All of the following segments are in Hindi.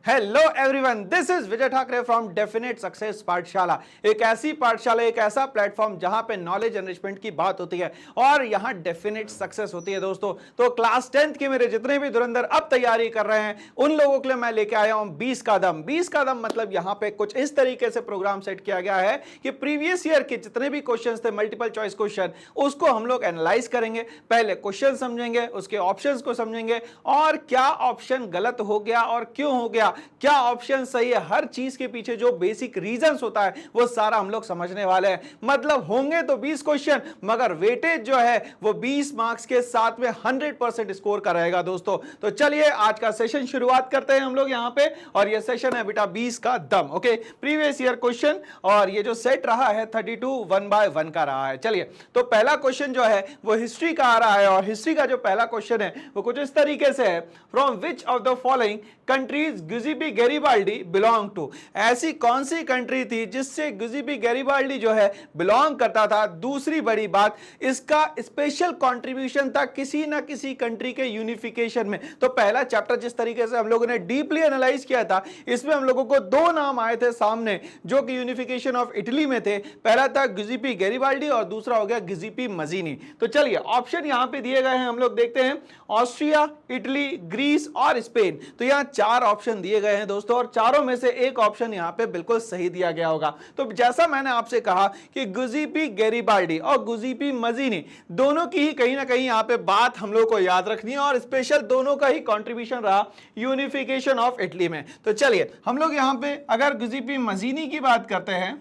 Hello everyone, this is Vijay Thackeray from definite success पाठशाला। एक ऐसी पाठशाला, एक ऐसा प्लेटफॉर्म जहां पे नॉलेज एनरिचमेंट की बात होती है और यहां डेफिनेट सक्सेस होती है दोस्तों। तो क्लास 10th के मेरे जितने भी धुरंधर अब तैयारी कर रहे हैं उन लोगों के लिए मैं लेके आया हूं 20 का दम। 20 का दम मतलब यहां पे कुछ इस तरीके से प्रोग्राम सेट किया गया है कि प्रीवियस ईयर के जितने भी क्वेश्चन थे, मल्टीपल चॉइस क्वेश्चन, उसको हम लोग एनालाइज करेंगे। पहले क्वेश्चन समझेंगे, उसके ऑप्शंस को समझेंगे और क्या ऑप्शन गलत हो गया और क्यों हो गया, क्या ऑप्शन सही है, हर चीज के पीछे जो बेसिक रीजंस होता है वो सारा हम लोग समझने वाले हैं। मतलब होंगे तो 20 क्वेश्चन, मगर वेटेज जो है वो 20 मार्क्स के साथ में 100% स्कोर का रहेगा दोस्तों। तो चलिए आज का सेशन शुरुआत करते हैं हम लोग यहां पे, और ये सेशन है बेटा 20 का दम। ओके, प्रीवियस ईयर क्वेश्चन, और ये जो सेट रहा है 32 1 by 1 का रहा है। चलिए, तो पहला क्वेश्चन जो है वो हिस्ट्री का आ रहा है, और हिस्ट्री का जो पहला क्वेश्चन है वो कुछ इस तरीके से है, from which of the following countries Giuseppe Garibaldi belong to. ऐसी कौन सी कंट्री थी जिससे गियुसेप्पे गैरिबाल्डी जो है बिलोंग करता था। दूसरी बड़ी बात, इसका स्पेशल कंट्रीब्यूशन था किसी ना किसी कंट्री के यूनिफिकेशन में। तो पहला चैप्टर जिस तरीके से हम लोगों ने डीपली एनालाइज किया था, इसमें हम लोगों को दो नाम आए थे सामने जो कि यूनिफिकेशन ऑफ इटली में थे। पहला था गियुसेप्पे गैरिबाल्डी और दूसरा हो गया गियुसेप्पे मजीनी। तो चलिए ऑप्शन यहां पे दिए गए हैं, हम लोग देखते हैं। ऑस्ट्रिया, इटली, ग्रीस और स्पेन। तो यहां चार ऑप्शन दिए गए हैं दोस्तों, और चारों में से एक ऑप्शन यहां पे बिल्कुल सही दिया गया होगा। तो जैसा मैंने आपसे कहा कि गियुसेप्पे गैरिबाल्डी और गियुसेप्पे मजीनी दोनों की ही कहीं ना कहीं यहां पे बात हम लोग को याद रखनी है, और स्पेशल दोनों का ही कंट्रीब्यूशन रहा यूनिफिकेशन ऑफ इटली में। तो चलिए हम लोग यहां पे अगर गियुसेप्पे मजीनी की बात करते हैं,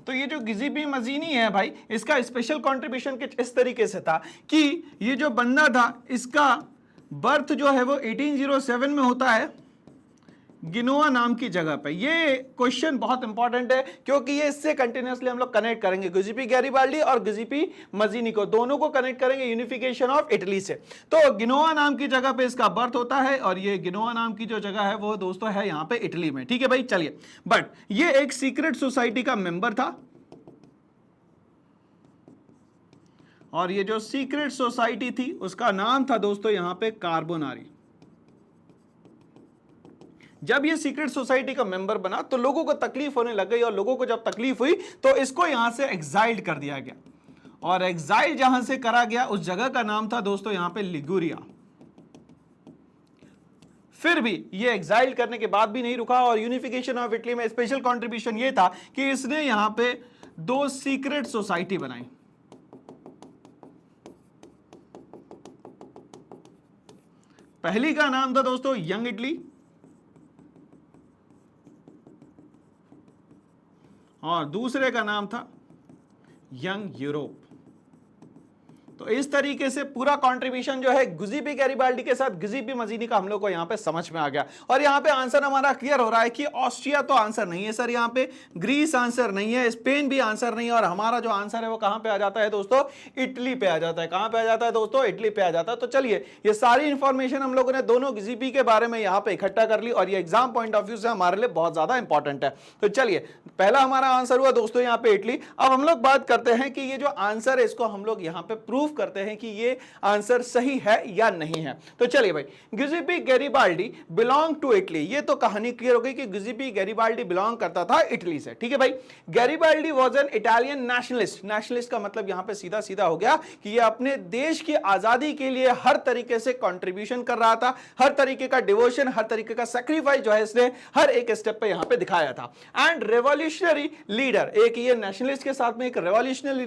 तो ये जो गियुसेप्पे मजीनी है भाई, इसका स्पेशल कंट्रीब्यूशन कुछ इस तरीके से था कि ये जो बंदा था इसका बर्थ जो है वो 1807 में होता है गिनोआ नाम की जगह पे। ये क्वेश्चन बहुत इंपॉर्टेंट है क्योंकि ये इससे कंटिन्यूअसली हम लोग कनेक्ट करेंगे गियुसेप्पे गैरिबाल्डी और गियुसेप्पे मजीनी को, दोनों को कनेक्ट करेंगे यूनिफिकेशन ऑफ इटली से। तो गिनोआ नाम की जगह पे इसका बर्थ होता है, और ये गिनोआ नाम की जो जगह है वो दोस्तों है यहां पे इटली में। ठीक है भाई, चलिए। बट ये एक सीक्रेट सोसाइटी का मेंबर था, और ये जो सीक्रेट सोसाइटी थी उसका नाम था दोस्तों यहां पे कार्बोनारी। जब ये सीक्रेट सोसाइटी का मेंबर बना तो लोगों को तकलीफ होने लग गई, और लोगों को जब तकलीफ हुई तो इसको यहां से एक्साइल्ड कर दिया गया, और एक्साइल जहां से करा गया उस जगह का नाम था दोस्तों यहां पे लिगुरिया। फिर भी ये एक्साइल करने के बाद भी नहीं रुका, और यूनिफिकेशन ऑफ इटली में स्पेशल कंट्रीब्यूशन ये था कि इसने यहां पे दो सीक्रेट सोसाइटी बनाई। पहली का नाम था दोस्तों यंग इटली, और दूसरे का नाम था यंग यूरोप। तो इस तरीके से पूरा कंट्रीब्यूशन जो है गियुसेप्पे गैरिबाल्डी के साथ गियुसेप्पे मजीनी का हम लोग को यहां पे समझ में आ गया। और यहां पे आंसर हमारा क्लियर हो रहा है कि ऑस्ट्रिया तो आंसर नहीं है सर, यहां पे ग्रीस आंसर नहीं है, स्पेन भी आंसर नहीं है, और हमारा जो आंसर है वो कहां पे आ जाता है दोस्तों, इटली पे आ जाता है। कहां पे आ जाता है दोस्तों, इटली पे आ जाता है। तो चलिए, ये सारी इंफॉर्मेशन हम लोगों ने दोनों गियुसेप्पे के बारे में यहां पे इकट्ठा कर ली, और ये एग्जाम पॉइंट ऑफ व्यू से हमारे लिए बहुत ज्यादा इंपॉर्टेंट है। तो चलिए, पहला हमारा आंसर हुआ दोस्तों यहां पे इटली। अब हम लोग बात करते हैं कि ये जो आंसर है इसको हम लोग यहां पे प्रूव करते हैं कि ये आंसर सही है या नहीं है। तो चलिए भाई, गियुसेप्पे गैरिबाल्डी बिलोंग टू इटली, ये तो कहानी क्लियर हो गई कि गियुसेप्पे गैरिबाल्डी बिलोंग करता था इटली से। ठीक है भाई, Garibaldi was an Italian nationalist. Nationalist का मतलब यहां पे सीधा सीधा हो गया कि ये अपने देश की आजादी के लिए हर तरीके से कंट्रीब्यूशन कर रहा था, हर तरीके का डिवोशन, हर तरीके का सैक्रिफाइस जो है इसने हर एक स्टेप पे यहां पे दिखाया था। एंड रेवोल्यूशनरी लीडर, एक ये नेशनलिस्ट के साथ में एक रेवोल्यूशनरी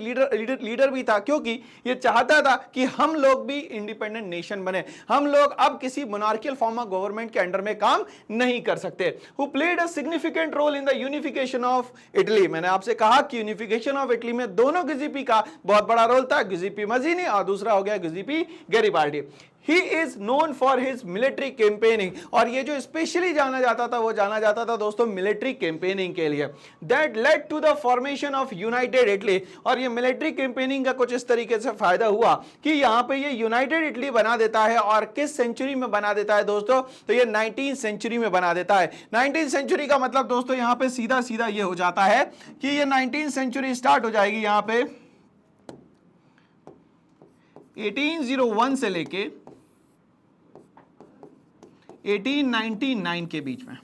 लीडर भी था, क्योंकि ये चाहता था कि हम लोग भी इंडिपेंडेंट नेशन बने, हम लोग अब किसी मोनार्कियल फॉर्म ऑफ गवर्नमेंट के अंडर में काम नहीं कर सकते। Who played a significant role in the unification of Italy. मैंने आपसे कहा कि यूनिफिकेशन ऑफ इटली में दोनों गियुसेप्पे का बहुत बड़ा रोल था, गियुसेप्पे मजीनी और दूसरा हो गया गियुसेप्पे Garibaldi. He is known for his military campaigning, और ये जो स्पेशली जाना जाता था वो जाना जाता था दोस्तों मिलिट्री कैंपेनिंग के लिए। That led to the formation of United Italy, और ये मिलिट्री कैंपेनिंग का कुछ इस तरीके से फायदा हुआ कि यहाँ पे ये यूनाइटेड इटली बना देता है, और किस सेंचुरी में बना देता है दोस्तों, तो ये 19th सेंचुरी में बना देता है। 19th सेंचुरी का मतलब दोस्तों यहाँ पे सीधा सीधा ये हो जाता है कि ये 19th सेंचुरी स्टार्ट हो जाएगी यहाँ पे 1801 से लेके 1899 के बीच में।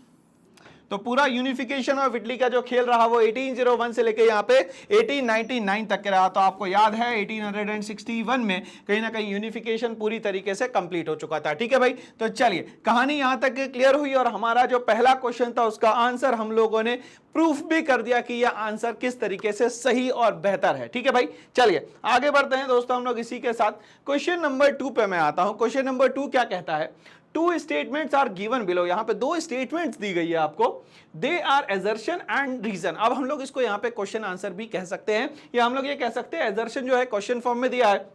तो पूरा यूनिफिकेशन ऑफ इटली का जो खेल रहा वो 1801 से लेके यहाँ पे 1899 तक के रहा। तो आपको याद है 1861 में कहीं ना कहीं यूनिफिकेशन पूरी तरीके से कंप्लीट हो चुका था। ठीक है भाई, तो चलिए कहानी यहां तक क्लियर हुई और हमारा जो पहला क्वेश्चन था उसका आंसर हम लोगों ने प्रूफ भी कर दिया कि यह आंसर किस तरीके से सही और बेहतर है। ठीक है भाई, चलिए आगे बढ़ते हैं दोस्तों हम लोग इसी के साथ। क्वेश्चन नंबर 2 पे मैं आता हूं। क्वेश्चन नंबर 2 क्या कहता है, two statements are given below. यहां पे दो स्टेटमेंट्स दी गई है आपको, they are assertion and reason. अब हम लोग इसको यहां पे क्वेश्चन आंसर भी कह सकते हैं, या हम लोग ये कह सकते हैं एजर्शन जो है क्वेश्चन फॉर्म में दिया है,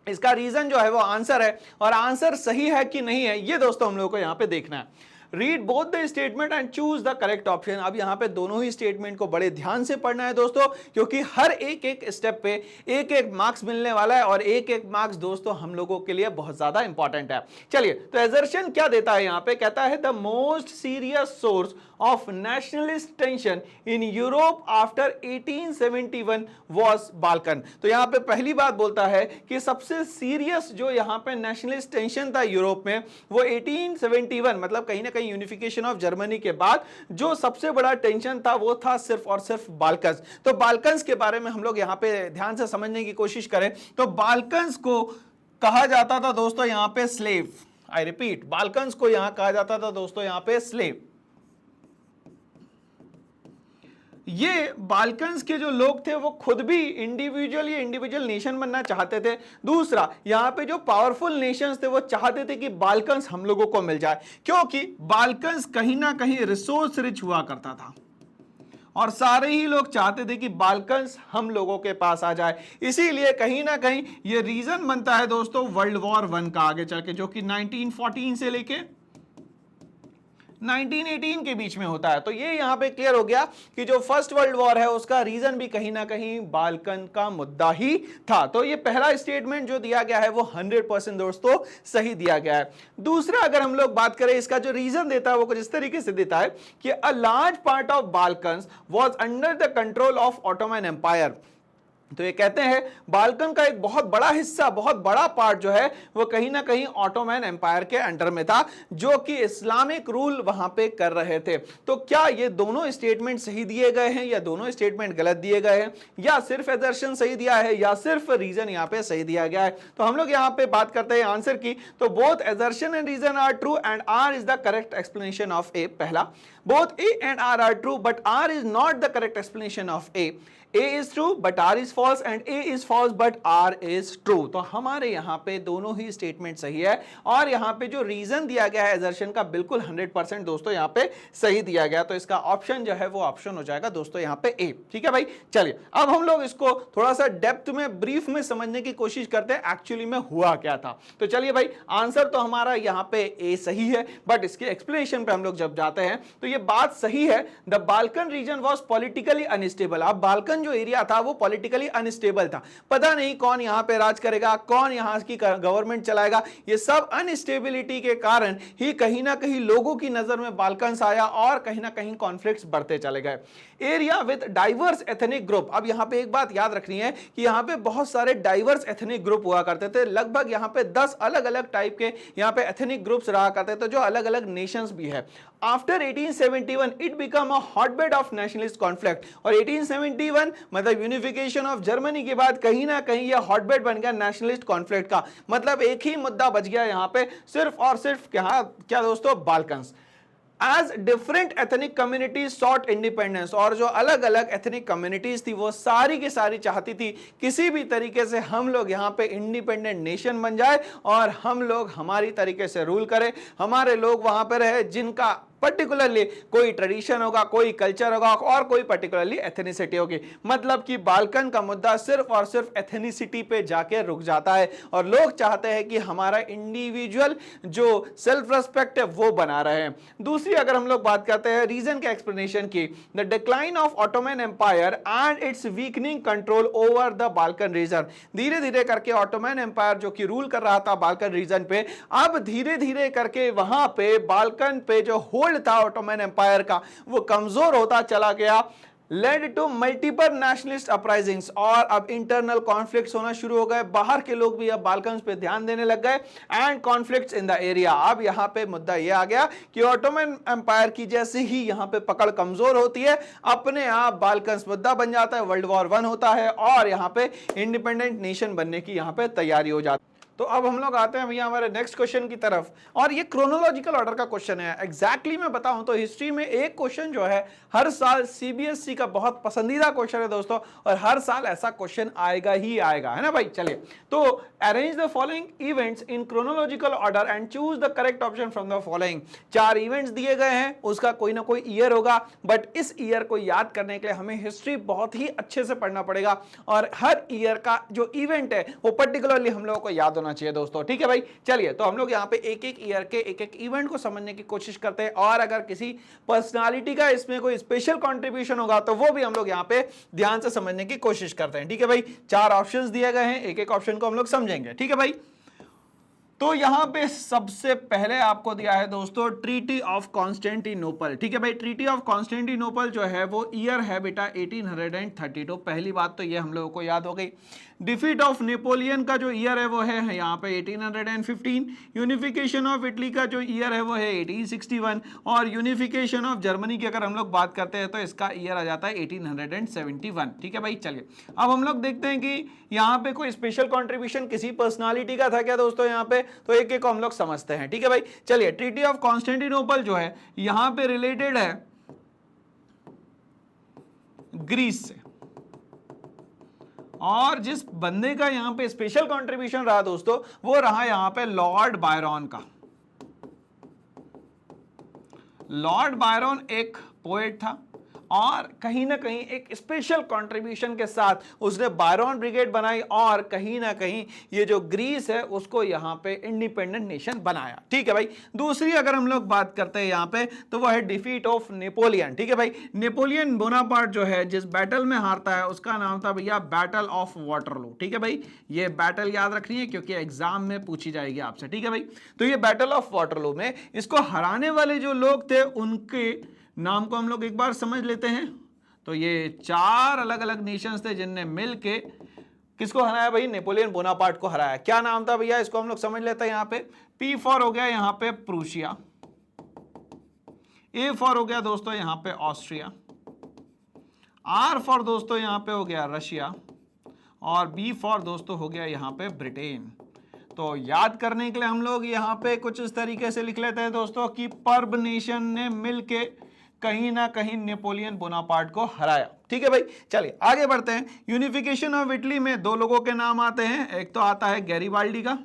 इसका रीजन जो है वो आंसर है, और आंसर सही है कि नहीं है ये दोस्तों हम लोग को यहां पे देखना है। Read both the statement and choose the correct option. अब यहां पे दोनों ही स्टेटमेंट को बड़े ध्यान से पढ़ना है दोस्तों, क्योंकि हर एक एक स्टेप पे एक एक मार्क्स मिलने वाला है, और एक एक मार्क्स दोस्तों हम लोगों के लिए बहुत ज्यादा इंपॉर्टेंट है। चलिए, तो एजर्शन क्या देता है यहां पे, कहता है the most serious source of nationalist tension in Europe after 1871 was Balkan. तो यहां पे पहली बात बोलता है कि सबसे सीरियस जो यहां पे नेशनलिस्ट टेंशन था यूरोप में वो 1871 मतलब कहीं ना कहीं यूनिफिकेशन ऑफ जर्मनी के बाद जो सबसे बड़ा टेंशन था वो था सिर्फ और सिर्फ बाल्कन्स। तो बाल्कन्स के बारे में हम लोग यहां पे ध्यान से समझने की कोशिश करें तो बाल्कन्स को कहा जाता था दोस्तों यहां पे स्लेव। आई रिपीट, बाल्कन्स को यहां कहा जाता था दोस्तों यहां पे स्लेव। ये बाल्कन्स के जो लोग थे वो खुद भी इंडिविजुअल नेशन बनना चाहते थे। दूसरा, यहां पे जो पावरफुल नेशंस थे वो चाहते थे कि बाल्कन्स हम लोगों को मिल जाए, क्योंकि बाल्कन्स कहीं ना कहीं रिसोर्स रिच हुआ करता था और सारे ही लोग चाहते थे कि बाल्कन्स हम लोगों के पास आ जाए। इसीलिए कहीं ना कहीं ये रीजन बनता है दोस्तों वर्ल्ड वॉर 1 का आगे चल के, जो कि 1914 से लेके 1918 के बीच में होता है। तो ये यहां पे क्लियर हो गया कि जो फर्स्ट वर्ल्ड वॉर है उसका रीजन भी कहीं ना कहीं बाल्कन का मुद्दा ही था। तो ये पहला स्टेटमेंट जो दिया गया है वो 100% दोस्तों सही दिया गया है। दूसरा, अगर हम लोग बात करें इसका जो रीजन देता है वो कुछ इस तरीके से देता है कि a large part of Balkans was under the control of Ottoman Empire. तो ये कहते हैं बाल्कन का एक बहुत बड़ा हिस्सा, बहुत बड़ा पार्ट जो है वो कहीं ना कहीं ऑटोमन एम्पायर के अंडर में था, जो कि इस्लामिक रूल वहां पे कर रहे थे। तो क्या ये दोनों स्टेटमेंट सही दिए गए हैं या दोनों स्टेटमेंट गलत दिए गए हैं, या सिर्फ एजर्शन सही दिया है या सिर्फ रीजन यहां पे सही दिया गया है? तो हम लोग यहां पे बात करते हैं आंसर की। तो both assertion and reason are true and R is the correct explanation of A. पहला, both A and R are true but R is not the correct explanation of A. A is true but R is false and A is false but R is true। तो हमारे यहाँ पे दोनों ही स्टेटमेंट सही है, और यहाँ पे जो रीजन दिया गया है एजर्शन का बिल्कुल 100% दोस्तों यहाँ पे सही दिया गया। तो इसका ऑप्शन जो है वो ऑप्शन हो जाएगा दोस्तों यहाँ पे A। ठीक है भाई, चलिए अब हम लोग इसको थोड़ा सा डेप्थ में ब्रीफ में समझने की कोशिश करते हैं एक्चुअली में हुआ क्या था। तो चलिए भाई, आंसर तो हमारा यहाँ पे A सही है, बट इसके एक्सप्लेनेशन पे हम लोग जब जाते हैं तो ये बात सही है। The Balkan reason was politically unstable. अब बाल्कन जो एरिया था वो पॉलिटिकली अनस्टेबल था, पता नहीं कौन यहां पे राज करेगा, कौन यहां की गवर्नमेंट चलाएगा। ये सब अनस्टेबिलिटी के कारण ही कहीं ना कहीं लोगों की नजर में बाल्कन्स आया और कहीं ना कहीं कॉन्फ्लिक्ट्स बढ़ते चले गए। Area with diverse ethnic group. अब यहां पे एक बात याद रखनी है कि यहां पे बहुत सारे डाइवर्स एथनिक ग्रुप हुआ करते थे, लगभग यहां पे 10 अलग अलग टाइप के यहां पे एथनिक ग्रुप्स रहा करते थे, जो अलग अलग नेशंस भी है। After 1871 it become a hotbed of nationalist conflict. और 1871 मतलब यूनिफिकेशन ऑफ जर्मनी के बाद कहीं ना कहीं यह हॉटबेड बन गया नेशनलिस्ट कॉन्फ्लिक्ट का। मतलब एक ही मुद्दा बच गया यहां पे, सिर्फ और सिर्फ क्या दोस्तों, Balkans. As different ethnic communities sought independence. और जो अलग अलग एथनिक कम्युनिटीज थी वो सारी की सारी चाहती थी किसी भी तरीके से हम लोग यहाँ पे इंडिपेंडेंट नेशन बन जाए और हम लोग हमारी तरीके से रूल करें, हमारे लोग वहां पे रहे जिनका पर्टिकुलरली कोई ट्रेडिशन होगा, कोई कल्चर होगा और कोई पर्टिकुलरली एथनिसिटी होगी। मतलब कि बाल्कन का मुद्दा सिर्फ और सिर्फ एथनिसिटी पे जाके रुक जाता है और लोग चाहते हैं कि हमारा इंडिविजुअल जो सेल्फ रेस्पेक्ट है वो बना रहे। दूसरी अगर हम लोग बात करते हैं रीजन के एक्सप्लेनेशन की, the decline of Ottoman Empire and its weakening control over the Balkan region. धीरे धीरे करके ऑटोमन एम्पायर जो कि रूल कर रहा था बाल्कन रीजन पे, अब धीरे धीरे करके वहां पे बाल्कन पे जो था ऑटोमन एम्पायर का वो कमजोर होता चला गया। Led to multiple nationalist uprisings, और अब इंटरनल कॉन्फ्लिक्ट्स होना शुरू हो गए, बाहर के लोग भी अब बाल्कन्स पे ध्यान देने लग गए, and conflicts in the area. अब यहां पे मुद्दा ये आ गया कि ऑटोमन एम्पायर की जैसे ही यहां पे पकड़ कमजोर होती है, अपने आप बाल्कन्स मुद्दा बन जाता है, वर्ल्ड वॉर 1 होता है और यहां पे इंडिपेंडेंट नेशन बनने की यहां पे तैयारी हो जाती है। तो अब हम लोग आते हैं भैया हमारे नेक्स्ट क्वेश्चन की तरफ, और ये क्रोनोलॉजिकल ऑर्डर का क्वेश्चन है। एग्जैक्टली मैं बताऊं तो हिस्ट्री में एक क्वेश्चन जो है हर साल सीबीएसई का बहुत पसंदीदा क्वेश्चन है दोस्तों, और हर साल ऐसा क्वेश्चन आएगा ही आएगा, है ना भाई। चलिए, तो arrange the following events in chronological order and choose the correct option from the following. 4 events दिए गए हैं, उसका कोई ना कोई ईयर होगा, बट इस ईयर को याद करने के लिए हमें हिस्ट्री बहुत ही अच्छे से पढ़ना पड़ेगा, और हर ईयर का जो इवेंट है वो पर्टिकुलरली हम लोगों को याद होना चाहिए दोस्तों, ठीक है भाई। चलिए, तो हम लोग यहाँ पे एक एक ईयर के एक एक इवेंट को समझने की कोशिश करते हैं, और अगर किसी पर्सनालिटी का इसमें कोई स्पेशल कंट्रीब्यूशन होगा तो वो भी हम लोग यहाँ पे ध्यान से समझने की कोशिश करते हैं, ठीक है भाई। 4 ऑप्शंस दिए गए हैं, एक एक ऑप्शन को हम लोग समझेंगे, ठीक है भाई। तो यहां पे सबसे पहले आपको दिया है दोस्तों ट्रीटी ऑफ कॉन्स्टेंटिनोपल, ठीक है भाई। ट्रीटी ऑफ कॉन्स्टेंटिनोपल जो है वो ईयर है बेटा 1832। पहली बात तो ये हम लोगों को याद हो गई। डिफीट ऑफ नेपोलियन का जो ईयर है वो है यहाँ पे 1815। यूनिफिकेशन ऑफ इटली का जो ईयर है वो है 1861, और यूनिफिकेशन ऑफ जर्मनी की अगर हम लोग बात करते हैं तो इसका ईयर आ जाता है 1871, ठीक है भाई। चलिए, अब हम लोग देखते हैं कि यहाँ पे कोई स्पेशल कॉन्ट्रीब्यूशन किसी पर्सनालिटी का था क्या दोस्तों यहाँ पे, तो एक एक को हम लोग समझते हैं, ठीक है भाई। चलिए, ट्रीटी ऑफ कॉन्स्टेंटिनोपल जो है यहाँ पे रिलेटेड है ग्रीस से, और जिस बंदे का यहां पे स्पेशल कंट्रीब्यूशन रहा दोस्तों वो रहा यहां पे लॉर्ड बायरन का। लॉर्ड बायरन एक पोएट था, और कहीं ना कहीं एक स्पेशल कंट्रीब्यूशन के साथ उसने बायरन ब्रिगेड बनाई, और कहीं ना कहीं ये जो ग्रीस है उसको यहाँ पे इंडिपेंडेंट नेशन बनाया, ठीक है भाई। दूसरी अगर हम लोग बात करते हैं यहाँ पे तो वो है डिफीट ऑफ नेपोलियन, ठीक है भाई। नेपोलियन बोनापार्ट जो है जिस बैटल में हारता है उसका नाम था भैया बैटल ऑफ वाटरलू, ठीक है भाई। ये बैटल याद रखनी है क्योंकि एग्जाम में पूछी जाएगी आपसे, ठीक है भाई। तो ये बैटल ऑफ वाटरलू में इसको हराने वाले जो लोग थे उनके नाम को हम लोग एक बार समझ लेते हैं। तो ये 4 अलग अलग नेशंस थे जिनने मिलके किसको हराया भाई, नेपोलियन बोनापार्ट को हराया। क्या नाम था भैया, इसको हम लोग समझ लेते हैं। यहाँ पे पी फॉर हो गया यहाँ पे प्रूशिया, ए फॉर हो गया दोस्तों यहाँ पे ऑस्ट्रिया, आर फॉर दोस्तों यहाँ पे हो गया रशिया, और बी फॉर दोस्तों हो गया यहाँ पे ब्रिटेन। तो याद करने के लिए हम लोग यहाँ पे कुछ इस तरीके से लिख लेते हैं दोस्तों कि पर्ब नेशन ने मिलके कहीं ना कहीं नेपोलियन बोनापार्ट को हराया, ठीक है भाई। चलिए आगे बढ़ते हैं। यूनिफिकेशन ऑफ इटली में 2 लोगों के नाम आते हैं, एक तो आता है गैरीबाल्डी का,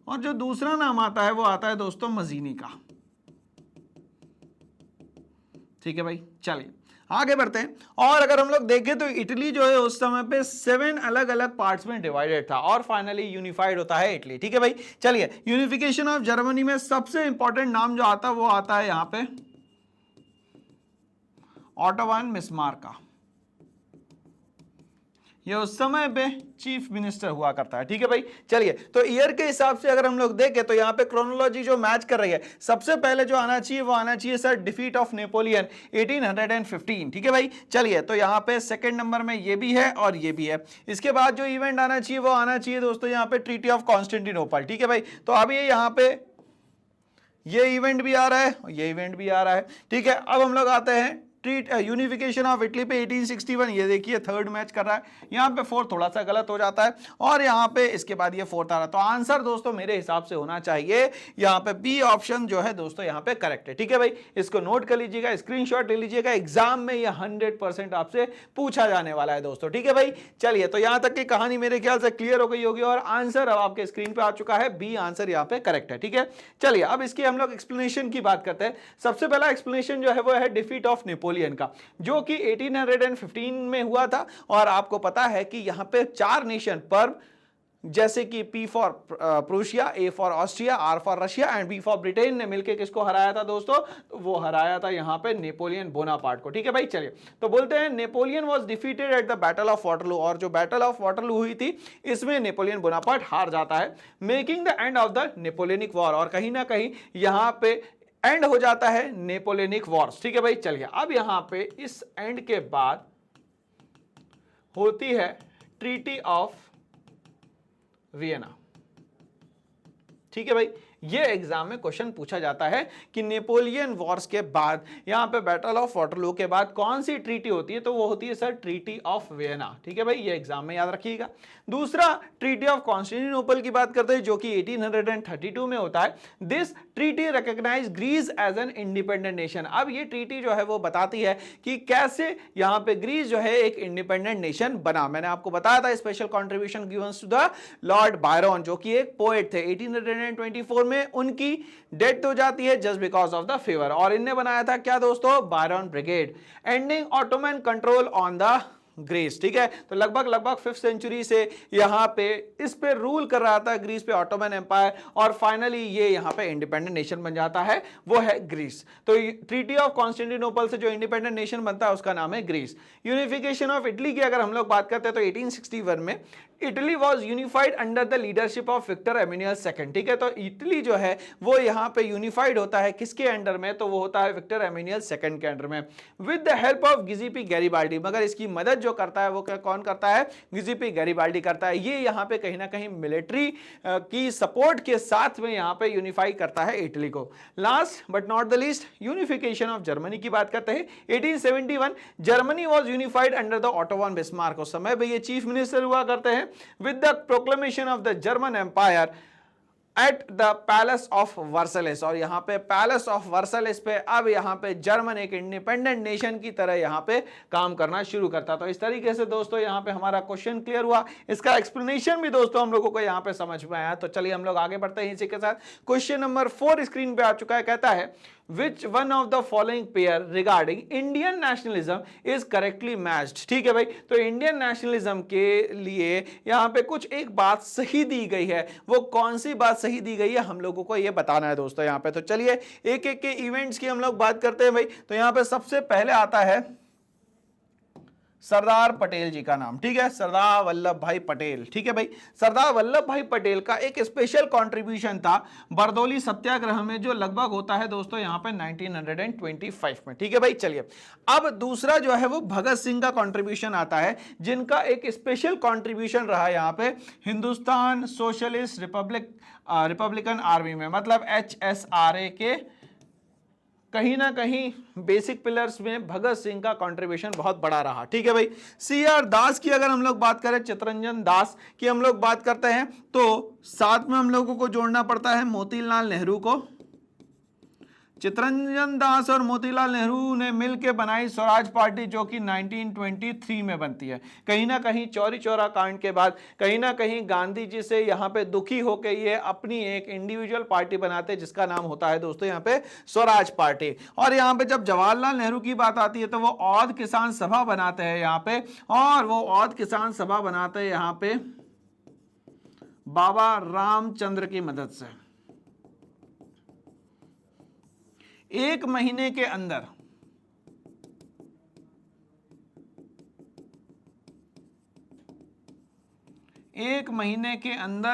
और जो दूसरा नाम आता है वो आता है दोस्तों मजीनी का, ठीक है भाई। चलिए आगे बढ़ते हैं, और अगर हम लोग देखें तो इटली जो है उस समय पे 7 अलग अलग पार्ट्स में डिवाइडेड था, और फाइनली यूनिफाइड होता है इटली, ठीक है भाई। चलिए, यूनिफिकेशन ऑफ जर्मनी में सबसे इंपॉर्टेंट नाम जो आता है वो आता है यहां पे ऑटो वन बिस्मार्क का। ये उस समय पे चीफ मिनिस्टर हुआ करता है, ठीक है भाई। चलिए, तो ईयर के हिसाब से अगर हम लोग देखें तो यहाँ पे क्रोनोलॉजी जो मैच कर रही है, सबसे पहले जो आना चाहिए वो आना चाहिए सर डिफीट ऑफ नेपोलियन 1815, ठीक है भाई। चलिए, तो यहाँ पे सेकंड नंबर में ये भी है और ये भी है। इसके बाद जो इवेंट आना चाहिए वो आना चाहिए दोस्तों यहाँ पे ट्रीटी ऑफ कॉन्स्टेंटिनोपल, ठीक है भाई। तो अब ये यहाँ पे ये इवेंट भी आ रहा है, ये इवेंट भी आ रहा है, ठीक है। अब हम लोग आते हैं यूनिफिकेशन ऑफ इटली पे 1861, ये देखिए थर्ड मैच कर रहा है, यहाँ पे 4 थोड़ा सा गलत हो जाता है, और यहाँ पे इसके बाद ये 4th आ रहा है। तो आंसर दोस्तों मेरे हिसाब से होना चाहिए यहाँ पे बी ऑप्शन जो है दोस्तों यहाँ पे करेक्ट है, ठीक है भाई। इसको नोट कर लीजिएगा, स्क्रीनशॉट ले लीजिएगा, एग्जाम में ये 100% आपसे पूछा जाने वाला है दोस्तों, ठीक है भाई। चलिए, तो यहाँ तक की कहानी मेरे ख्याल से क्लियर हो गई होगी, और आंसर अब आपके स्क्रीन पे आ चुका है, बी आंसर यहाँ पे करेक्ट है, ठीक है। चलिए, अब इसकी हम लोग एक्सप्लेनेशन की बात करते हैं। सबसे पहला एक्सप्लेनेशन जो है वो है डिफीट ऑफ नेपोलियन का, जो कि 1815 में हुआ था, और आपको पता है कि यहां पे 4 नेशन पर्ब, जैसे कि P for Prussia, A for Austria, R for Russia and B for Britain ने मिलकर किसको हराया था दोस्तों? तो वो हराया था यहाँ पे नेपोलियन बोनापार्ट को। ठीक है भाई, चलिए तो बोलते हैं Napoleon was defeated at the battle of Waterloo, और जो बैटल ऑफ वाटरलू हुई थी इसमें नेपोलियन बोनापार्ट हार जाता है, making the end of the Napoleonic war, और कहीं ना कहीं यहाँ पे एंड हो जाता है नेपोलियनिक वॉर्स। ठीक है भाई, चलिए अब यहाँ पे इस एंड के बाद होती है ट्रीटी ऑफ वियना। ठीक है भाई, ये एग्जाम में क्वेश्चन पूछा जाता है कि नेपोलियन वॉर्स के बाद यहां पे बैटल ऑफ वाटरलू के बाद कौन सी ट्रीटी होती है? तो वो होती है सर ट्रीटी ऑफ वियना। ठीक है भाई, ये एग्जाम में याद रखिएगा। दूसरा ट्रीटी ऑफ कॉन्स्टेंटिनोपल की बात करते हैं जो कि 1832 में होता है। This treaty recognise Greece as an independent nation. अब ये ट्रीटी जो है वो बताती है कि कैसे यहां पे ग्रीस जो है एक इंडिपेंडेंट नेशन बना। मैंने आपको बताया था special contribution givens to the Lord Byron, जो कि एक पोएट थे। 1824 में उनकी डेथ हो जाती है just because of the fever, और इनने बनाया था क्या दोस्तों? Byron brigade. Ending Ottoman control on the Greece. ठीक है, तो लगभग 5th सेंचुरी से यहां पे इस पे रूल कर रहा था ग्रीस पे ऑटोमन एम्पायर, और फाइनली ये यहां पे इंडिपेंडेंट नेशन बन जाता है, वो है ग्रीस। तो ट्रीटी ऑफ कॉन्स्टेंटिनोपल से जो इंडिपेंडेंट नेशन बनता है उसका नाम है ग्रीस। यूनिफिकेशन ऑफ इटली की अगर हम लोग बात करते हैं तो 1861 में Italy was unified under the leadership of Victor Emmanuel second. ठीक है, तो इटली जो है वो यहाँ पे यूनिफाइड होता है किसके अंडर में? तो वो होता है विक्टर एमिनियल सेकंड के अंडर में, with the help of Giuseppe Garibaldi. मगर इसकी मदद जो करता है वो कौन करता है? गिजिपी गैरिबाल्डी करता है। ये यहाँ पे कहीं ना कहीं मिलिट्री की सपोर्ट के साथ में यहाँ पे यूनिफाई करता है इटली को। Last but not the least, unification of Germany की बात करते हैं। 1871 Germany was unified under the auto von Bismarck. उस समय पे ये चीफ मिनिस्टर हुआ करते हैं। with the proclamation of the German Empire at the Palace of Versailles, और यहाँ पे Palace of Versailles पे अब यहाँ पे जर्मन एक इंडिपेंडेंट नेशन की तरह यहाँ पे काम करना शुरू करता। तो इस तरीके से दोस्तों यहाँ पे हमारा क्वेश्चन क्लियर हुआ, इसका एक्सप्लेनेशन भी दोस्तों हम लोगों को यहाँ पे समझ में आया। तो चलिए हम लोग आगे बढ़ते हैं इसी के साथ। क्वेश्चन नंबर 4 स्क्रीन पे आ चुका है, कहता है Which one of the following pair regarding Indian nationalism is correctly matched? ठीक है भाई, तो इंडियन नेशनलिज्म के लिए यहाँ पे कुछ एक बात सही दी गई है, वो कौन सी बात सही दी गई है हम लोगों को ये बताना है दोस्तों यहाँ पे। तो चलिए एक एक के इवेंट्स की हम लोग बात करते हैं भाई। तो यहाँ पे सबसे पहले आता है सरदार पटेल जी का नाम। ठीक है, सरदार वल्लभ भाई पटेल। ठीक है भाई, सरदार वल्लभ भाई पटेल का एक स्पेशल कंट्रीब्यूशन था बरदौली सत्याग्रह में, जो लगभग होता है दोस्तों यहाँ पे 1925 में। ठीक है भाई, चलिए अब दूसरा जो है वो भगत सिंह का कंट्रीब्यूशन आता है, जिनका एक स्पेशल कंट्रीब्यूशन रहा यहाँ पे हिंदुस्तान सोशलिस्ट रिपब्लिकन आर्मी में, मतलब HSRA के कहीं ना कहीं बेसिक पिलर्स में भगत सिंह का कंट्रीब्यूशन बहुत बड़ा रहा। ठीक है भाई, CR दास की अगर हम लोग बात करें, चित्तरंजन दास की हम लोग बात करते हैं, तो साथ में हम लोगों को जोड़ना पड़ता है मोतीलाल नेहरू को। चित्तरंजन दास और मोतीलाल नेहरू ने मिलकर बनाई स्वराज पार्टी, जो कि 1923 में बनती है। कहीं ना कहीं चौरी चौरा कांड के बाद कहीं ना कहीं गांधी जी से यहाँ पे दुखी होकर ये अपनी एक इंडिविजुअल पार्टी बनाते हैं, जिसका नाम होता है दोस्तों यहाँ पे स्वराज पार्टी। और यहाँ पे जब जवाहरलाल नेहरू की बात आती है तो वो औध किसान सभा बनाते हैं यहाँ पे, और वो औध किसान सभा बनाते हैं यहाँ पे बाबा रामचंद्र की मदद से। एक महीने के अंदर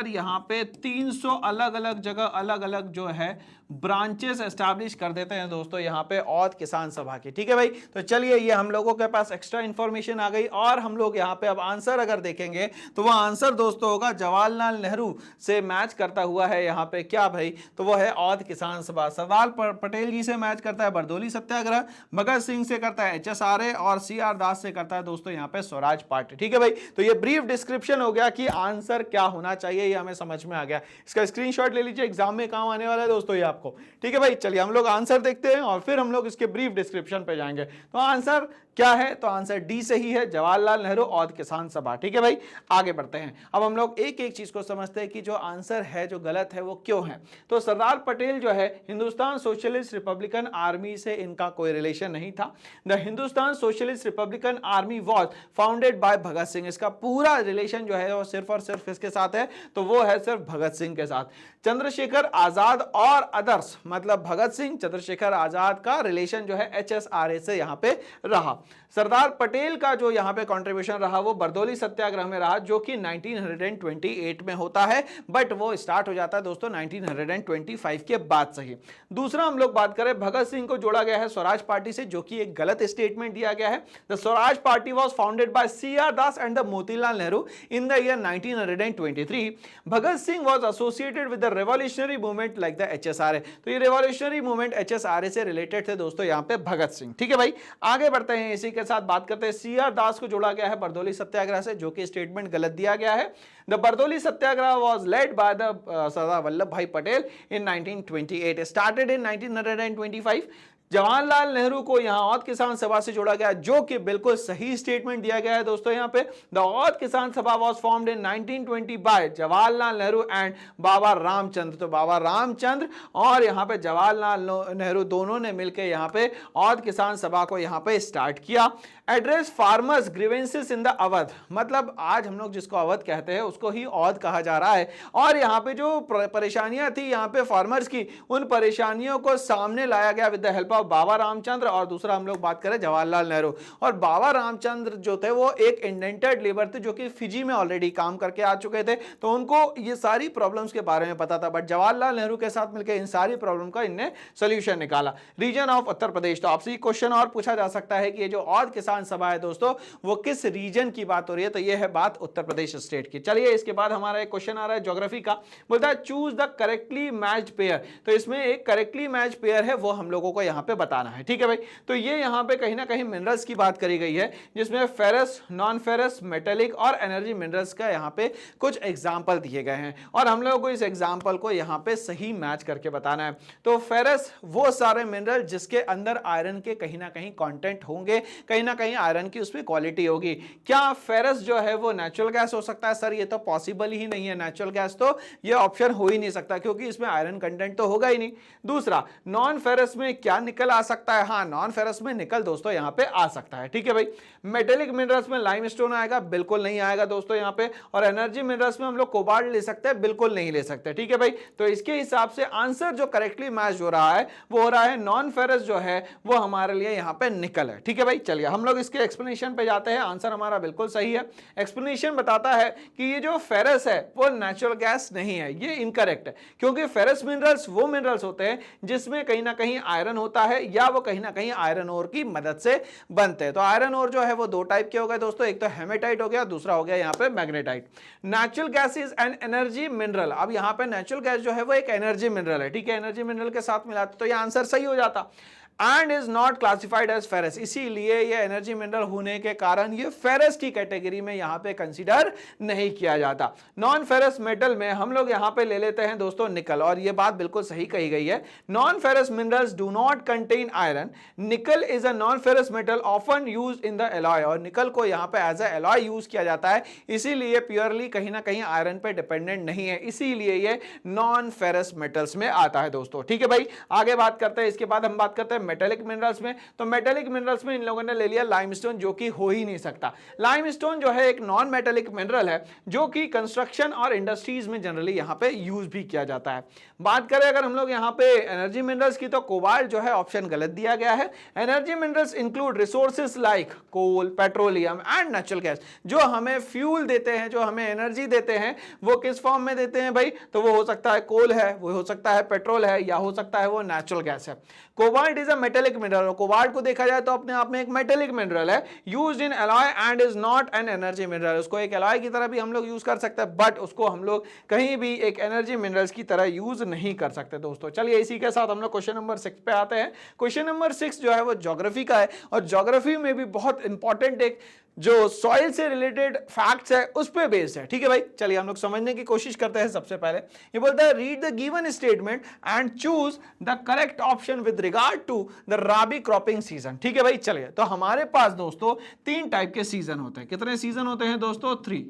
यहां पे 300 अलग अलग जगह अलग अलग जो है ब्रांचेस एस्टैब्लिश कर देते हैं दोस्तों यहाँ पे औध किसान सभा की। ठीक है भाई, तो चलिए ये हम लोगों के पास एक्स्ट्रा इंफॉर्मेशन आ गई, और हम लोग यहाँ पे अब आंसर अगर देखेंगे तो वो आंसर दोस्तों होगा जवाहरलाल नेहरू से मैच करता हुआ है यहाँ पे क्या भाई, तो वो है औध किसान सभा। सरदार पटेल जी से मैच करता है बरदौली सत्याग्रह, भगत सिंह से करता है HSRA, और CR दास से करता है दोस्तों यहाँ पे स्वराज पार्टी। ठीक है भाई, तो ये ब्रीफ डिस्क्रिप्शन हो गया कि आंसर क्या होना चाहिए, ये हमें समझ में आ गया। इसका स्क्रीनशॉट ले लीजिए, एग्जाम में काम आने वाला है दोस्तों ये आपको। ठीक है भाई, चलिए हम लोग आंसर देखते हैं और फिर हम लोग इसके ब्रीफ डिस्क्रिप्शन पे जाएंगे। तो आंसर क्या है? तो आंसर डी सही है, जवाहरलाल नेहरू औद किसान सभा। ठीक है भाई, आगे बढ़ते हैं। अब हम लोग एक एक चीज को समझते हैं कि जो आंसर है जो गलत है वो क्यों है। तो सरदार पटेल जो है हिंदुस्तान सोशलिस्ट रिपब्लिकन आर्मी से इनका कोई रिलेशन नहीं था। The Hindustan Socialist Republican Army was founded by Bhagat Singh. इसका पूरा रिलेशन जो है वो सिर्फ और सिर्फ इसके साथ है, तो वो है सिर्फ भगत सिंह के साथ। चंद्रशेखर आजाद और अदर्स, मतलब भगत सिंह, चंद्रशेखर आजाद का रिलेशन जो है HSRA से यहां पे रहा। सरदार पटेल का जो यहां पे कंट्रीब्यूशन रहा वो बरदौली सत्याग्रह में रहा, जो कि 1928 में होता है, बट वो स्टार्ट हो जाता है दोस्तों 1925 के बाद से ही। दूसरा हम लोग बात करें, भगत सिंह को जोड़ा गया है स्वराज पार्टी से, जो कि एक गलत स्टेटमेंट दिया गया है। The Swaraj party was founded by CR Das and the Motilal Nehru in the year 1923। Bhagat Singh was associated with the revolutionary movement like the HSRA। तो ये रेवोल्यूशनरी मूवमेंट HSRA से रिलेटेड थे दोस्तों यहाँ पे भगत सिंह। ठीक है भाई, आगे बढ़ते हैं, इसी के साथ बात करते हैं। CR दास को जोड़ा गया है बरदौली सत्याग्रह से, जो कि स्टेटमेंट गलत दिया गया है। The Bardoli Satyagraha was led by the Sardar Vallabh Bhai Patel in 1928, started in 1925। Jawaharlal Nehru को यहां औद किसान सभा से जोड़ा गया, जो कि बिल्कुल सही स्टेटमेंट दिया गया है दोस्तों यहाँ पे। The Oudh Kisan Sabha was formed in 1920 by Jawaharlal Nehru and Baba Ramchandra. तो बाबा रामचंद्र और यहाँ पे जवाहरलाल नेहरू दोनों ने मिलकर यहाँ पे औद किसान सभा को यहाँ पे स्टार्ट किया। Address farmers grievances in the Awadh, मतलब आज हम लोग जिसको अवध कहते हैं उसको ही औद कहा जा रहा है। और यहाँ पे जो परेशानियां थी यहाँ पे फार्मर्स की, उन परेशानियों को सामने लाया गया विद द हेल्प ऑफ बाबा रामचंद्र। और दूसरा हम लोग बात करें जवाहरलाल नेहरू, और बाबा रामचंद्र जो थे वो एक इंडेंटेड लेबर थे, जो कि फिजी में ऑलरेडी काम करके आ चुके थे, तो उनको ये सारी प्रॉब्लम्स के बारे में पता था। बट जवाहरलाल नेहरू के साथ मिलकर इन सारी प्रॉब्लम का इनने सोल्यूशन निकाला। रीजन ऑफ उत्तर प्रदेश, तो आपसे क्वेश्चन और पूछा जा सकता है कि ये जो औद किसान सभा है दोस्तों वो किस रीजन की बात हो रही है, तो ये है बात उत्तर प्रदेश स्टेट की। चलिए इसके बाद हमारा एक क्वेश्चन आ रहा है ज्योग्राफी का, बोलता है choose the correctly matched pair. तो इसमें एक करेक्टली मैच्ड पेयर है, वो हम लोगों को यहाँ पे बताना है। ठीक है भाई, तो ये यहाँ पे कहीं ना कहीं मिनरल्स की बात करी गई है, जिसमें फेरस, नॉन फेरस, मेटेलिक और एनर्जी मिनरल्स का यहाँ पे कुछ एग्जाम्पल दिए गए हैं, और हम लोगों को इस एग्जाम्पल को यहाँ पे सही मैच करके बताना है। तो फेरस वो सारे मिनरल जिसके अंदर आयरन के कहीं ना कहीं कॉन्टेंट होंगे, कहीं ना कहीं आयरन की उसमें क्वालिटी होगी। क्या फेरस जो है वो नेचुरल गैस हो सकता है? सर ये तो पॉसिबल ही नहीं है, नेचुरल गैस तो ये ऑप्शन हो ही नहीं सकता, क्योंकि इसमें आयरन कंटेंट तो होगा ही नहीं। दूसरा, नॉन फेरस में क्या निकल आ सकता है? हाँ, नॉन फेरस में निकल दोस्तों यहाँ पे आ सकता है। ठीक है भाई, मेटेलिक मिनरल्स में लाइमस्टोन आएगा? बिल्कुल नहीं आएगा दोस्तों यहाँ पे। और एनर्जी मिनरल्स में हम लोग कोबाल्ट ले सकते हैं? बिल्कुल नहीं ले सकते। ठीक है भाई, तो इसके हिसाब से आंसर जो करेक्टली मैच हो रहा है वो हो रहा है नॉन फेरस जो है वो हमारे लिए यहाँ पे निकल है। ठीक है भाई, चलिए हम लोग इसके एक्सप्लेनेशन पे जाते हैं। आंसर हमारा बिल्कुल सही है। एक्सप्लेनेशन बताता है कि ये जो फेरस है वो नेचुरल गैस नहीं है, ये इनकरेक्ट है, क्योंकि फेरस मिनरल्स वो मिनरल्स होते हैं जिसमें कहीं ना कहीं आयरन होता है, या वो कहीं ना कहीं आयरन ओर की मदद से बनते हैं। तो आयरन ओर जो है वो दो टाइप के हो गए दोस्तों, एक तो हेमेटाइट हो गया, दूसरा हो गया यहाँ पे magnetite. Natural gas is an energy mineral. अब यहाँ पे नेचुरल गैस जो है वो एक एनर्जी मिनरल है। ठीक है, एनर्जी मिनरल के साथ मिलाते तो ये आंसर सही हो जाता। And is not classified as ferrous, इसीलिए ये एनर्जी मिनरल होने के कारण ये फेरस की कैटेगरी में यहां पे कंसीडर नहीं किया जाता। नॉन फेरस मेटल में हम लोग यहां पे ले लेते हैं दोस्तों निकल, और ये बात बिल्कुल सही कही गई है। Non ferrous minerals do not contain iron. Nickel is a non ferrous metal often used in the alloy, और निकल को यहां पे एज अ एलॉय यूज किया जाता है, इसीलिए प्योरली कहीं ना कहीं आयरन पे डिपेंडेंट नहीं है, इसीलिए ये नॉन फेरस मेटल्स में आता है दोस्तों। ठीक है भाई, आगे बात करते हैं। इसके बाद हम बात करते हैं मेटेलिक मिनरल्स में। तो मेटेलिक मिनरल्स में इन लोगों ने ले लिया लाइमस्टोन, जो कि हो ही नहीं सकता। लाइमस्टोन जो है एक नॉन मेटेलिक मिनरल है, जो कि कंस्ट्रक्शन और इंडस्ट्रीज में जनरली यहां पे यूज भी किया जाता है। बात करें अगर हम लोग यहां पे एनर्जी मिनरल्स की, तो कोबाल्ट जो है ऑप्शन गलत दिया गया है। Energy minerals include resources like coal, petroleum and natural gas. जो हमें फ्यूल देते हैं, जो हमें एनर्जी देते हैं, वो किस फॉर्म में देते हैं भाई? तो वो हो सकता है कोल है, वो हो सकता है पेट्रोल है, या हो सकता है वो नेचुरल गैस है। Cobalt is a metallic mineral. Cobalt को देखा जाए तो अपने आप में एक मेटेलिक मिनरल है, used in alloy and is not an energy mineral. उसको एक एलॉय की तरह भी हम लोग यूज कर सकते हैं, बट उसको हम लोग कहीं भी एक एनर्जी मिनरल्स की तरह यूज नहीं कर सकते दोस्तों। चलिए इसी के साथ हम लोग क्वेश्चन नंबर 6 पे आते हैं। क्वेश्चन नंबर 6 जो है वो ज्योग्राफी का है, और ज्योग्राफी में भी बहुत इंपॉर्टेंट एक जो सॉइल से रिलेटेड फैक्ट्स है उस पे बेस्ड है, ठीक है भाई। चलिए हम लोग समझने की कोशिश करते हैं। सबसे पहले ये बोलता है read the given statement and choose the correct option with regard to the rabi cropping season, ठीक है भाई। चलिए तो हमारे पास दोस्तों 3 टाइप के सीजन होते हैं। कितने सीजन होते हैं दोस्तों? 3,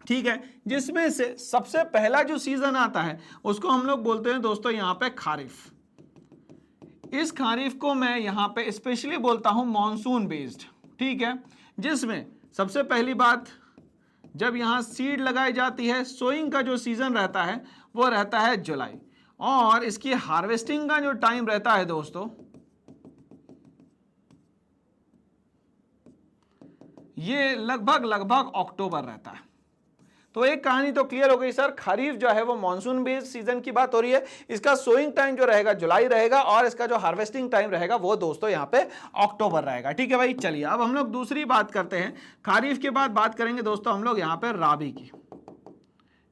ठीक है। जिसमें से सबसे पहला जो सीजन आता है उसको हम लोग बोलते हैं दोस्तों यहां पे खारिफ। इस खारिफ को मैं यहां पे स्पेशली बोलता हूं मॉनसून बेस्ड, ठीक है। जिसमें सबसे पहली बात, जब यहां सीड लगाई जाती है, सोइंग का जो सीजन रहता है वो रहता है जुलाई, और इसकी हार्वेस्टिंग का जो टाइम रहता है दोस्तों ये लगभग अक्टूबर रहता है। तो एक कहानी तो क्लियर हो गई सर, खरीफ जो है वो मॉनसून बेस्ड सीजन की बात हो रही है, इसका सोइंग टाइम जो रहेगा जुलाई रहेगा, और इसका जो हार्वेस्टिंग टाइम रहेगा वो दोस्तों यहाँ पे अक्टूबर रहेगा, ठीक है भाई। चलिए अब हम लोग दूसरी बात करते हैं। खरीफ के बाद बात करेंगे दोस्तों हम लोग यहाँ पे राबी की,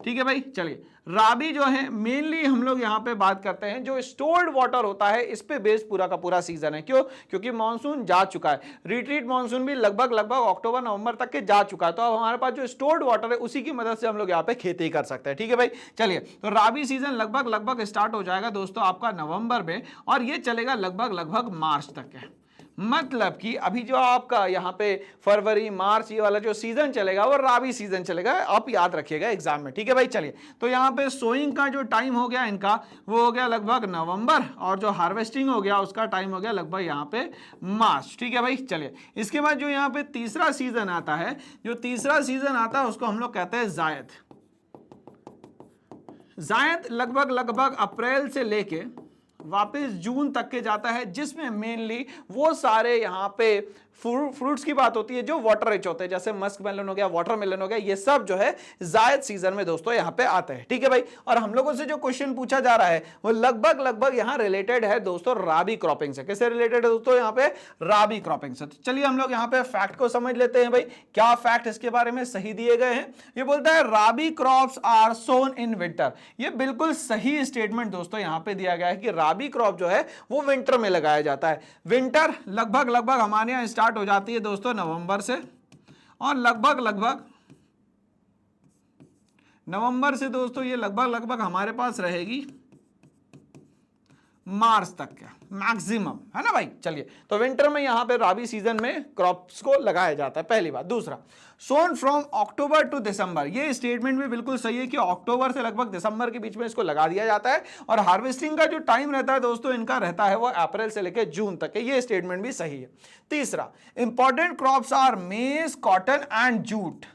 ठीक है भाई। चलिए राबी जो है मेनली हम लोग यहाँ पे बात करते हैं जो स्टोर्ड वाटर होता है, इस पे बेस्ड पूरा का पूरा सीजन है। क्यों? क्योंकि मानसून जा चुका है, रिट्रीट मानसून भी लगभग अक्टूबर नवंबर तक के जा चुका है। तो अब हमारे पास जो स्टोर्ड वाटर है उसी की मदद से हम लोग यहाँ पे खेती कर सकते हैं, ठीक है भाई। चलिए तो राबी सीजन लगभग स्टार्ट हो जाएगा दोस्तों आपका नवंबर में, और ये चलेगा लगभग मार्च तक है। मतलब कि अभी जो आपका यहाँ पे फरवरी मार्च ये वाला जो सीजन चलेगा वो राबी सीजन चलेगा, आप याद रखिएगा एग्जाम में, ठीक है भाई। चलिए तो यहाँ पे सोइंग का जो टाइम हो गया इनका वो हो गया लगभग नवंबर, और जो हार्वेस्टिंग हो गया उसका टाइम हो गया लगभग यहाँ पे मार्च, ठीक है भाई। चलिए इसके बाद जो यहाँ पे तीसरा सीजन आता है, जो तीसरा सीजन आता है उसको हम लोग कहते हैं जायद। जायद लगभग अप्रैल से लेके वापस जून तक के जाता है, जिसमें मेनली वो सारे यहाँ पे फ्रूट्स की बात होती है जो वाटर रिच होते हैं, जैसे मस्क मेलन हो गया, वाटरमेलन हो गया, ये सब जो है जायद सीजन में दोस्तों यहाँ पे आते हैं, ठीक है भाई। और हम लोगों से जो क्वेश्चन पूछा जा रहा है वो लगभग यहाँ रिलेटेड है दोस्तों राबी क्रॉपिंग से। किससे रिलेटेड है दोस्तों? यहाँ पे राबी क्रॉपिंग से। तो चलिए हम लोग यहाँ पे फैक्ट को समझ लेते हैं भाई, क्या फैक्ट इसके बारे में सही दिए गए हैं। ये बोलता है rabi crops are sown in winter. ये बिल्कुल सही स्टेटमेंट दोस्तों यहाँ पे दिया गया है कि राबी क्रॉप जो है वो विंटर में लगाया जाता है। विंटर लगभग हमारे यहाँ स्टार्ट हो जाती है दोस्तों नवंबर से, और लगभग नवंबर से दोस्तों ये लगभग हमारे पास रहेगी मार्च तक का मैक्सिमम, है ना भाई। चलिए तो विंटर में यहां पे राबी सीजन में क्रॉप्स को लगाया जाता है, पहली बात। दूसरा, सोन फ्रॉम अक्टूबर टू दिसंबर, ये स्टेटमेंट भी बिल्कुल सही है कि अक्टूबर से लगभग दिसंबर के बीच में इसको लगा दिया जाता है, और हार्वेस्टिंग का जो टाइम रहता है दोस्तों इनका रहता है वो अप्रैल से लेकर जून तक है। ये स्टेटमेंट भी सही है। तीसरा, इंपॉर्टेंट क्रॉप्स आर मेज, कॉटन एंड जूट।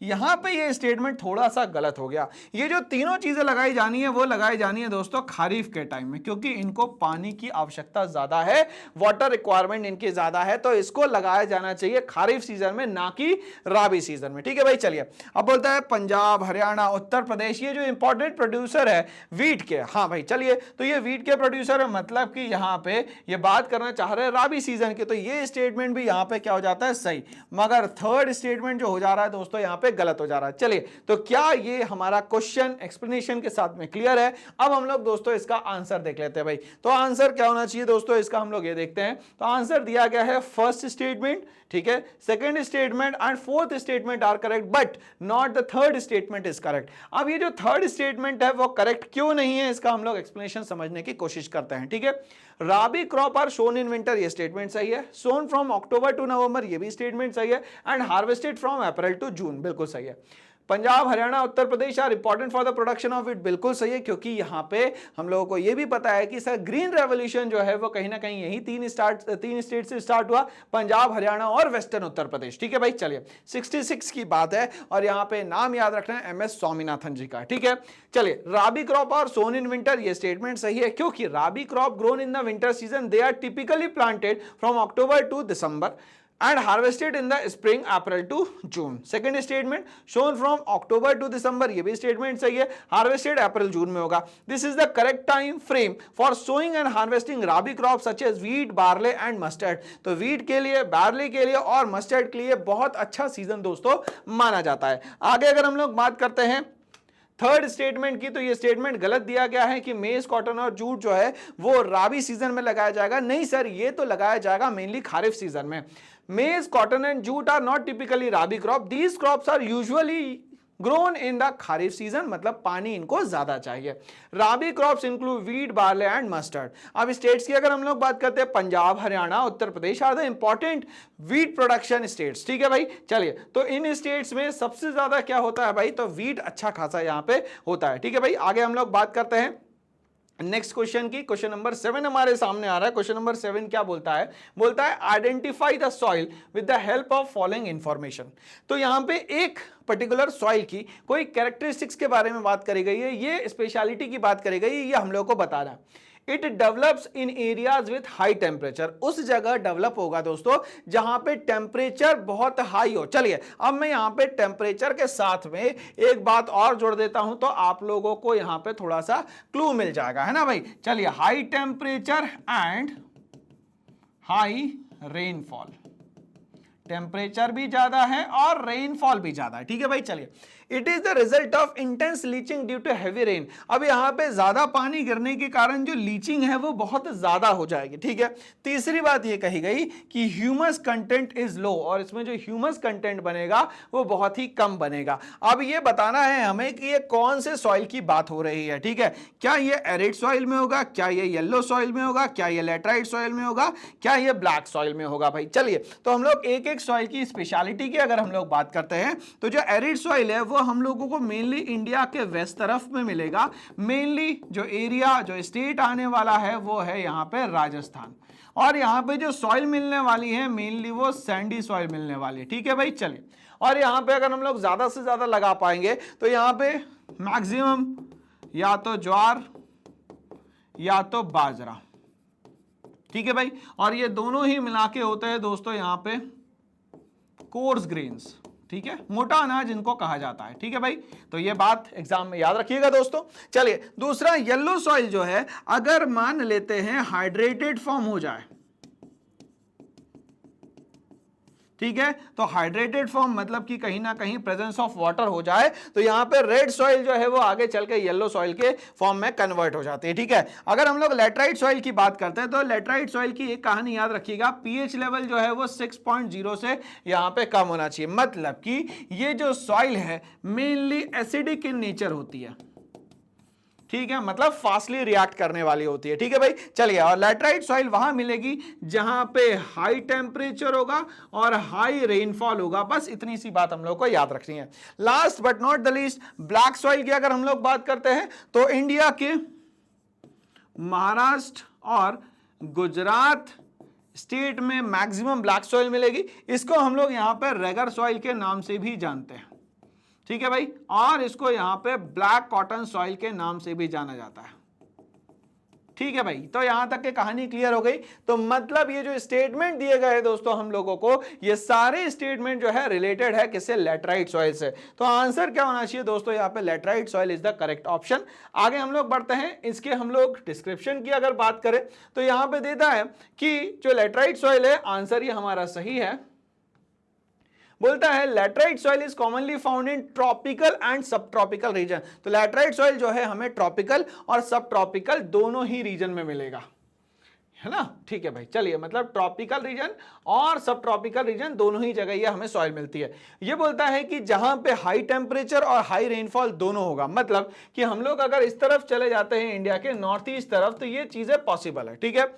यहां पे ये स्टेटमेंट थोड़ा सा गलत हो गया। ये जो तीनों चीजें लगाई जानी है वो लगाई जानी है दोस्तों खरीफ के टाइम में, क्योंकि इनको पानी की आवश्यकता ज्यादा है, वाटर रिक्वायरमेंट इनकी ज्यादा है, तो इसको लगाया जाना चाहिए खरीफ सीजन में, ना कि राबी सीजन में, ठीक है भाई। चलिए अब बोलता है पंजाब, हरियाणा, उत्तर प्रदेश, ये जो इंपॉर्टेंट प्रोड्यूसर है वीट के। हाँ भाई चलिए, तो ये वीट के प्रोड्यूसर है, मतलब कि यहाँ पे ये बात करना चाह रहे हैं राबी सीजन के, तो ये स्टेटमेंट भी यहाँ पे क्या हो जाता है सही। मगर थर्ड स्टेटमेंट जो हो जा रहा है दोस्तों यहाँ पे गलत हो जा रहा है। चलिए तो क्या ये हमारा क्वेश्चन एक्सप्लेनेशन के साथ में क्लियर है? अब हम लोग दोस्तों इसका आंसर देख लेते हैं भाई। तो आंसर क्या होना चाहिए दोस्तों इसका, हम लोग ये देखते हैं। तो आंसर दिया गया है फर्स्ट स्टेटमेंट, ठीक है, second statement and fourth statement are correct, but not the third statement is correct. अब ये जो थर्ड स्टेटमेंट है वो करेक्ट क्यों नहीं है, इसका हम लोग एक्सप्लेनेशन समझने की कोशिश करते हैं, ठीक है। Rabi crop are sown in winter, ये स्टेटमेंट सही है। सोन फ्रॉम अक्टूबर टू नवंबर, ये भी स्टेटमेंट सही है। And harvested from April to June, बिल्कुल सही है। Punjab, Haryana, Uttar Pradesh are important for the production of wheat, बिल्कुल सही है, क्योंकि यहाँ पे हम लोगों को ये भी पता है कि सर ग्रीन रेवोल्यूशन जो है वो कहीं ना कहीं यही तीन स्टेट से स्टार्ट हुआ, पंजाब, हरियाणा और वेस्टर्न उत्तर प्रदेश, ठीक है भाई। चलिए 66 की बात है, और यहाँ पे नाम याद रखना है MS स्वामीनाथन जी का, ठीक है। चलिए राबी क्रॉप और सोन इन विंटर, ये स्टेटमेंट सही है, क्योंकि rabi crop grown in the winter season, they are typically planted from October to December and harvested in the spring April to June. Second statement, shown from October to December, ये भी statement सही है, harvested April June में होगा. This is the correct time frame for sowing and harvesting rabi crops such as wheat, barley and mustard. तो wheat के लिए, barley के लिए और mustard के लिए बहुत अच्छा सीजन दोस्तों माना जाता है। आगे अगर हम लोग बात करते हैं थर्ड स्टेटमेंट की, तो ये स्टेटमेंट गलत दिया गया है कि मेज, कॉटन और जूट जो है वो राबी सीजन में लगाया जाएगा। नहीं सर, ये तो लगाया जाएगा मेनली खारिफ सीजन में। Maize, cotton and jute are not typically rabi crop, these crops are usually grown in the kharif season, मतलब पानी इनको ज्यादा चाहिए। Rabi crops include wheat, barley and mustard. अब स्टेट्स की अगर हम लोग बात करते हैं, Punjab, Haryana, Uttar Pradesh are the important wheat production states. ठीक है भाई, चलिए, तो इन स्टेट्स में सबसे ज्यादा क्या होता है भाई, तो वीट अच्छा खासा यहां पे होता है। ठीक है भाई, आगे हम लोग बात करते हैं नेक्स्ट क्वेश्चन की। क्वेश्चन नंबर 7 हमारे सामने आ रहा है। क्वेश्चन नंबर 7 क्या बोलता है, बोलता है identify the soil with the help of following information. तो यहां पे एक पर्टिकुलर सॉइल की कोई कैरेक्टरिस्टिक्स के बारे में बात करी गई है, ये स्पेशलिटी की बात करी गई है, ये हम लोग को बताना है। It develops in areas with high temperature, उस जगह डेवलप होगा दोस्तों जहां पे टेम्परेचर बहुत हाई हो। चलिए, अब मैं यहां पे टेम्परेचर के साथ में एक बात और जोड़ देता हूं, तो आप लोगों को यहां पे थोड़ा सा क्लू मिल जाएगा, है ना भाई। चलिए, high temperature and high rainfall, temperature भी ज्यादा है और रेनफॉल भी ज्यादा है। ठीक है भाई, चलिए, it is the result of intense leaching due to heavy rain. अब यहां पे ज्यादा पानी गिरने के कारण जो लीचिंग है वो बहुत ज्यादा हो जाएगी। ठीक है, तीसरी बात ये कही गई कि ह्यूमस कंटेंट इज लो, और इसमें जो ह्यूमस कंटेंट बनेगा वो बहुत ही कम बनेगा। अब ये बताना है हमें कि ये कौन से सॉइल की बात हो रही है। ठीक है, क्या ये एरिड सॉइल में होगा, क्या ये येलो सॉइल में होगा, क्या ये लैटराइट सॉइल में होगा, क्या ये ब्लैक सॉइल में होगा भाई। चलिए, तो हम लोग एक एक सॉइल की स्पेशलिटी की अगर हम लोग बात करते हैं, तो जो एरिड सॉइल है वो हम लोगों को मेनली इंडिया के वेस्ट तरफ में मिलेगा। मेनली जो एरिया, जो स्टेट आने वाला है वो है यहाँ पे राजस्थान, और यहाँ पे जो सॉइल मिलने वाली है मेनली वो सैंडी सॉइल मिलने वाली है। ठीक है भाई, चलिए, और यहाँ पे अगर हम लोग ज्यादा से ज्यादा लगा पाएंगे तो यहाँ पे मैक्सिमम या तो ज्वार या तो बाजरा। ठीक है भाई, और ये दोनों ही मिला के होते हैं दोस्तों यहाँ पे कोर्स ग्रेन्स। ठीक है, मोटा अनाज इनको कहा जाता है। ठीक है भाई, तो ये बात एग्जाम में याद रखिएगा दोस्तों। चलिए, दूसरा, येलो सॉइल जो है अगर मान लेते हैं हाइड्रेटेड फॉर्म हो जाए, ठीक है, तो हाइड्रेटेड फॉर्म मतलब कि कहीं ना कहीं प्रेजेंस ऑफ वाटर हो जाए, तो यहां पे रेड सॉइल जो है वो आगे चल के येलो सॉइल के फॉर्म में कन्वर्ट हो जाती है। ठीक है, अगर हम लोग लेटराइट सॉइल की बात करते हैं तो लेटराइट सॉइल की एक कहानी याद रखिएगा, पीएच लेवल जो है वो 6.0 से यहां पे कम होना चाहिए। मतलब कि ये जो सॉइल है मेनली एसिडिक इन नेचर होती है। ठीक है, मतलब फास्टली रिएक्ट करने वाली होती है। ठीक है भाई, चलिए, और लैटराइट सॉइल वहां मिलेगी जहां पे हाई टेम्परेचर होगा और हाई रेनफॉल होगा। बस इतनी सी बात हम लोग को याद रखनी है। Last but not the least, black soil की अगर हम लोग बात करते हैं तो इंडिया के महाराष्ट्र और गुजरात स्टेट में मैक्सिमम ब्लैक सॉइल मिलेगी। इसको हम लोग यहां पर रेगर सॉइल के नाम से भी जानते हैं। ठीक है भाई, और इसको यहां पे ब्लैक कॉटन सॉइल के नाम से भी जाना जाता है। ठीक है भाई, तो यहां तक की कहानी क्लियर हो गई। तो मतलब ये जो स्टेटमेंट दिए गए हैं दोस्तों हम लोगों को, ये सारे स्टेटमेंट जो है रिलेटेड है किससे, लैटराइट सॉइल से। तो आंसर क्या होना चाहिए दोस्तों, यहाँ पे laterite soil is the correct option. आगे हम लोग बढ़ते हैं, इसके हम लोग डिस्क्रिप्शन की अगर बात करें तो यहां पे देता है कि जो लैटराइट सॉइल है, आंसर ये हमारा सही है। बोलता है laterite soil is commonly found in tropical and सब ट्रॉपिकल रीजन। तो लैटराइट सॉइल जो है हमें ट्रॉपिकल और सब ट्रॉपिकल दोनों ही रीजन में मिलेगा, है ना। ठीक है भाई, चलिए, मतलब ट्रॉपिकल रीजन और सब ट्रॉपिकल रीजन दोनों ही जगह ये हमें सॉइल मिलती है। ये बोलता है कि जहां पे हाई टेम्परेचर और हाई रेनफॉल दोनों होगा, मतलब कि हम लोग अगर इस तरफ चले जाते हैं इंडिया के नॉर्थ ईस्ट तरफ, तो ये चीजें पॉसिबल है। ठीक है,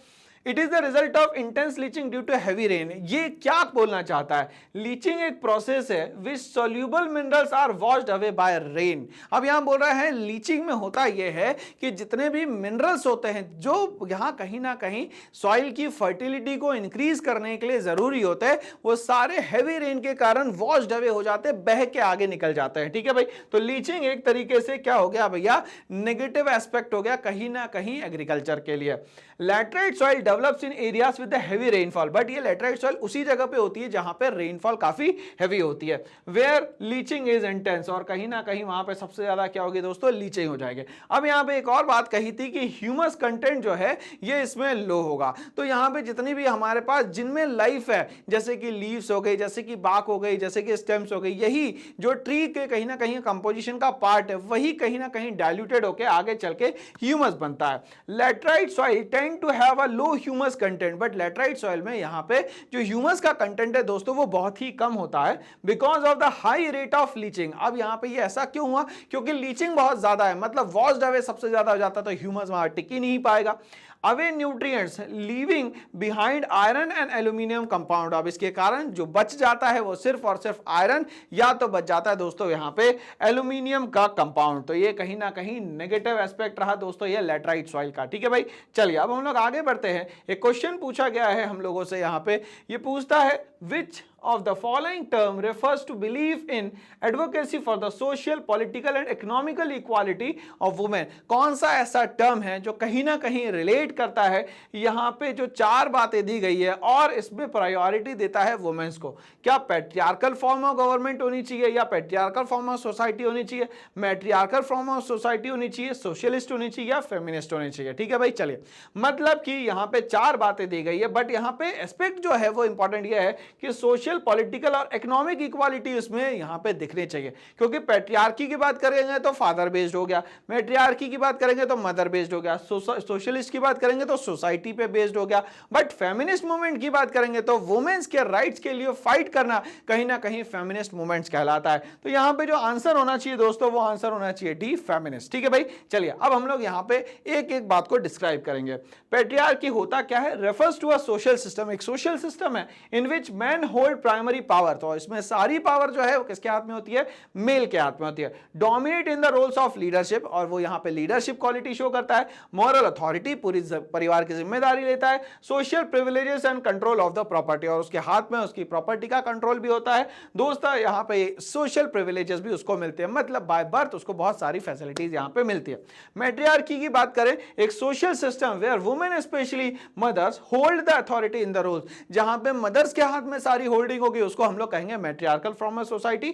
it is the result of intense leaching due to heavy rain. ये क्या बोलना चाहता है, लीचिंग एक प्रोसेस है which soluble minerals are washed away by rain. अब यहां बोल रहा है लीचिंग में होता यह है कि जितने भी मिनरल्स होते हैं जो यहां कहीं ना कहीं सॉइल की फर्टिलिटी को इंक्रीज करने के लिए जरूरी होते हैं, वो सारे हैवी रेन के कारण वॉश्ड अवे हो जाते हैं, बह के आगे निकल जाते हैं। ठीक है भाई, तो लीचिंग एक तरीके से क्या हो गया भैया, नेगेटिव एस्पेक्ट हो गया कहीं ना कहीं एग्रीकल्चर के लिए। Laterite soil develops in areas with heavy rainfall, but ये लेटराइट सॉइल उसी जगह पे होती है जहां पे रेनफॉल काफी हैवी होती है, वेयर लीचिंग इज इंटेंस, और कहीं ना कहीं वहां पे सबसे ज्यादा क्या होगी दोस्तों, लीचिंग हो जाएगी। अब यहाँ पे एक और बात कही थी कि ह्यूमस कंटेंट जो है ये इसमें लो होगा, तो यहाँ पे जितनी भी हमारे पास जिनमें लाइफ है, जैसे कि लीव्स हो गई, जैसे कि बाक हो गई, जैसे कि स्टेम्स हो गई, यही जो ट्री के कहीं ना कहीं कंपोजिशन का पार्ट है वही कहीं ना कहीं डाइल्यूटेड होकर आगे चल के ह्यूमस बनता है। Laterite soil tend to have a low humus content, but laterite soil में यहाँ पे जो ह्यूमस का कंटेंट है दोस्तों वो बहुत ही कम होता है, because of the high rate of leaching. अब यहाँ पे ये ऐसा क्यों हुआ, क्योंकि लीचिंग बहुत ज्यादा है, मतलब वॉश्ड अवे सबसे ज्यादा हो जाता, तो ह्यूमस वहां टिक ही नहीं पाएगा। Away nutrients leaving behind iron and aluminium compound, अब इसके कारण जो बच जाता है वो सिर्फ और सिर्फ आयरन, या तो बच जाता है दोस्तों यहाँ पे एल्यूमिनियम का कंपाउंड। तो ये कहीं ना कहीं नेगेटिव एस्पेक्ट रहा दोस्तों ये लेटराइट सॉइल का। ठीक है भाई, चलिए अब हम लोग आगे बढ़ते हैं। एक क्वेश्चन पूछा गया है हम लोगों से, यहाँ पे ये पूछता है विच of the following term refers to belief in advocacy for the social, political and economical equality of women। कौन सा ऐसा टर्म है जो कहीं ना कहीं रिलेट करता है, यहाँ पे जो चार बातें दी गई है और इसमें प्रायोरिटी देता है वुमेन्स को। क्या पैट्रियार्कल फॉर्म ऑफ गवर्नमेंट होनी चाहिए, या पैट्रियार्कल फॉर्म ऑफ सोसाइटी होनी चाहिए, मैट्रियार्कल फॉर्म ऑफ सोसाइटी होनी चाहिए, सोशलिस्ट होनी चाहिए या फेमिनिस्ट होनी चाहिए। ठीक है भाई, चलिए मतलब कि यहाँ पे चार बातें दी गई है, बट यहाँ पे एस्पेक्ट जो है वो इंपॉर्टेंट ये है कि सोशल, पॉलिटिकल और इकोनॉमिक इक्वालिटी इसमें यहां पे दिखनी चाहिए, क्योंकि पैट्रियार्की की बात करेंगे तो फादर बेस्ड हो गया, मैट्रियार्की की बात करेंगे तो मदर बेस्ड हो गया, सोशलिस्ट की बात करेंगे तो सोसाइटी पे बेस्ड हो गया, बट फेमिनिस्ट मूवमेंट की बात करेंगे तो वुमेन्स के राइट्स के लिए फाइट करना कहीं ना कहीं फेमिनिस्ट मूवमेंट्स कहलाता है। तो यहां पे जो आंसर होना चाहिए दोस्तों वो आंसर होना चाहिए डी, फेमिनिस्ट। ठीक है भाई, चलिए अब हम लोग यहां पे एक एक बात को डिस्क्राइब करेंगे। पैट्रियार्की होता क्या है, refers to a social system, एक सोशल सिस्टम है in which man hold primary power, तो इसमें सारी पावर जो है वो किसके हाथ में होती है, मेल के हाथ में होती है। Dominate in the roles of leadership, और वो यहां पे लीडरशिप क्वालिटी शो करता है। मॉरल अथॉरिटी, पूरी परिवार की जिम्मेदारी लेता है। Social privileges and control of the property, और उसके हाथ में उसकी प्रॉपर्टी का कंट्रोल भी होता है। दोस्तों यहां पे सोशल प्रिविलेजेस भी उसको मिलते हैं, मतलब बाय बर्थ उसको बहुत सारी फैसिलिटीज यहां पे मिलती है। मैट्रियार्की की बात करें, एक social system where women specially mothers hold the authority in the roles, जहां पे मदर्स के हाथ में सारी होल्डिंग होगी उसको हम लोग कहेंगे matriarchal form of society.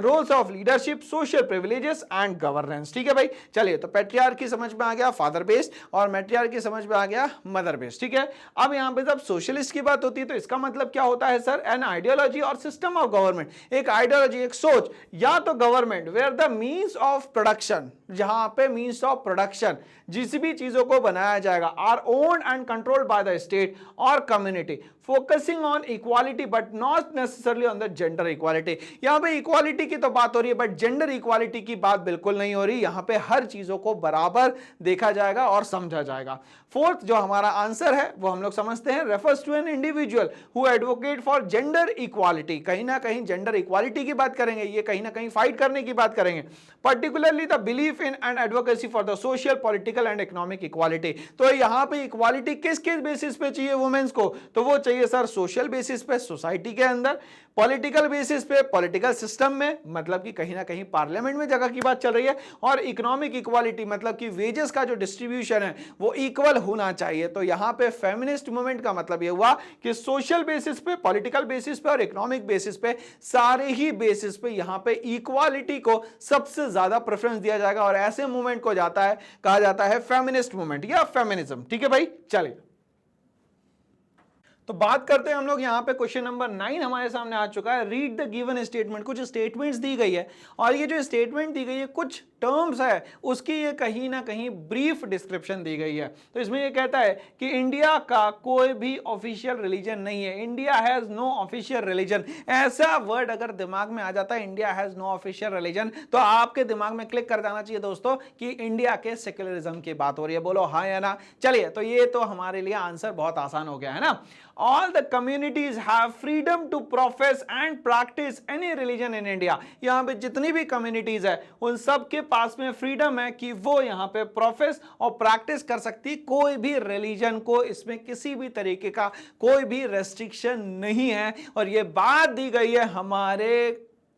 Roles of leadership, social privileges and governance. ठीक है भाई, चलिए तो पैट्रियार्की समझ में आ गया फादर बेस्ड, और मैट्रियार्की समझ में आ गया मदर बेस्ड। ठीक है, अब यहां पे जब सोशलिस्ट की बात होती है तो इसका मतलब क्या होता है सर, एन आइडियोलॉजी और सिस्टम ऑफ गवर्नमेंट, एक आइडियोलॉजी, एक सोच या तो government where the means of production, जहां पे मींस ऑफ प्रोडक्शन जिस भी चीजों को बनाया जाएगा are owned and controlled by the state और community, focusing on equality but not necessarily on the gender equality. यहां पे इक्वालिटी की तो बात हो रही है बट जेंडर इक्वालिटी की बात बिल्कुल नहीं हो रही, यहां पे हर चीजों को बराबर देखा जाएगा और समझा जाएगा। फोर्थ जो हमारा आंसर है वो हम लोग समझते हैं, refers to an individual who advocate for gender equality, कहीं ना कहीं जेंडर इक्वालिटी की बात करेंगे, ये कहीं ना कहीं फाइट करने की बात करेंगे। Particularly the belief in and advocacy for the social, political and economic equality. तो यहां पे इक्वालिटी किस किस बेसिस पे चाहिए वुमेन्स को, तो वो चाहिए सर सोशल बेसिस पे सोसाइटी के अंदर, पॉलिटिकल बेसिस पे पॉलिटिकल सिस्टम में, मतलब कि कहीं ना कहीं पार्लियामेंट में जगह की बात चल रही है, और इकोनॉमिक इक्वालिटी मतलब कि वेजेस का जो डिस्ट्रीब्यूशन है वो इक्वल होना चाहिए। तो यहां पे फेमिनिस्ट मूवमेंट का मतलब ये हुआ कि सोशल बेसिस पे, पॉलिटिकल बेसिस पे और इकोनॉमिक बेसिस पे, सारे ही बेसिस पे यहां पे इक्वालिटी को सबसे ज्यादा प्रेफरेंस दिया जाएगा, और ऐसे मूवमेंट को कहा जाता है फेमिनिस्ट मूवमेंट या फेमिनिज्म। ठीक है भाई, चलिए तो बात करते हैं हम लोग यहाँ पे क्वेश्चन नंबर 9 हमारे सामने आ चुका है। रीड द गिवन स्टेटमेंट, कुछ स्टेटमेंट्स दी गई है और ये जो स्टेटमेंट दी गई है कुछ टर्म्स है उसकी ये कहीं ना कहीं ब्रीफ डिस्क्रिप्शन दी गई है। तो इसमें ये कहता है कि इंडिया का कोई भी ऑफिशियल रिलीजन नहीं है, India has no official religion. ऐसा वर्ड अगर दिमाग में आ जाता है India has no official religion, तो आपके दिमाग में क्लिक कर जाना चाहिए दोस्तों कि इंडिया के सेक्युलरिज्म की बात हो रही है। बोलो हाँ या ना। चलिए तो ये तो हमारे लिए आंसर बहुत आसान हो गया है ना। All the communities have freedom to profess and practice any religion in India। यहाँ पे जितनी भी कम्युनिटीज है उन सब के पास में फ्रीडम है कि वो यहाँ पे प्रोफेस और प्रैक्टिस कर सकती कोई भी रिलीजन को, इसमें किसी भी तरीके का कोई भी रेस्ट्रिक्शन नहीं है। और ये बात दी गई है हमारे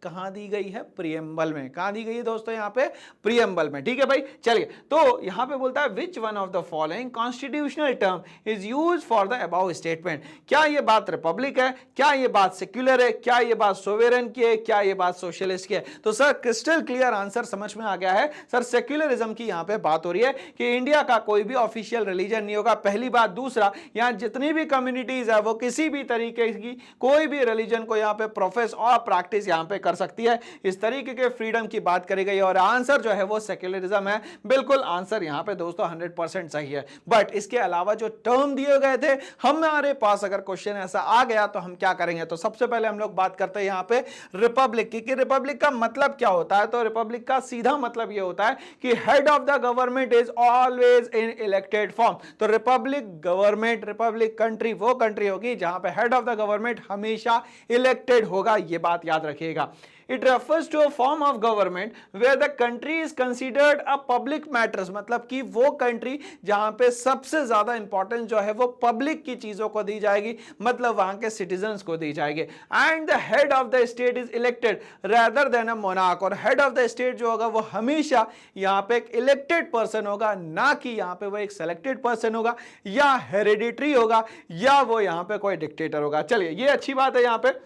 कहां दी गई है? प्रीएम्बल में। कहां दी गई है दोस्तों? यहां पे प्रीएम्बल में। ठीक है भाई, चलिए तो यहां पे बोलता है which one of the following constitutional term is used for the above statement. क्या ये बात रिपब्लिक है, क्या ये बात सेक्युलर है, क्या ये बात सोवेरेन की है, क्या ये बात सोशलिस्ट की है? तो सर क्रिस्टल क्लियर आंसर समझ में आ गया है। सर सेक्युलरिज्म की यहां पे बात हो रही है कि इंडिया का कोई भी ऑफिशियल रिलीजन नहीं होगा, पहली बात। दूसरा, यहां जितनी भी कम्युनिटीज है वो किसी भी तरीके की कोई भी रिलीजन को यहां पे प्रोफेस और प्रैक्टिस यहां पे कर सकती है। इस तरीके के फ्रीडम की बात करी गई और आंसर जो है वो सेक्युलरिज्म है। बिल्कुल आंसर यहां पे दोस्तों 100% सही है। बट इसके अलावा जो टर्म दिए गए थे, हमारे पास अगर क्वेश्चन ऐसा आ गया तो हम क्या करेंगे? तो सबसे पहले हम लोग बात करते हैं यहां पे रिपब्लिक की, कि रिपब्लिक का मतलब क्या होता है। तो रिपब्लिक का सीधा मतलब यह होता है कि head of the government is always in elected form. तो रिपब्लिक गवर्नमेंट, रिपब्लिक कंट्री वो कंट्री होगी जहां पे हेड ऑफ द गवर्नमेंट हमेशा इलेक्टेड होगा, ये बात याद रखिएगा। It refers to a form of government where the country is considered a public matters, मतलब कि वो कंट्री जहां पे सबसे ज्यादा इंपॉर्टेंस जो है वो पब्लिक की चीजों को दी जाएगी, मतलब वहां के सिटीजन्स को दी जाएगी। And the head of the state is elected rather than a monarch, और हेड ऑफ द स्टेट जो होगा वो हमेशा यहाँ पे एक इलेक्टेड पर्सन होगा, ना कि यहाँ पे वो एक सेलेक्टेड पर्सन होगा या हेरिडिटरी होगा या वो यहाँ पे कोई डिक्टेटर होगा। चलिए ये अच्छी बात है। यहाँ पे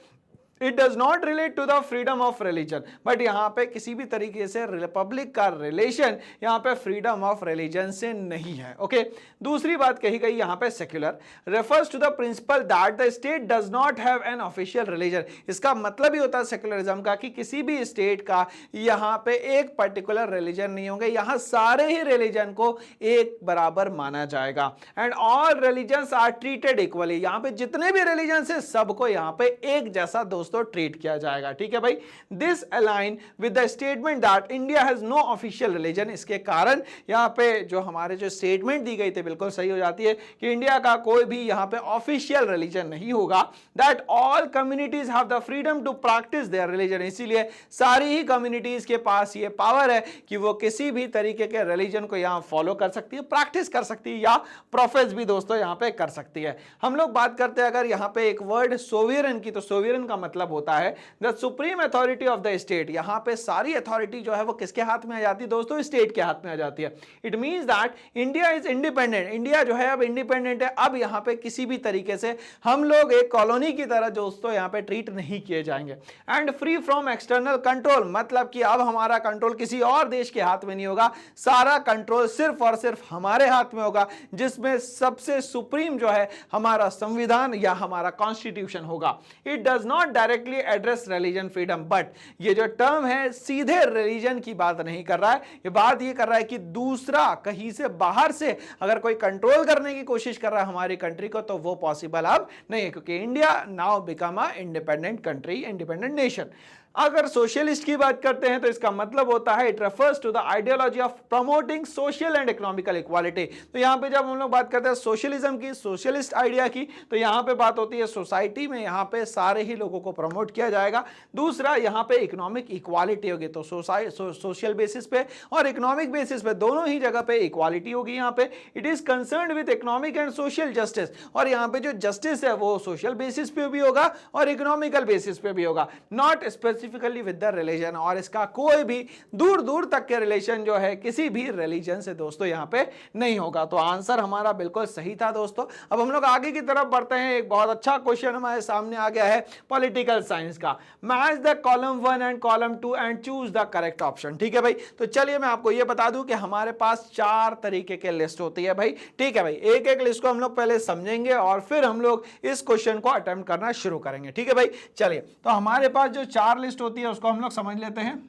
it does not relate to the freedom of religion, but यहां पे किसी भी तरीके से रिपब्लिक का रिलेशन यहां पे फ्रीडम ऑफ रिलीजन से नहीं है। ओके, दूसरी बात कही गई यहां पे secular refers to the principle that the state does not have an official religion. इसका मतलब ही होता है सेक्युलरिज्म का कि किसी भी स्टेट का यहां पे एक पर्टिकुलर रिलीजन नहीं होंगे, यहां सारे ही रिलीजन को एक बराबर माना जाएगा। And all religions are treated equally, यहां पे जितने भी रिलीजन है सबको यहां पे एक जैसा दोस्तों ट्रीट किया जाएगा। ठीक है भाई, this align with the statement that India has no official religion. इसके कारण यहां पे जो हमारे जो स्टेटमेंट दी गई थी बिल्कुल सही हो जाती है कि इंडिया का कोई भी यहां पे ऑफिशियल रिलीजन नहीं होगा। That all communities have the freedom to practise their religion, इसीलिए सारी ही कम्युनिटीज के पास ये पावर है कि वो किसी भी तरीके के रिलीजन को यहां फॉलो कर सकती है, प्रैक्टिस कर सकती है या प्रोफेस भी दोस्तों यहां पे कर सकती है। हम लोग बात करते हैं अगर यहां पे एक वर्ड सोवेरेन की, तो सोवेरेन का मतलब होता है the supreme authority of the state. यहां पे सारी अथॉरिटी जो है वो किसके हाथ में आ जाती है दोस्तों? स्टेट के हाथ में आ जाती है। It means that India is independent, India जो है अब इंडिपेंडेंट है। अब यहां पे किसी भी तरीके से हम लोग एक कॉलोनी की तरह दोस्तों यहां पे ट्रीट नहीं किए जाएंगे। And free from external control, मतलब कि अब हमारा कंट्रोल किसी और देश के हाथ में नहीं होगा, सारा कंट्रोल सिर्फ और सिर्फ हमारे हाथ में होगा, जिसमें सबसे सुप्रीम जो है हमारा संविधान या हमारा कॉन्स्टिट्यूशन होगा। It does not directly address religion freedom, but ये जो टर्म है सीधे रिलीजन की बात नहीं कर रहा है, ये बात ये कर रहा है कि दूसरा कहीं से बाहर से अगर कोई कंट्रोल करने की कोशिश कर रहा है हमारी कंट्री को, तो वो पॉसिबल अब नहीं है, क्योंकि India now become a independent country, independent nation. अगर सोशलिस्ट की बात करते हैं तो इसका मतलब होता है it refers to the ideology of promoting social and economical equality. तो यहां पे जब हम लोग बात करते हैं सोशलिज्म की, सोशलिस्ट आइडिया की, तो यहां पे बात होती है सोसाइटी में यहां पे सारे ही लोगों को प्रमोट किया जाएगा। दूसरा यहां पे इकोनॉमिक इक्वालिटी होगी, तो सोशल बेसिस पे और इकोनॉमिक बेसिस पे दोनों ही जगह पे इक्वालिटी होगी। यहां पे it is concerned with economic and social justice, और यहां पे जो जस्टिस है वो सोशल बेसिस पे भी होगा और इकोनॉमिकल बेसिस पे भी होगा, not specifically with the religion. और इसका कोई भी दूर दूर तक के रिलेशन जो है किसी भी रिलीजन से दोस्तों यहां पे नहीं होगा। तो आंसर हमारा बिल्कुल सही था दोस्तों। अब हम लोग आगे की तरफ बढ़ते हैं। एक बहुत अच्छा क्वेश्चन हमारे सामने आ गया है पॉलिटिकल साइंस का। Match the column 1 and column 2 and choose the correct option. ठीक है भाई, तो चलिए मैं आपको यह बता दूं कि हमारे पास 4 तरीके के लिस्ट होती है भाई। ठीक है भाई, एक एक लिस्ट को हम लोग पहले समझेंगे और फिर हम लोग इस क्वेश्चन को अटेम्प्ट करना शुरू करेंगे। ठीक है भाई, चलिए तो हमारे पास जो 4 लिस्ट होती है उसको हम लोग समझ लेते हैं।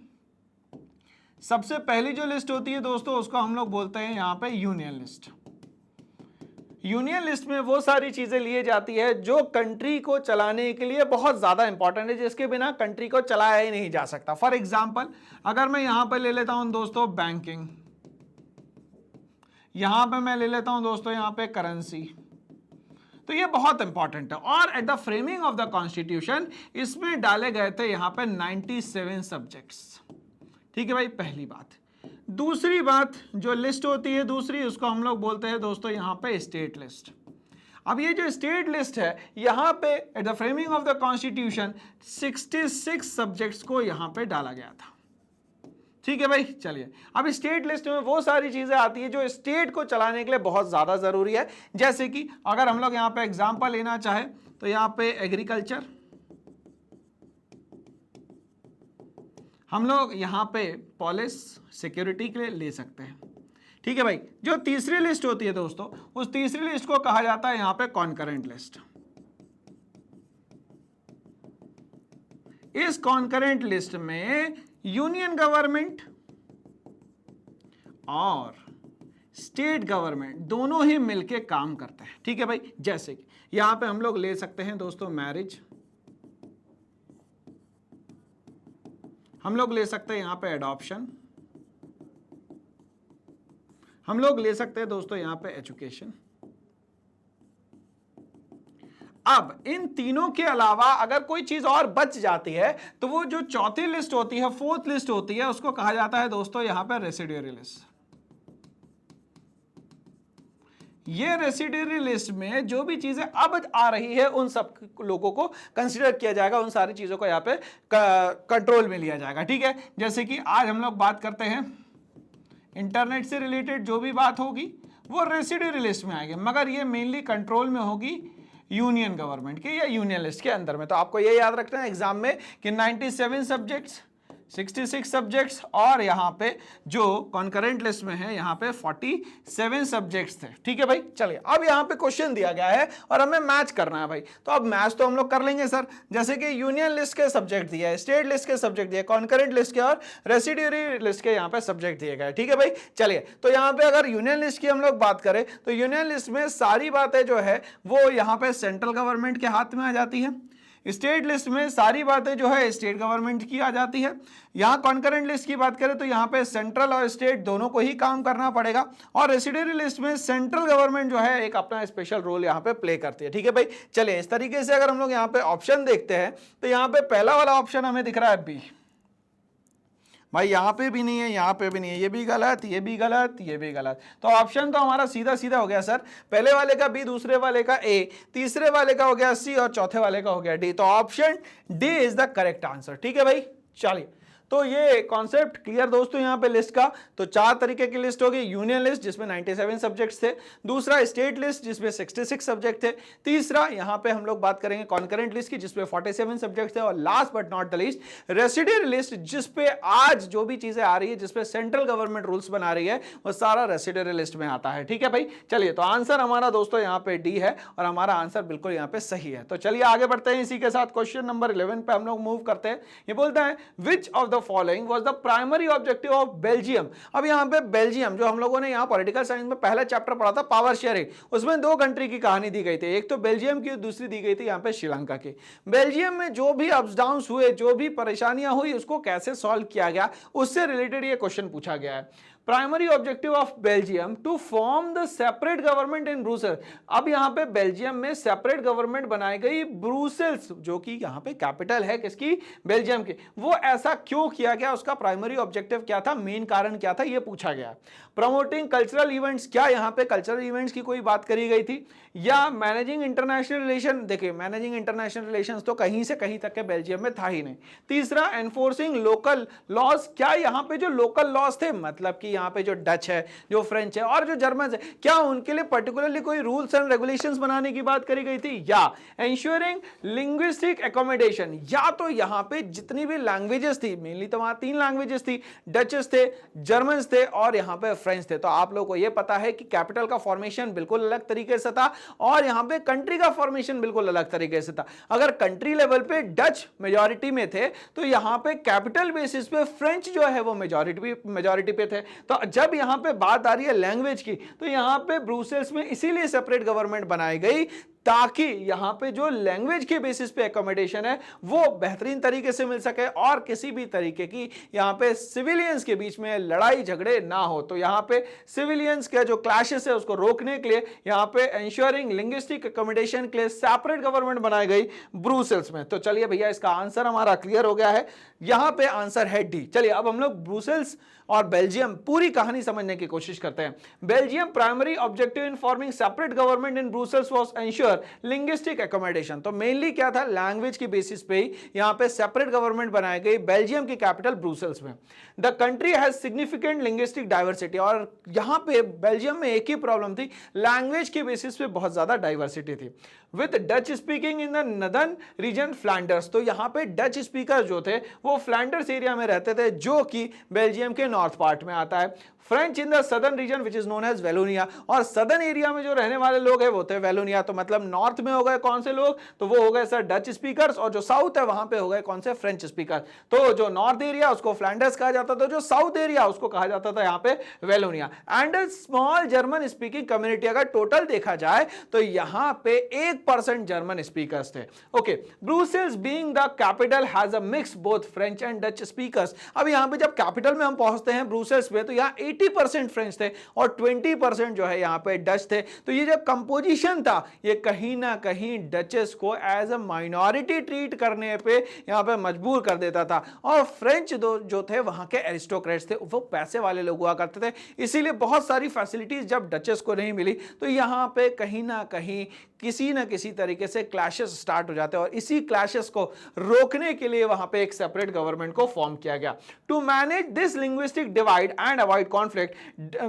सबसे पहली जो लिस्ट होती है दोस्तों उसको हम लोग बोलते हैं यहां पे यूनियन लिस्ट। यूनियन लिस्ट में वो सारी चीजें लिए जाती है जो कंट्री को चलाने के लिए बहुत ज्यादा इंपॉर्टेंट है, जिसके बिना कंट्री को चलाया ही नहीं जा सकता। फॉर एग्जांपल अगर मैं यहां पर ले लेता हूं दोस्तों बैंकिंग, यहां पे मैं ले लेता हूं दोस्तों यहां पे करेंसी, तो ये बहुत इंपॉर्टेंट है। और at the framing of the constitution इसमें डाले गए थे यहां पे 97 सब्जेक्ट्स। ठीक है भाई, पहली बात। दूसरी बात जो लिस्ट होती है दूसरी, उसको हम लोग बोलते हैं दोस्तों यहां पे स्टेट लिस्ट। अब ये जो स्टेट लिस्ट है यहां पे at the framing of the constitution 66 subjects को यहां पे डाला गया था। ठीक है भाई, चलिए अब स्टेट लिस्ट में वो सारी चीजें आती है जो स्टेट को चलाने के लिए बहुत ज्यादा जरूरी है। जैसे कि अगर हम लोग यहां पे एग्जांपल लेना चाहे तो यहां पे एग्रीकल्चर, हम लोग यहां पे पुलिस सिक्योरिटी के लिए ले सकते हैं। ठीक है भाई, जो तीसरी लिस्ट होती है दोस्तों, उस तीसरी लिस्ट को कहा जाता है यहां पे कॉन्करेंट लिस्ट। इस कॉन्करेंट लिस्ट में यूनियन गवर्नमेंट और स्टेट गवर्नमेंट दोनों ही मिलके काम करते हैं। ठीक है भाई, जैसे कि यहां पे हम लोग ले सकते हैं दोस्तों मैरिज, हम लोग ले सकते हैं यहां पे एडॉप्शन, हम लोग ले सकते हैं दोस्तों यहां पे एजुकेशन। अब इन तीनों के अलावा अगर कोई चीज और बच जाती है तो वो जो चौथी लिस्ट होती है, फोर्थ लिस्ट होती है, उसको कहा जाता है दोस्तों यहां पे रेसिड्यूरी लिस्ट। ये रेसिड्यूरी लिस्ट में जो भी चीजें अब आ रही है उन सब लोगों को कंसीडर किया जाएगा, उन सारी चीजों को यहां पे कंट्रोल में लिया जाएगा। ठीक है, जैसे कि आज हम लोग बात करते हैं इंटरनेट से रिलेटेड जो भी बात होगी वो रेसिड्यूरी लिस्ट में आएगी, मगर ये मेनली कंट्रोल में होगी यूनियन गवर्नमेंट के या यूनियन लिस्ट के अंदर में। तो आपको ये याद रखना है एग्जाम में कि 97 सब्जेक्ट्स, 66 सब्जेक्ट्स और यहाँ पे जो कॉन्करेंट लिस्ट में है यहाँ पे 47 सब्जेक्ट्स थे। ठीक है भाई, चलिए अब यहाँ पे क्वेश्चन दिया गया है और हमें मैच करना है भाई। तो अब मैच तो हम लोग कर लेंगे सर, जैसे कि यूनियन लिस्ट के सब्जेक्ट दिया है, स्टेट लिस्ट के सब्जेक्ट दिए, कॉन्करेंट लिस्ट के और रेसिड्यूरी लिस्ट के यहाँ पे सब्जेक्ट दिए गए। ठीक है भाई, चलिए तो यहाँ पे अगर यूनियन लिस्ट की हम लोग बात करें तो यूनियन लिस्ट में सारी बातें जो है वो यहाँ पे सेंट्रल गवर्नमेंट के हाथ में आ जाती है। स्टेट लिस्ट में सारी बातें जो है स्टेट गवर्नमेंट की आ जाती है। यहाँ कॉन्करेंट लिस्ट की बात करें तो यहाँ पे सेंट्रल और स्टेट दोनों को ही काम करना पड़ेगा, और रेसिड्यूरी लिस्ट में सेंट्रल गवर्नमेंट जो है एक अपना स्पेशल रोल यहाँ पे प्ले करती है। ठीक है भाई, चलिए इस तरीके से अगर हम लोग यहाँ पे ऑप्शन देखते हैं तो यहाँ पे पहला वाला ऑप्शन हमें दिख रहा है बी। भाई यहाँ पे भी नहीं है, यहाँ पे भी नहीं है, ये भी गलत, ये भी गलत, ये भी गलत। तो ऑप्शन तो हमारा सीधा सीधा हो गया सर, पहले वाले का बी, दूसरे वाले का ए, तीसरे वाले का हो गया सी और चौथे वाले का हो गया डी। तो option D is the correct answer. ठीक है भाई, चलिए तो ये कॉन्सेप्ट क्लियर दोस्तों यहाँ पे लिस्ट का। तो चार तरीके की लिस्ट होगी, यूनियन लिस्ट जिसमें 97 सब्जेक्ट्स थे, दूसरा स्टेट लिस्ट जिसमें 66 सब्जेक्ट थे, तीसरा यहाँ पे हम लोग बात करेंगे कॉन्करेंट लिस्ट की जिसमें 47 सब्जेक्ट थे, और last but not the least residuary list जिसपे आज जो भी चीजें आ रही है, जिसपे सेंट्रल गवर्नमेंट रूल्स बना रही है, वो सारा रेसिड्यूरी लिस्ट में आता है। ठीक है भाई, चलिए तो आंसर हमारा दोस्तों यहाँ पे डी है और हमारा आंसर बिल्कुल यहाँ पे सही है। तो चलिए आगे बढ़ते हैं, इसी के साथ क्वेश्चन नंबर 11 पे हम लोग मूव करते हैं। ये बोलता है विच of the following was the primary objective of Belgium. अब यहाँ पे बेल्जियम जो हम लोगों ने यहाँ पॉलिटिकल साइंस में पहला चैप्टर पढ़ा था पावर शेयरिंग, उसमें दो कंट्री की कहानी दी गई थी, एक तो बेल्जियम की, दूसरी दी गई थी यहाँ पे श्रीलंका की। बेल्जियम में जो भी अप्स डाउन्स हुए, जो भी परेशानियां हुई, उसको कैसे सॉल्व किया गया, उससे रिलेटेड ये क्वेश्चन पूछा गया है। Primary objective of Belgium to form the separate government in Brussels. अब यहाँ पे बेल्जियम में सेपरेट गवर्नमेंट बनाई गई, ब्रुसेल्स जो कि यहाँ पे कैपिटल है किसकी, बेल्जियम की। वो ऐसा क्यों किया गया, उसका प्राइमरी ऑब्जेक्टिव क्या था, मेन कारण क्या था, ये पूछा गया। प्रमोटिंग कल्चरल इवेंट्स, क्या यहाँ पे कल्चरल इवेंट्स की कोई बात करी गई थी, या मैनेजिंग इंटरनेशनल रिलेशन। देखिए मैनेजिंग इंटरनेशनल रिलेशंस तो कहीं से कहीं तक के बेल्जियम में था ही नहीं। तीसरा एनफोर्सिंग लोकल लॉज, क्या यहाँ पे जो लोकल लॉज थे, मतलब कि यहाँ पे जो डच है, जो फ्रेंच है और जो जर्मन है, क्या उनके लिए पर्टिकुलरली कोई रूल्स एंड रेगुलेशंस बनाने की बात करी गई थी, या एंश्योरिंग लिंग्विस्टिक एकोमोडेशन, या तो यहाँ पे जितनी भी लैंग्वेजेस थी, मेनली तो वहां 3 लैंग्वेजेस थी, डचेस थे, जर्मन थे और यहाँ पे फ्रेंच थे। तो आप लोगों को यह पता है कि कैपिटल का फॉर्मेशन बिल्कुल अलग तरीके से था और यहाँ पे कंट्री का फॉर्मेशन बिल्कुल अलग तरीके से था। अगर कंट्री लेवल पे डच मेजॉरिटी में थे तो यहाँ पे कैपिटल बेसिस पे फ्रेंच जो है वो मेजॉरिटी पे थे। तो जब यहाँ पे बात आ रही है लैंग्वेज की, तो यहाँ पे ब्रुसेल्स में इसीलिए सेपरेट गवर्नमेंट बनाई गई ताकि यहां पे जो लैंग्वेज के बेसिस पे एकोमोडेशन है वो बेहतरीन तरीके से मिल सके और किसी भी तरीके की यहां पे सिविलियंस के बीच में लड़ाई झगड़े ना हो। तो यहां पे सिविलियंस के जो क्लैशेस है उसको रोकने के लिए यहां पे एंश्योरिंग लिंग्विस्टिक एकोमोडेशन के लिए सेपरेट गवर्नमेंट बनाई गई ब्रुसेल्स में। तो चलिए भैया इसका आंसर हमारा क्लियर हो गया है, यहां पे आंसर है डी। चलिए अब हम लोग ब्रुसेल्स और बेल्जियम, पूरी कहानी समझने की कोशिश करते हैं। Belgium primary objective in forming separate government in Brussels was ensure linguistic accommodation. तो मेनली क्या था, लैंग्वेज की बेसिस पे ही यहां पे सेपरेट गवर्नमेंट बनाई गई बेल्जियम की कैपिटल ब्रुसेल्स में। The country has significant linguistic diversity, और यहां पे बेल्जियम में एक ही प्रॉब्लम थी, लैंग्वेज की बेसिस पे बहुत ज्यादा डाइवर्सिटी थी। With Dutch speaking in the northern region Flanders, तो यहां पे डच स्पीकर जो थे वो फ्लैंडर्स एरिया में रहते थे, जो कि बेल्जियम के नॉर्थ पार्ट में आता है। French in the southern region which is known as Wallonia, और सदर्न एरिया में जो रहने वाले लोग हैं वो थे वेलोनिया। तो मतलब नॉर्थ में हो गए कौन से लोग, तो वो हो गए सर डच स्पीकर्स, और जो साउथ है वहां पे हो गए कौन से, फ्रेंच स्पीकर। तो जो नॉर्थ एरिया उसको फ्लैंडर्स कहा जाता था, जो साउथ एरिया उसको कहा जाता था यहाँ पे Wallonia. And small German speaking community, अगर टोटल देखा जाए तो यहाँ पे 1% जर्मन स्पीकर्स थे। Okay, Brussels being the capital has a mix both French and Dutch speakers. अब यहाँ पे जब कैपिटल में हम पहुंचते हैं ब्रुसेल्स में, तो यहाँ 80% फ्रेंच थे और 20% जो है यहाँ पे डच थे। तो ये जो कंपोजिशन था ये कहीं ना कहीं डचेस को एज अ माइनॉरिटी ट्रीट करने पे यहाँ पे मजबूर कर देता था। और फ्रेंच जो थे वहां के एरिस्टोक्रेट्स थे, वो पैसे वाले लोग हुआ करते थे, इसीलिए बहुत सारी फैसिलिटीज जब डचेस को नहीं मिली तो यहाँ पे कहीं ना कहीं किसी ना किसी तरीके से क्लैशेस स्टार्ट हो जाते हैं। और इसी क्लैशेस को रोकने के लिए वहां पे एक सेपरेट गवर्नमेंट को फॉर्म किया गया। To manage this linguistic divide and avoid conflict,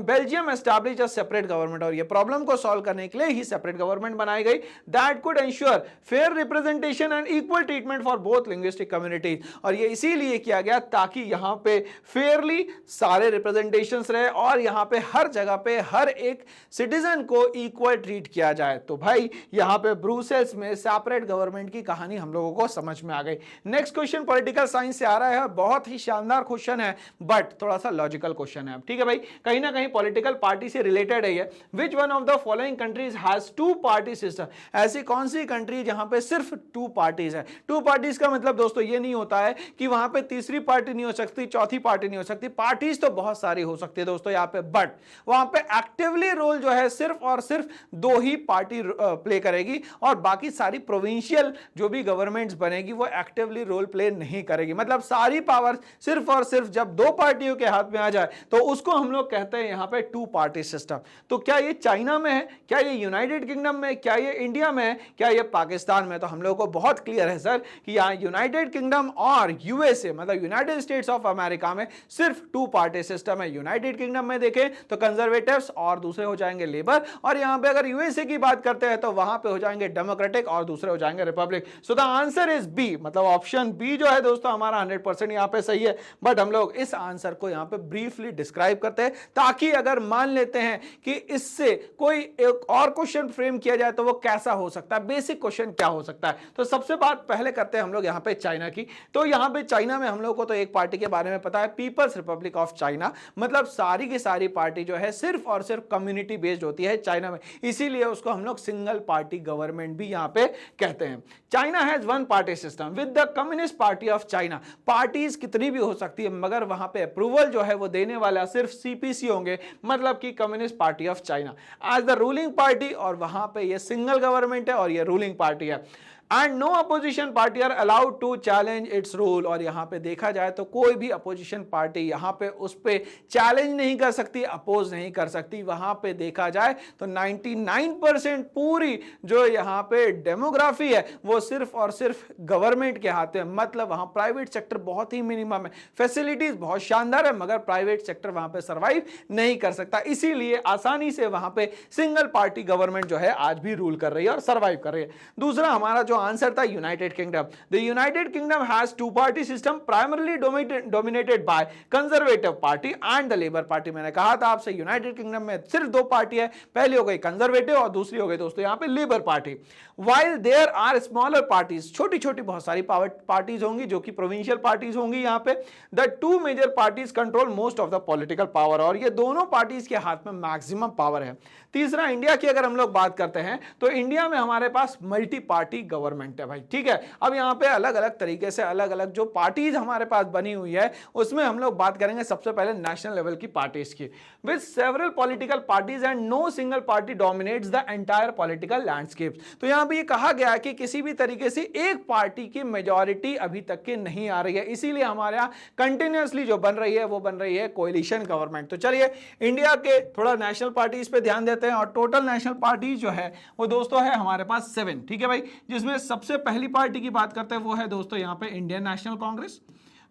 Belgium establish a separate government, और ये प्रॉब्लम को सॉल्व करने के लिए ही सेपरेट गवर्नमेंट बनाई गई that could ensure fair representation and equal treatment for both linguistic communities. और ये इसीलिए किया गया ताकि यहां पे फेयरली सारे रिप्रेजेंटेशंस रहे और यहां पे हर जगह पे हर एक सिटीजन को इक्वल ट्रीट किया जाए। तो भाई यहां पे ब्रुसेल्स में सेपरेट गवर्नमेंट की कहानी हम लोगों को समझ में आ गई। नेक्स्ट क्वेश्चन पॉलिटिकल साइंस से आ रहा है, बहुत ही शानदार क्वेश्चन है बट थोड़ा सा लॉजिकल क्वेश्चन है। ठीक है भाई, कहीं ना कहीं पॉलिटिकल पार्टी से रिलेटेड है ये। Which one of the following countries has two party system, ऐसी कौन सी कंट्री जहां पे सिर्फ टू पार्टीज है। टू पार्टीज का मतलब दोस्तों ये नहीं होता है कि वहां पे तीसरी पार्टी नहीं हो सकती, चौथी पार्टी नहीं हो सकती, पार्टीज तो बहुत सारी हो सकती है दोस्तों यहाँ पे, बट वहां पे एक्टिवली रोल जो है सिर्फ और सिर्फ दो ही पार्टी प्ले करेगी और बाकी सारी प्रोविंशियल जो भी गवर्नमेंट्स बनेगी वो एक्टिवली रोल प्ले नहीं करेगी। मतलब सारी पावर सिर्फ और सिर्फ जब दो पार्टियों के हाथ में आ जाए तो उसको हम लोग कहते हैं यहां पे टू पार्टी सिस्टम। तो क्या ये चाइना में है, क्या ये यूनाइटेड किंगडम में, क्या ये इंडिया में है, क्या ये पाकिस्तान में? तो हम लोग को बहुत क्लियर है सर कि यहां यूनाइटेड किंगडम और यूएसए मतलब यूनाइटेड स्टेट्स ऑफ अमेरिका में सिर्फ टू पार्टी सिस्टम है। यूनाइटेड किंगडम में देखें तो कंजर्वेटिव्स और दूसरे हो जाएंगे लेबर, और यहां पे अगर यूएसए की बात करते हैं तो वहां पे हो जाएंगे डेमोक्रेटिक और दूसरे हो जाएंगे republic. So the answer is B, मतलब ऑप्शन बी जो है दोस्तों हमारा 100% यहां पे सही है। बट हम लोग इस आंसर को यहां पे ब्रीफली डिस्क्राइब करते हैं ताकि अगर मान लेते हैं कि इससे कोई एक और क्वेश्चन फ्रेम किया जाए तो वो कैसा हो सकता है, बेसिक क्वेश्चन क्या हो सकता है। तो सबसे बात पहले करते हैं हम लोग यहां पे चाइना की। तो यहां पे चाइना में हम लोग को तो एक पार्टी के बारे में पता है, पीपल्स रिपब्लिक ऑफ चाइना, मतलब सारी की सारी पार्टी जो है सिर्फ और सिर्फ कम्युनिटी बेस्ड होती है चाइना में, इसीलिए उसको हम लोग सिंगल पार्टी गवर्नमेंट भी यहां पे कहते हैं। China has one party system with the communist Party of China. Parties कितनी भी हो सकती है मगर वहां पे अप्रूवल जो है वो देने वाला सिर्फ सीपीसी होंगे, मतलब कि Communist Party of China as the ruling party, और वहां पे ये सिंगल गवर्नमेंट है और ये रूलिंग पार्टी है। And no opposition party are allowed to challenge its rule, और यहां पे देखा जाए तो कोई भी अपोजिशन पार्टी यहां पे उस पे चैलेंज नहीं कर सकती, अपोज नहीं कर सकती। वहां पे देखा जाए तो 99% पूरी जो यहां पे डेमोग्राफी है वो सिर्फ और सिर्फ गवर्नमेंट के हाथ में, मतलब वहां प्राइवेट सेक्टर बहुत ही मिनिमम है, फैसिलिटीज बहुत शानदार है मगर प्राइवेट सेक्टर वहां पे सर्वाइव नहीं कर सकता, इसीलिए आसानी से वहां पे सिंगल पार्टी गवर्नमेंट जो है आज भी रूल कर रही है और सर्वाइव कर रही है। दूसरा हमारा जो आंसर था United Kingdom. The United Kingdom has two party system primarily dominated by Conservative Party and the Labour Party. मैंने कहा था आपसे यूनाइटेड किंगडम में सिर्फ दो पार्टी है, पहली हो गई कंजर्वेटिव और दूसरी हो गई दोस्तों यहां पे Labour Party. While there are smaller parties, छोटी छोटी बहुत सारी पार्टीज होंगी जो कि प्रोविंशियल पार्टीज होंगी यहां पे। The two major parties control most of the political power, और ये दोनों पार्टीज के हाथ में मैक्सिमम पावर है। तीसरा इंडिया की अगर हम लोग बात करते हैं तो इंडिया में हमारे पास मल्टी पार्टी गवर्नमेंट है भाई, ठीक है। अब यहाँ पे अलग अलग तरीके से अलग अलग जो पार्टीज हमारे पास बनी हुई है उसमें हम लोग बात करेंगे सबसे पहले नेशनल लेवल की पार्टीज की। With several political parties and no single party dominates the entire political landscape. तो यहाँ पे ये कहा गया कि किसी भी तरीके से एक पार्टी की मेजॉरिटी अभी तक के नहीं आ रही है, इसीलिए हमारे यहाँ कंटिन्यूअसली जो बन रही है वो बन रही है कोएलिशन गवर्नमेंट। तो चलिए इंडिया के थोड़ा नेशनल पार्टीज पे ध्यान देते हैं, और टोटल नेशनल पार्टीज जो है वो दोस्तों है हमारे पास 7, ठीक है भाई। जिसमें सबसे पहली पार्टी की बात करते हैं वो है दोस्तों यहाँ पे इंडियन नेशनल कांग्रेस,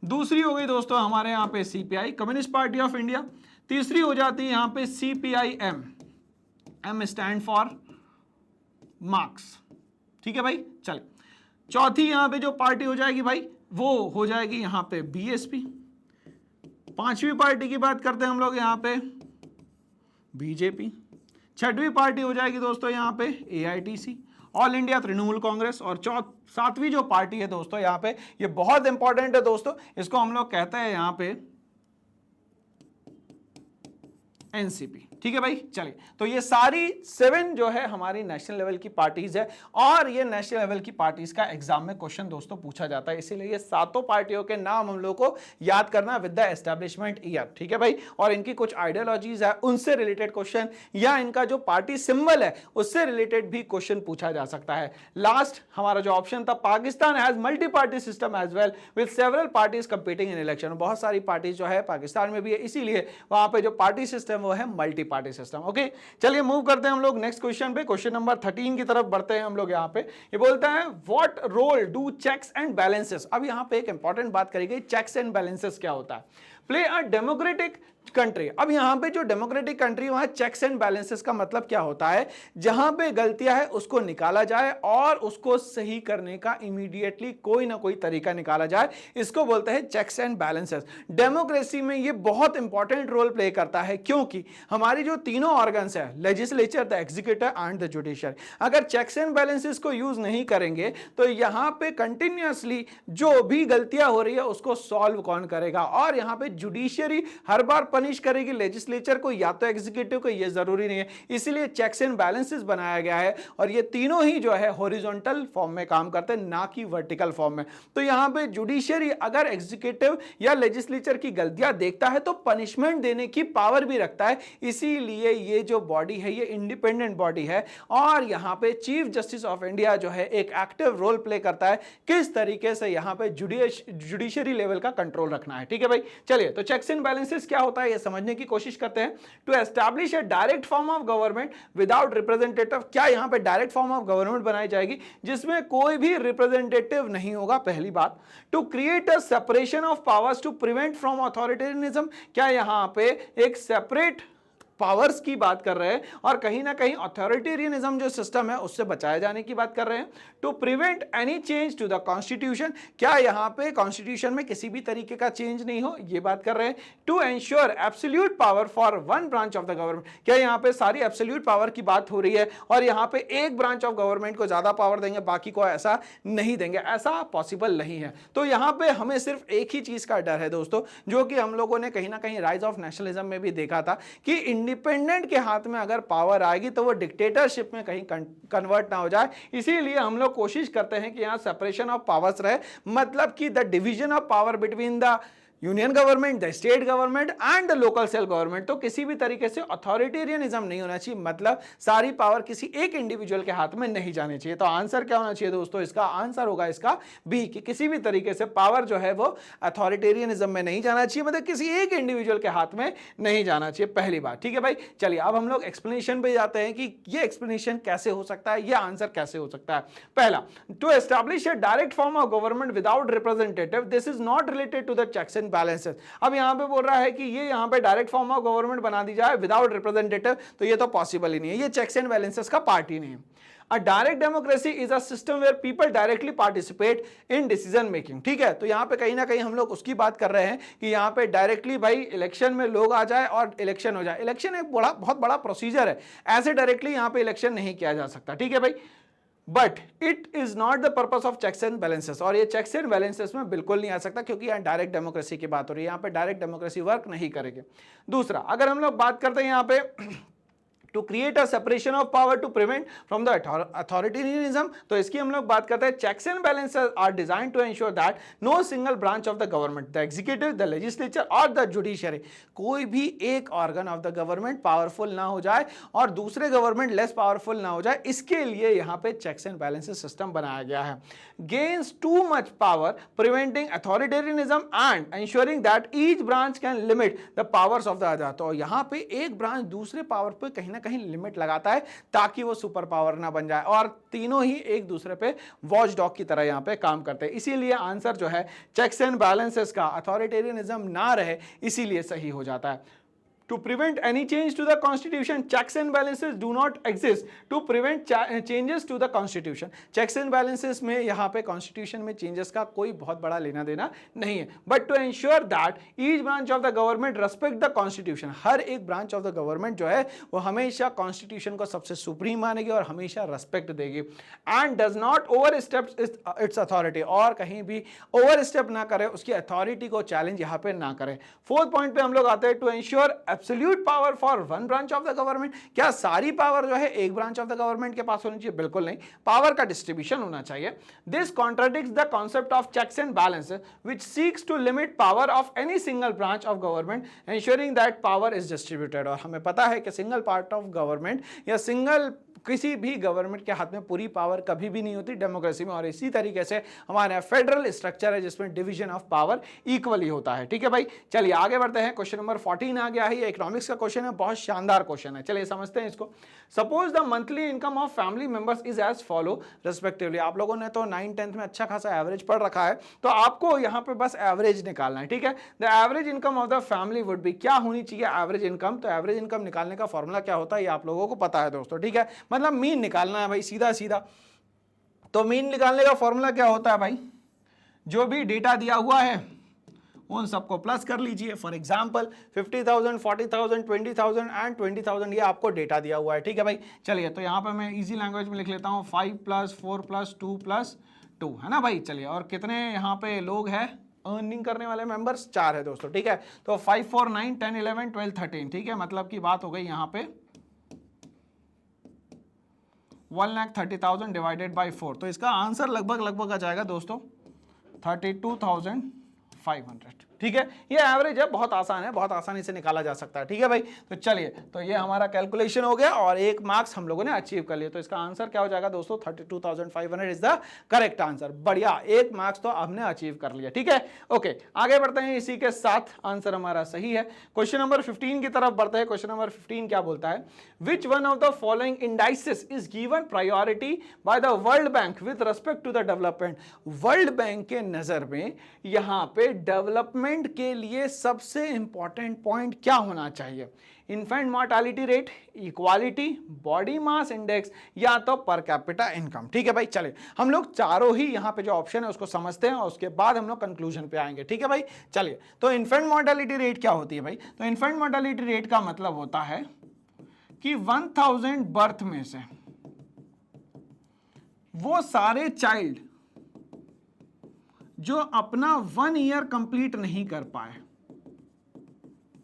दूसरी हो गई दोस्तों हमारे यहाँ पे CPI Communist Party of India, तीसरी हो जाती है यहाँ पे CPIM, M stand for Marx, ठीक है भाई। चले चौथी यहाँ पे जो पार्टी हो जाएगी भाई वो हो जाएगी यहाँ पे बीएसपी, पांचवी पार्टी की बात करते हैं हम लोग यहाँ पे बीजेपी, छठवीं पार्टी हो जाएगी दोस्तों यहाँ पे AITC, all India Trinamool Congress, और सातवीं जो पार्टी है दोस्तों यहाँ पे ये बहुत इंपॉर्टेंट है दोस्तों, इसको हम लोग कहते हैं यहाँ पे एनसीपी, ठीक है भाई। चलिए तो ये सारी 7 जो है हमारी नेशनल लेवल की पार्टीज है, और ये नेशनल लेवल की पार्टीज का एग्जाम में क्वेश्चन दोस्तों पूछा जाता है, इसीलिए ये सातों पार्टियों के नाम हम लोग को याद करना विद द एस्टैब्लिशमेंट ईयर, ठीक है भाई। और इनकी कुछ आइडियोलॉजीज है उनसे रिलेटेड क्वेश्चन, या इनका जो पार्टी सिंबल है उससे रिलेटेड भी क्वेश्चन पूछा जा सकता है। लास्ट हमारा जो ऑप्शन था, Pakistan has multi party system as well with several parties competing in election. बहुत सारी पार्टीज जो है पाकिस्तान में भी है, इसीलिए वहां पे जो पार्टी सिस्टम वो है मल्टी पार्टी सिस्टम। ओके चलिए मूव करते हैं हम लोग नेक्स्ट क्वेश्चन पे, क्वेश्चन नंबर 13 की तरफ बढ़ते हैं हम लोग। यहाँ पे ये बोलता है what role do checks and balances. अब यहाँ पे एक इंपॉर्टेंट बात करी गई, चेक्स एंड बैलेंसेस क्या होता है। Play a democratic country. अब यहां पे जो डेमोक्रेटिक कंट्री वहां चेक्स एंड बैलेंसेस का मतलब क्या होता है, जहां पे गलतियां है उसको निकाला जाए और उसको सही करने का इमीडिएटली कोई ना कोई तरीका निकाला जाए, इसको बोलते हैं चेक्स एंड बैलेंसेस। डेमोक्रेसी में ये बहुत इंपॉर्टेंट रोल प्ले करता है, क्योंकि हमारी जो तीनों ऑर्गन्स है, legislature, the executive and the judiciary, अगर चेक्स एंड बैलेंसेस को यूज नहीं करेंगे तो यहां पे कंटिन्यूअसली जो भी गलतियां हो रही है उसको सॉल्व कौन करेगा। और यहां पे जुडिशियरी हर बार पनिश करेगी लेजिस्लेचर को या तो एग्जीक्यूटिव को, ये जरूरी नहीं है, इसीलिए चेक्स एंड बैलेंसेस बनाया गया है। और ये तीनों ही जो है हॉरिजॉन्टल फॉर्म में काम करते हैं, ना कि वर्टिकल फॉर्म में। तो यहां पे जुडिशियरी अगर एग्जीक्यूटिव या लेजिस्लेचर की गलतियां देखता है तो पनिशमेंट देने की पावर भी रखता है, इसीलिए ये जो बॉडी है ये इंडिपेंडेंट बॉडी है। और यहां पे चीफ जस्टिस ऑफ इंडिया जो है एक एक्टिव रोल प्ले करता है, किस तरीके से यहां पे जुडिशियरी लेवल का कंट्रोल रखना है, ठीक है भाई। चलिए तो चेक्स एंड बैलेंसेस क्या होता है ये समझने की कोशिश करते हैं। To establish a direct form of government without representative, क्या यहां पे डायरेक्ट फॉर्म ऑफ गवर्नमेंट बनाई जाएगी जिसमें कोई भी रिप्रेजेंटेटिव नहीं होगा, पहली बात। To create a separation of powers to prevent from authoritarianism, क्या यहां पे एक सेपरेट पावर्स की बात कर रहे हैं और कहीं ना कहीं अथॉरिटेरियनिज्म जो सिस्टम है उससे बचाए जाने की बात कर रहे हैं। To prevent any change to the constitution, क्या यहां पे कॉन्स्टिट्यूशन में किसी भी तरीके का चेंज नहीं हो, ये बात कर रहे हैं। To ensure absolute power for one branch of the government, क्या यहां पे सारी एब्सोल्यूट पावर की बात हो रही है और यहां पे एक ब्रांच ऑफ गवर्नमेंट को ज्यादा पावर देंगे बाकी को ऐसा नहीं देंगे, ऐसा पॉसिबल नहीं है। तो यहां पे हमें सिर्फ एक ही चीज का डर है दोस्तों, जो कि हम लोगों ने कहीं ना कहीं राइज ऑफ नेशनलिज्म में भी देखा था कि इंडिपेंडेंट के हाथ में अगर पावर आएगी तो वो डिक्टेटरशिप में कहीं कन्वर्ट ना हो जाए। इसीलिए हम लोग कोशिश करते हैं कि यहां सेपरेशन ऑफ पावर्स रहे, मतलब कि the division of power between the union government, the state government and the local self government. तो किसी भी तरीके से अथॉरिटेरियनिज्म नहीं होना चाहिए, मतलब सारी पावर किसी एक इंडिविजुअल के हाथ में नहीं जानी चाहिए। तो आंसर क्या होना चाहिए दोस्तों, इसका आंसर होगा इसका बी, कि किसी भी तरीके से पावर जो है वो अथॉरिटेरियनिज्म में नहीं जाना चाहिए, मतलब किसी एक इंडिविजुअल के हाथ में नहीं जाना चाहिए, पहली बात, ठीक है भाई। चलिए अब हम लोग एक्सप्लेनेशन पे जाते हैं कि ये एक्सप्लेनेशन कैसे हो सकता है, ये आंसर कैसे हो सकता है। पहला, to establish a direct form of government without representative, this is not related to the checks and balances. अब यहां पे बोल रहा है कि ये यहां पे डायरेक्ट फॉर्म ऑफ गवर्नमेंट बना दी जाए विदाउट रिप्रेजेंटेटिव, तो ये तो पॉसिबल ही नहीं है, ये चेक्स एंड बैलेंसेस का पार्ट ही नहीं है। A direct democracy is a system where people directly participate in decision making, ठीक है। तो यहां पे कहीं ना कहीं हम लोग उसकी बात कर रहे हैं कि यहां पे डायरेक्टली भाई इलेक्शन में लोग आ जाए और इलेक्शन हो जाए। इलेक्शन एक बहुत बड़ा प्रोसीजर है, ऐसे डायरेक्टली यहां पे इलेक्शन नहीं किया जा सकता, ठीक है भाई। But it is not the purpose of checks and balances, और ये चेक्स एंड बैलेंसेस में बिल्कुल नहीं आ सकता, क्योंकि यहाँ डायरेक्ट डेमोक्रेसी की बात हो रही है, यहाँ पे डायरेक्ट डेमोक्रेसी वर्क नहीं करेगी। दूसरा, अगर हम लोग बात करते हैं यहाँ पे to create a separation of power to prevent from the authoritarianism. तो इसकी हम लोग बात करते हैं, checks and balances are design to ensure that no single branch of the government, the executive, the legislature और द जुडिशरी, कोई भी एक organ of the government powerful ना हो जाए और दूसरे गवर्नमेंट लेस पावरफुल ना हो जाए, इसके लिए यहां पे चेक्स एंड बैलेंसेस सिस्टम बनाया गया है। Gains too much power preventing authoritarianism and ensuring that each branch can limit the powers of the other. तो यहां पे एक ब्रांच दूसरे पावर पे कहीं ना कहीं लिमिट लगाता है ताकि वो सुपर पावर ना बन जाए, और तीनों ही एक दूसरे पे वॉच डॉग की तरह यहां पे काम करते हैं। इसीलिए आंसर जो है चेक्स एंड बैलेंसेस का अथॉरिटेरियनिज्म ना रहे, इसीलिए सही हो जाता है। To prevent any change to the constitution, checks and balances do not exist to prevent changes to the constitution. Checks and balances में यहाँ पे constitution में changes का कोई बहुत बड़ा लेना देना नहीं है, but to ensure that each branch of the government respect the constitution, हर एक branch of the government जो है वो हमेशा constitution को सबसे supreme मानेगी और हमेशा respect देगी, and does not overstep its authority, और कहीं भी overstep ना करे, उसकी authority को challenge यहाँ पे ना करे। फोर्थ पॉइंट पे हम लोग आते हैं, to ensure absolute power for one branch of the government. क्या सारी पावर जो है एक ब्रांच ऑफ द गवर्नमेंट के पास होनी चाहिए? बिल्कुल नहीं, पावर का डिस्ट्रीब्यूशन होना चाहिए। This contradicts the concept of checks and balances which seeks to limit power of any single branch of government ensuring that power is distributed. और हमें पता है कि सिंगल पार्ट ऑफ गवर्नमेंट या सिंगल किसी भी गवर्नमेंट के हाथ में पूरी पावर कभी भी नहीं होती डेमोक्रेसी में, और इसी तरीके से हमारे फेडरल स्ट्रक्चर है जिसमें डिवीजन ऑफ पावर इक्वली होता है। ठीक है भाई, चलिए आगे बढ़ते हैं। क्वेश्चन नंबर 14 आ गया है, ये इकोनॉमिक्स का क्वेश्चन है, बहुत शानदार क्वेश्चन है, चलिए समझते हैं इसको। Suppose the monthly income of family members is as follow respectively. आप लोगों ने तो 9th-10th में अच्छा खासा एवरेज पढ़ रखा है, तो आपको यहाँ पे बस एवरेज निकालना है। ठीक है, the average income of the family would be, क्या होनी चाहिए एवरेज इनकम? तो एवरेज इनकम निकालने का फॉर्मूला क्या होता है ये आप लोगों को पता है दोस्तों। ठीक है, मतलब मीन निकालना है भाई, सीधा सीधा। तो मीन निकालने का फॉर्मूला क्या होता है भाई? जो भी डेटा दिया हुआ है उन सबको प्लस कर लीजिए। फॉर एग्जांपल 50,000, 40,000, 20,000 एंड 20,000 ये आपको डेटा दिया हुआ है। ठीक है भाई, चलिए तो यहाँ पे मैं इजी लैंग्वेज में लिख लेता हूँ 5 + 4 + 2 + 2, है ना भाई। चलिए, और कितने यहाँ पे लोग हैं अर्निंग करने वाले मेंबर्स? 4 है दोस्तों। ठीक है, तो 5, 4, 9, 10, 11, 12, 13। ठीक है, मतलब की बात हो गई यहाँ पे 1,30,000 डिवाइडेड बाई 4। तो इसका आंसर लगभग आ जाएगा दोस्तों 32,500। ठीक है, ये एवरेज है, बहुत आसान है, बहुत आसानी से निकाला जा सकता है। ठीक है भाई, तो चलिए, तो ये हमारा कैलकुलेशन हो गया और 1 मार्क्स हम लोगों ने अचीव कर लिए। तो इसका आंसर क्या हो जाएगा दोस्तों? 32,500 इज द करेक्ट आंसर। बढ़िया, 1 मार्क्स तो हमने अचीव कर लिया। ठीक है, ओके, आगे बढ़ते हैं। इसी के साथ आंसर हमारा सही है। क्वेश्चन नंबर 15 की तरफ बढ़ते हैं। क्वेश्चन नंबर 15 क्या बोलता है? Which one of the following indices is given priority by the World Bank with respect to the development? World Bank के नजर में यहां पे डेवलपमेंट के लिए सबसे इंपॉर्टेंट पॉइंट क्या होना चाहिए? Infant mortality rate, equality, body mass index, या तो पर कैपिटा इनकम। ठीक है भाई, चलिए हम लोग चारों ही यहाँ पे जो ऑप्शन है उसको समझते हैं और उसके बाद हम लोग कंक्लूजन पे आएंगे। ठीक है भाई, चलिए, तो इन्फेंट मॉर्टेलिटी रेट क्या होती है भाई? तो इन्फेंट मॉर्टेलिटी रेट का मतलब होता है कि 1000 बर्थ में से वो सारे चाइल्ड जो अपना 1 ईयर कंप्लीट नहीं कर पाए,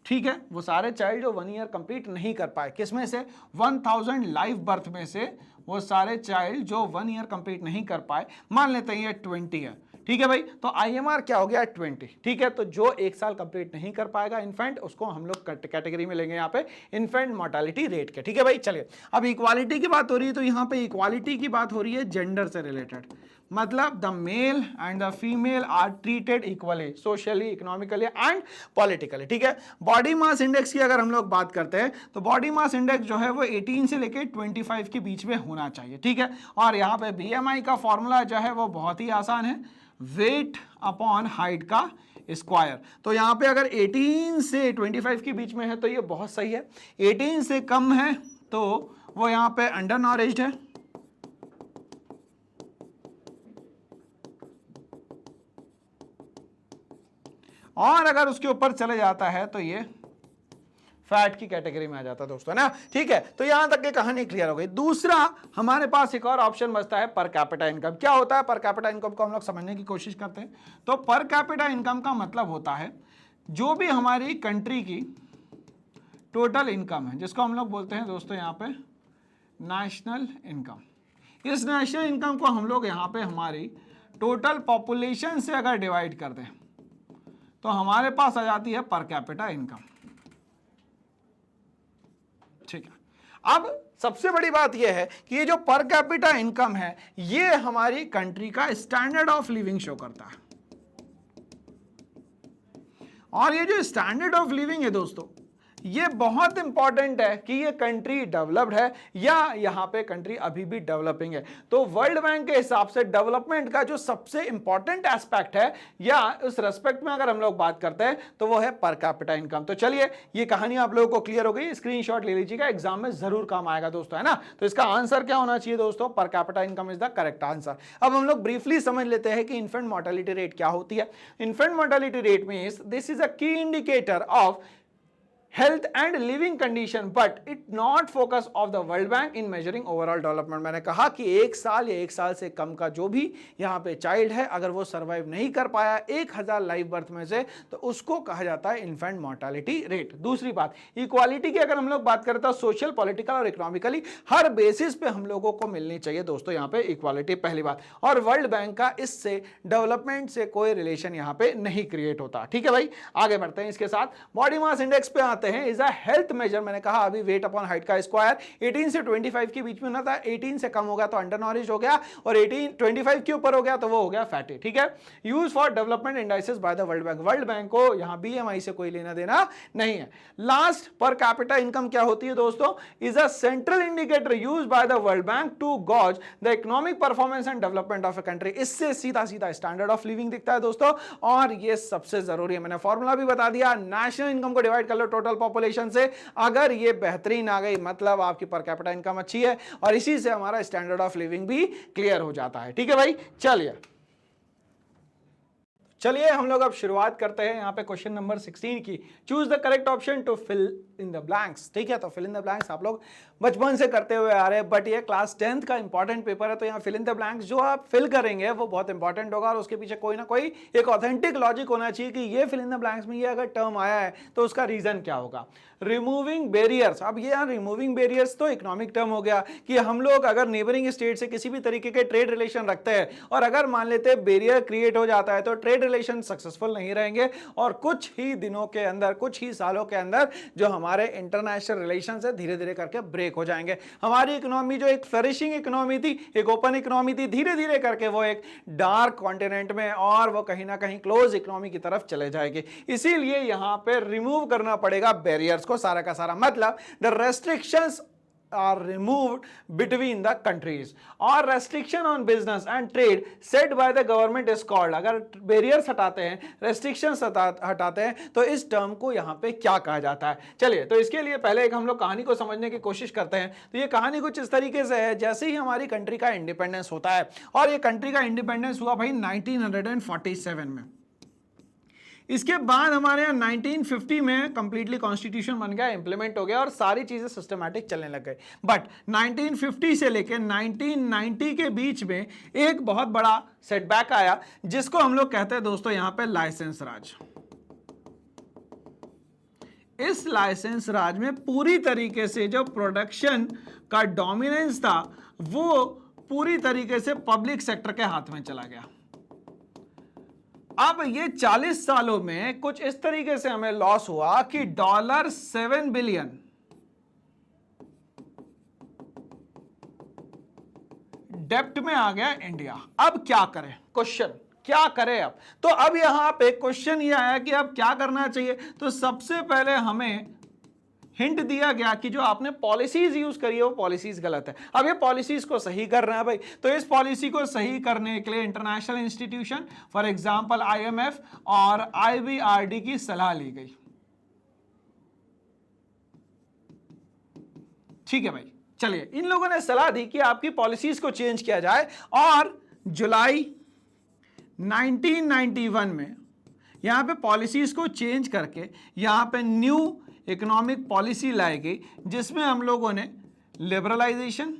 ठीक है, वो सारे चाइल्ड जो 1 ईयर कंप्लीट नहीं कर पाए, किसमें से? 1000 लाइव बर्थ में से वो सारे चाइल्ड जो 1 ईयर कंप्लीट नहीं कर पाए, मान लेते हैं ये 20 है। ठीक है भाई, तो IMR क्या हो गया? 20। ठीक है, तो जो 1 साल कंप्लीट नहीं कर पाएगा इन्फेंट, उसको हम लोग कैटेगरी में लेंगे यहाँ पे इन्फेंट मॉर्टेलिटी रेट के। ठीक है भाई, चलिए, अब इक्वालिटी की बात हो रही है, तो यहाँ पे इक्वालिटी की बात हो रही है जेंडर से रिलेटेड, मतलब the male and the female are treated equally socially, economically and politically. ठीक है, बॉडी मास इंडेक्स की अगर हम लोग बात करते हैं तो बॉडी मास इंडेक्स जो है वो 18 से लेके 25 के बीच में होना चाहिए। ठीक है, और यहाँ पे BMI का फॉर्मूला जो है वो बहुत ही आसान है, वेट अपॉन हाइट का स्क्वायर। तो यहाँ पे अगर 18 से 25 के बीच में है तो ये बहुत सही है, 18 से कम है तो वो यहाँ पे अंडर नॉरिज्ड है, और अगर उसके ऊपर चले जाता है तो ये फैट की कैटेगरी में आ जाता है दोस्तों, ना। ठीक है, तो यहां तक की कहानी क्लियर हो गई। दूसरा हमारे पास एक और ऑप्शन बचता है पर कैपिटा इनकम। क्या होता है पर कैपिटा इनकम को हम लोग समझने की कोशिश करते हैं। तो पर कैपिटा इनकम का मतलब होता है जो भी हमारी कंट्री की टोटल इनकम है, जिसको हम लोग बोलते हैं दोस्तों यहाँ पे नेशनल इनकम। इस नेशनल इनकम को हम लोग यहाँ पे हमारी टोटल पॉपुलेशन से अगर डिवाइड कर दें तो हमारे पास आ जाती है पर कैपिटा इनकम। ठीक है, अब सबसे बड़ी बात यह है कि ये जो पर कैपिटा इनकम है ये हमारी कंट्री का स्टैंडर्ड ऑफ लिविंग शो करता है। और ये जो स्टैंडर्ड ऑफ लिविंग है दोस्तों, ये बहुत इंपॉर्टेंट है कि ये कंट्री डेवलप्ड है या यहां पे कंट्री अभी भी डेवलपिंग है। तो वर्ल्ड बैंक के हिसाब से डेवलपमेंट का जो सबसे इंपॉर्टेंट एस्पेक्ट है या उस रेस्पेक्ट में अगर हम लोग बात करते हैं तो वो है पर कैपिटा इनकम। तो चलिए, ये कहानी आप लोगों को क्लियर हो गई, स्क्रीनशॉट ले लीजिएगा, एग्जाम में जरूर काम आएगा दोस्तों, है ना। तो इसका आंसर क्या होना चाहिए दोस्तों, per capita income is the correct answer. अब हम लोग ब्रीफली समझ लेते हैं कि इन्फेंट मोर्टेलिटी रेट क्या होती है। Infant mortality rate means this is a key indicator of health and living condition but it not focus of the World Bank in measuring overall development। मैंने कहा कि एक साल या एक साल से कम का जो भी यहाँ पे चाइल्ड है, अगर वो सर्वाइव नहीं कर पाया 1000 लाइव बर्थ में से, तो उसको कहा जाता है इन्फेंट मोर्टेलिटी रेट। दूसरी बात, इक्वालिटी की अगर हम लोग बात करते हैं सोशल, पॉलिटिकल और इकोनॉमिकली हर बेसिस पे हम लोगों को मिलनी चाहिए दोस्तों यहाँ पे इक्वालिटी, पहली बात। और वर्ल्ड बैंक का इससे डेवलपमेंट से कोई रिलेशन यहाँ पे नहीं क्रिएट होता। ठीक है भाई, आगे बढ़ते हैं। इसके साथ बॉडी मास इंडेक्स पे आते हैं, इज अ हेल्थ मेजर। मैंने कहा अभी वेट अपॉन हाइट का स्क्वायर 18 से 25 के बीच में ना था, 18 से कम हो गया तो अंडर नॉरिश हो गया और 25 के ऊपर हो गया तो वो हो गया फैटी। ठीक है, use for development indices bye the World bank. World bank को यहां बीएमआई से कोई लेना देना नहीं है। लास्ट, पर कैपिटा इनकम क्या होती है दोस्तों, is a central indicator use by the World Bank to gauge the economic performance and development of a country. इससे सीधा सीधा स्टैंडर्ड ऑफ लिविंग दिखता है दोस्तों, और ये सबसे जरूरी है। मैंने फॉर्मूला भी बता दिया, नेशनल इनकम को डिवाइड कर लो टोटल पॉपुलेशन से, अगर ये बेहतरीन आ गई मतलब आपकी पर कैपिटा इनकम अच्छी है, और इसी से हमारा स्टैंडर्ड ऑफ लिविंग भी क्लियर हो जाता है। ठीक है भाई, चलिए हम लोग अब शुरुआत करते हैं यहाँ पे क्वेश्चन नंबर 16 की। Choose the correct option to fill in the blanks. ठीक है, तो फिल इन द ब्लैंक्स आप लोग बचपन से करते हुए आ रहे हैं, बट ये क्लास 10th का इंपॉर्टेंट पेपर है, तो यहाँ फिल इन द ब्लैंक्स जो आप फिल करेंगे वो बहुत इंपॉर्टेंट होगा, और उसके पीछे कोई ना कोई एक ऑथेंटिक लॉजिक होना चाहिए कि ये फिल इन द ब्लैंक्स में ये अगर टर्म आया है तो उसका रीजन क्या होगा। रिमूविंग बैरियर्स, अब ये रिमूविंग बैरियर्स तो इकोनॉमिक टर्म हो गया कि हम लोग अगर नेबरिंग स्टेट से किसी भी तरीके के ट्रेड रिलेशन रखते हैं और अगर मान लेते हैं बैरियर क्रिएट हो जाता है तो ट्रेड रिलेशन सक्सेसफुल नहीं रहेंगे, और कुछ ही दिनों के अंदर, कुछ ही सालों के अंदर जो हमारे इंटरनेशनल रिलेशन है धीरे धीरे करके ब्रेक हो जाएंगे। हमारी इकोनॉमी जो एक फ्लरिशिंग इकोनॉमी थी, एक ओपन इकोनॉमी थी, धीरे धीरे करके वो एक डार्क कॉन्टिनेंट में और वो कहीं ना कहीं क्लोज इकोनॉमी की तरफ चले जाएगी। इसीलिए यहां पे रिमूव करना पड़ेगा बैरियर्स को सारा का सारा, मतलब the restrictions are removed between the countries और restriction on business and trade set by the government is called। अगर barriers हटाते हैं, restrictions हटाते हैं तो इस टर्म को यहां पे क्या कहा जाता है। चलिए, तो इसके लिए पहले एक हम लोग कहानी को समझने की कोशिश करते हैं। तो ये कहानी कुछ इस तरीके से है, जैसे ही हमारी कंट्री का इंडिपेंडेंस होता है, और ये कंट्री का इंडिपेंडेंस हुआ भाई 1947 में। इसके बाद हमारे यहाँ 1950 में कंप्लीटली कॉन्स्टिट्यूशन बन गया, इंप्लीमेंट हो गया और सारी चीजें सिस्टमैटिक चलने लग गई। बट 1950 से लेकर 1990 के बीच में एक बहुत बड़ा सेटबैक आया, जिसको हम लोग कहते हैं दोस्तों यहाँ पे लाइसेंस राज। इस लाइसेंस राज में पूरी तरीके से जो प्रोडक्शन का डोमिनेंस था वो पूरी तरीके से पब्लिक सेक्टर के हाथ में चला गया। अब ये 40 सालों में कुछ इस तरीके से हमें लॉस हुआ कि $7 बिलियन डेप्ट में आ गया इंडिया। अब क्या करें, क्वेश्चन क्या करें अब। तो अब यहां पे क्वेश्चन ये आया कि अब क्या करना चाहिए। तो सबसे पहले हमें हिंट दिया गया कि जो आपने पॉलिसीज यूज करी है वो पॉलिसीज गलत है। अब ये पॉलिसीज को सही करना है भाई, तो इस पॉलिसी को सही करने के लिए international institution for example IMF और IBRD की सलाह ली गई। ठीक है भाई, चलिए, इन लोगों ने सलाह दी कि आपकी पॉलिसीज को चेंज किया जाए, और जुलाई 1991 में यहां पे पॉलिसीज को चेंज करके यहां पे न्यू इकोनॉमिक पॉलिसी लाई गई, जिसमें हम लोगों ने लिबरलाइजेशन,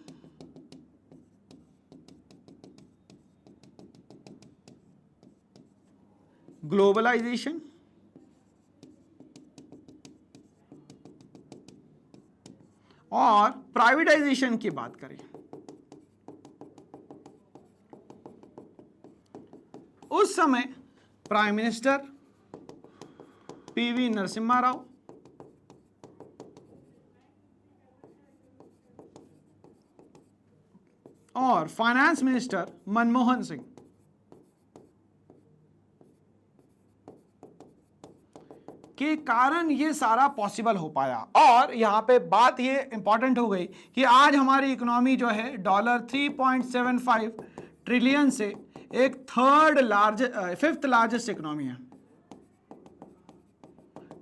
ग्लोबलाइजेशन और प्राइवेटाइजेशन की बात करें, उस समय prime minister PV Narasimha Rao और फाइनेंस मिनिस्टर मनमोहन सिंह के कारण ये सारा पॉसिबल हो पाया। और यहां पे बात ये इंपॉर्टेंट हो गई कि आज हमारी इकोनॉमी जो है डॉलर 3.75 ट्रिलियन से एक फिफ्थ लार्जेस्ट इकोनॉमी है।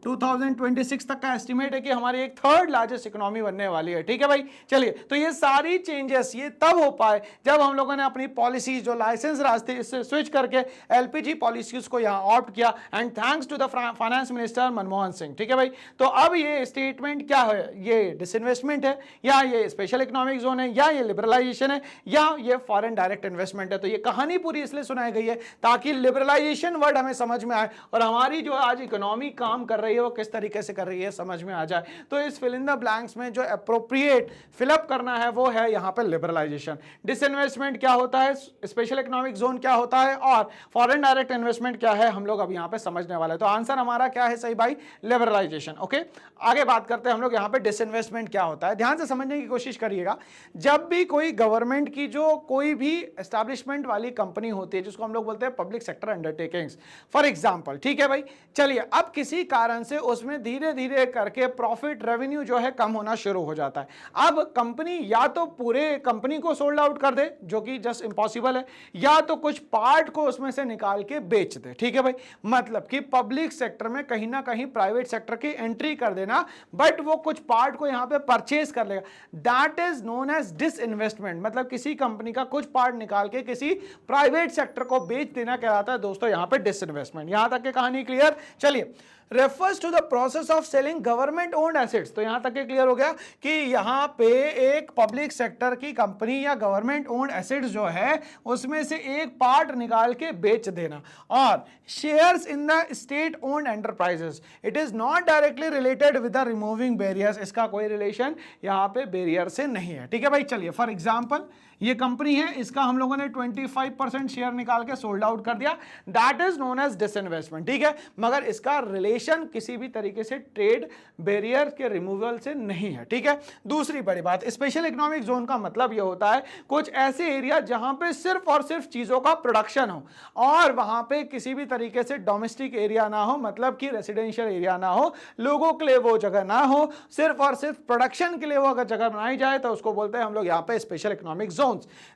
2026 तक का एस्टिमेट है कि हमारी एक थर्ड लार्जेस्ट इकोनॉमी बनने वाली है। ठीक है भाई, चलिए, तो ये सारी चेंजेस ये तब हो पाए जब हम लोगों ने अपनी पॉलिसीज जो लाइसेंस रास्ते इससे स्विच करके एलपीजी पॉलिसीज को यहां ऑप्ट किया, and thanks to the finance minister Manmohan Singh. ठीक है भाई, तो अब ये स्टेटमेंट क्या है, ये डिसइन्वेस्टमेंट है या ये स्पेशल इकोनॉमिक जोन है या ये लिबरलाइजेशन है या ये फॉरेन डायरेक्ट इन्वेस्टमेंट है। तो ये कहानी पूरी इसलिए सुनाई गई है ताकि लिबरलाइजेशन वर्ड हमें समझ में आए और हमारी जो आज इकोनॉमी काम कर रही है वो किस तरीके से कर रही है समझ में आ जाए। तो इस फिल इन द ब्लैंक्स में जो एप्रोप्रिएट फिलअप करना है वो है यहां पे लिबरलाइजेशन। डिसइन्वेस्टमेंट क्या होता है, स्पेशल इकोनॉमिक जोन क्या होता है और फॉरेन डायरेक्ट इन्वेस्टमेंट क्या है, हम लोग अब यहां पे समझने वाले हैं। तो आंसर हमारा क्या है सही भाई, लिबरलाइजेशन। ओके, आगे बात करते हैं हम लोग यहां पे डिसइन्वेस्टमेंट क्या होता है। ध्यान से समझने की कोशिश करिएगा। जब भी कोई गवर्नमेंट की जो कोई भी एस्टैब्लिशमेंट वाली कंपनी होती है जिसको हम लोग बोलते हैं public sector undertakings, for example, ठीक है भाई, चलिए, अब किसी कारण से उसमें धीरे धीरे करके प्रॉफिट रेवेन्यू जो है कम होना शुरू हो जाता है। अब कंपनी या तो पूरे कंपनी को सोल्ड आउट कर दे, जो कि जस्ट इम्पॉसिबल है, या तो कुछ पार्ट को उसमें से निकाल के बेच दे। ठीक है भाई, मतलब कि पब्लिक सेक्टर में कहीं ना कहीं प्राइवेट सेक्टर की एंट्री कर देना, बट वो कुछ पार्ट को यहां पे परचेज कर लेगा। That is known as disinvestment, मतलब किसी कंपनी का कुछ पार्ट निकाल के किसी प्राइवेट सेक्टर को बेच देना कहलाता है दोस्तों यहां पे डिसइन्वेस्टमेंट। यहां तक की कहानी क्लियर। चलिए, refers to the process of selling government owned assets, तो यहां तक के क्लियर हो गया कि यहां पे एक पब्लिक सेक्टर की कंपनी या गवर्नमेंट ओन्ड एसेट्स जो है उसमें से एक पार्ट निकाल के बेच देना। और shares in the state owned enterprises, it is not directly related with the removing barriers, इसका कोई रिलेशन यहां पे बैरियर से नहीं है। ठीक है भाई, चलिए, फॉर एग्जांपल ये कंपनी है, इसका हम लोगों ने 25% शेयर निकाल के सोल्ड आउट कर दिया, that is known as disinvestment. ठीक है, मगर इसका रिलेशन किसी भी तरीके से ट्रेड बैरियर के रिमूवल से नहीं है। ठीक है, दूसरी बड़ी बात, स्पेशल इकोनॉमिक जोन का मतलब यह होता है कुछ ऐसे एरिया जहां पे सिर्फ और सिर्फ चीजों का प्रोडक्शन हो और वहां पे किसी भी तरीके से डोमेस्टिक एरिया ना हो, मतलब कि रेसिडेंशियल एरिया ना हो, लोगों के लिए वो जगह ना हो, सिर्फ और सिर्फ प्रोडक्शन के लिए वो अगर जगह बनाई जाए तो उसको बोलते हैं हम लोग यहां पे special economic zone.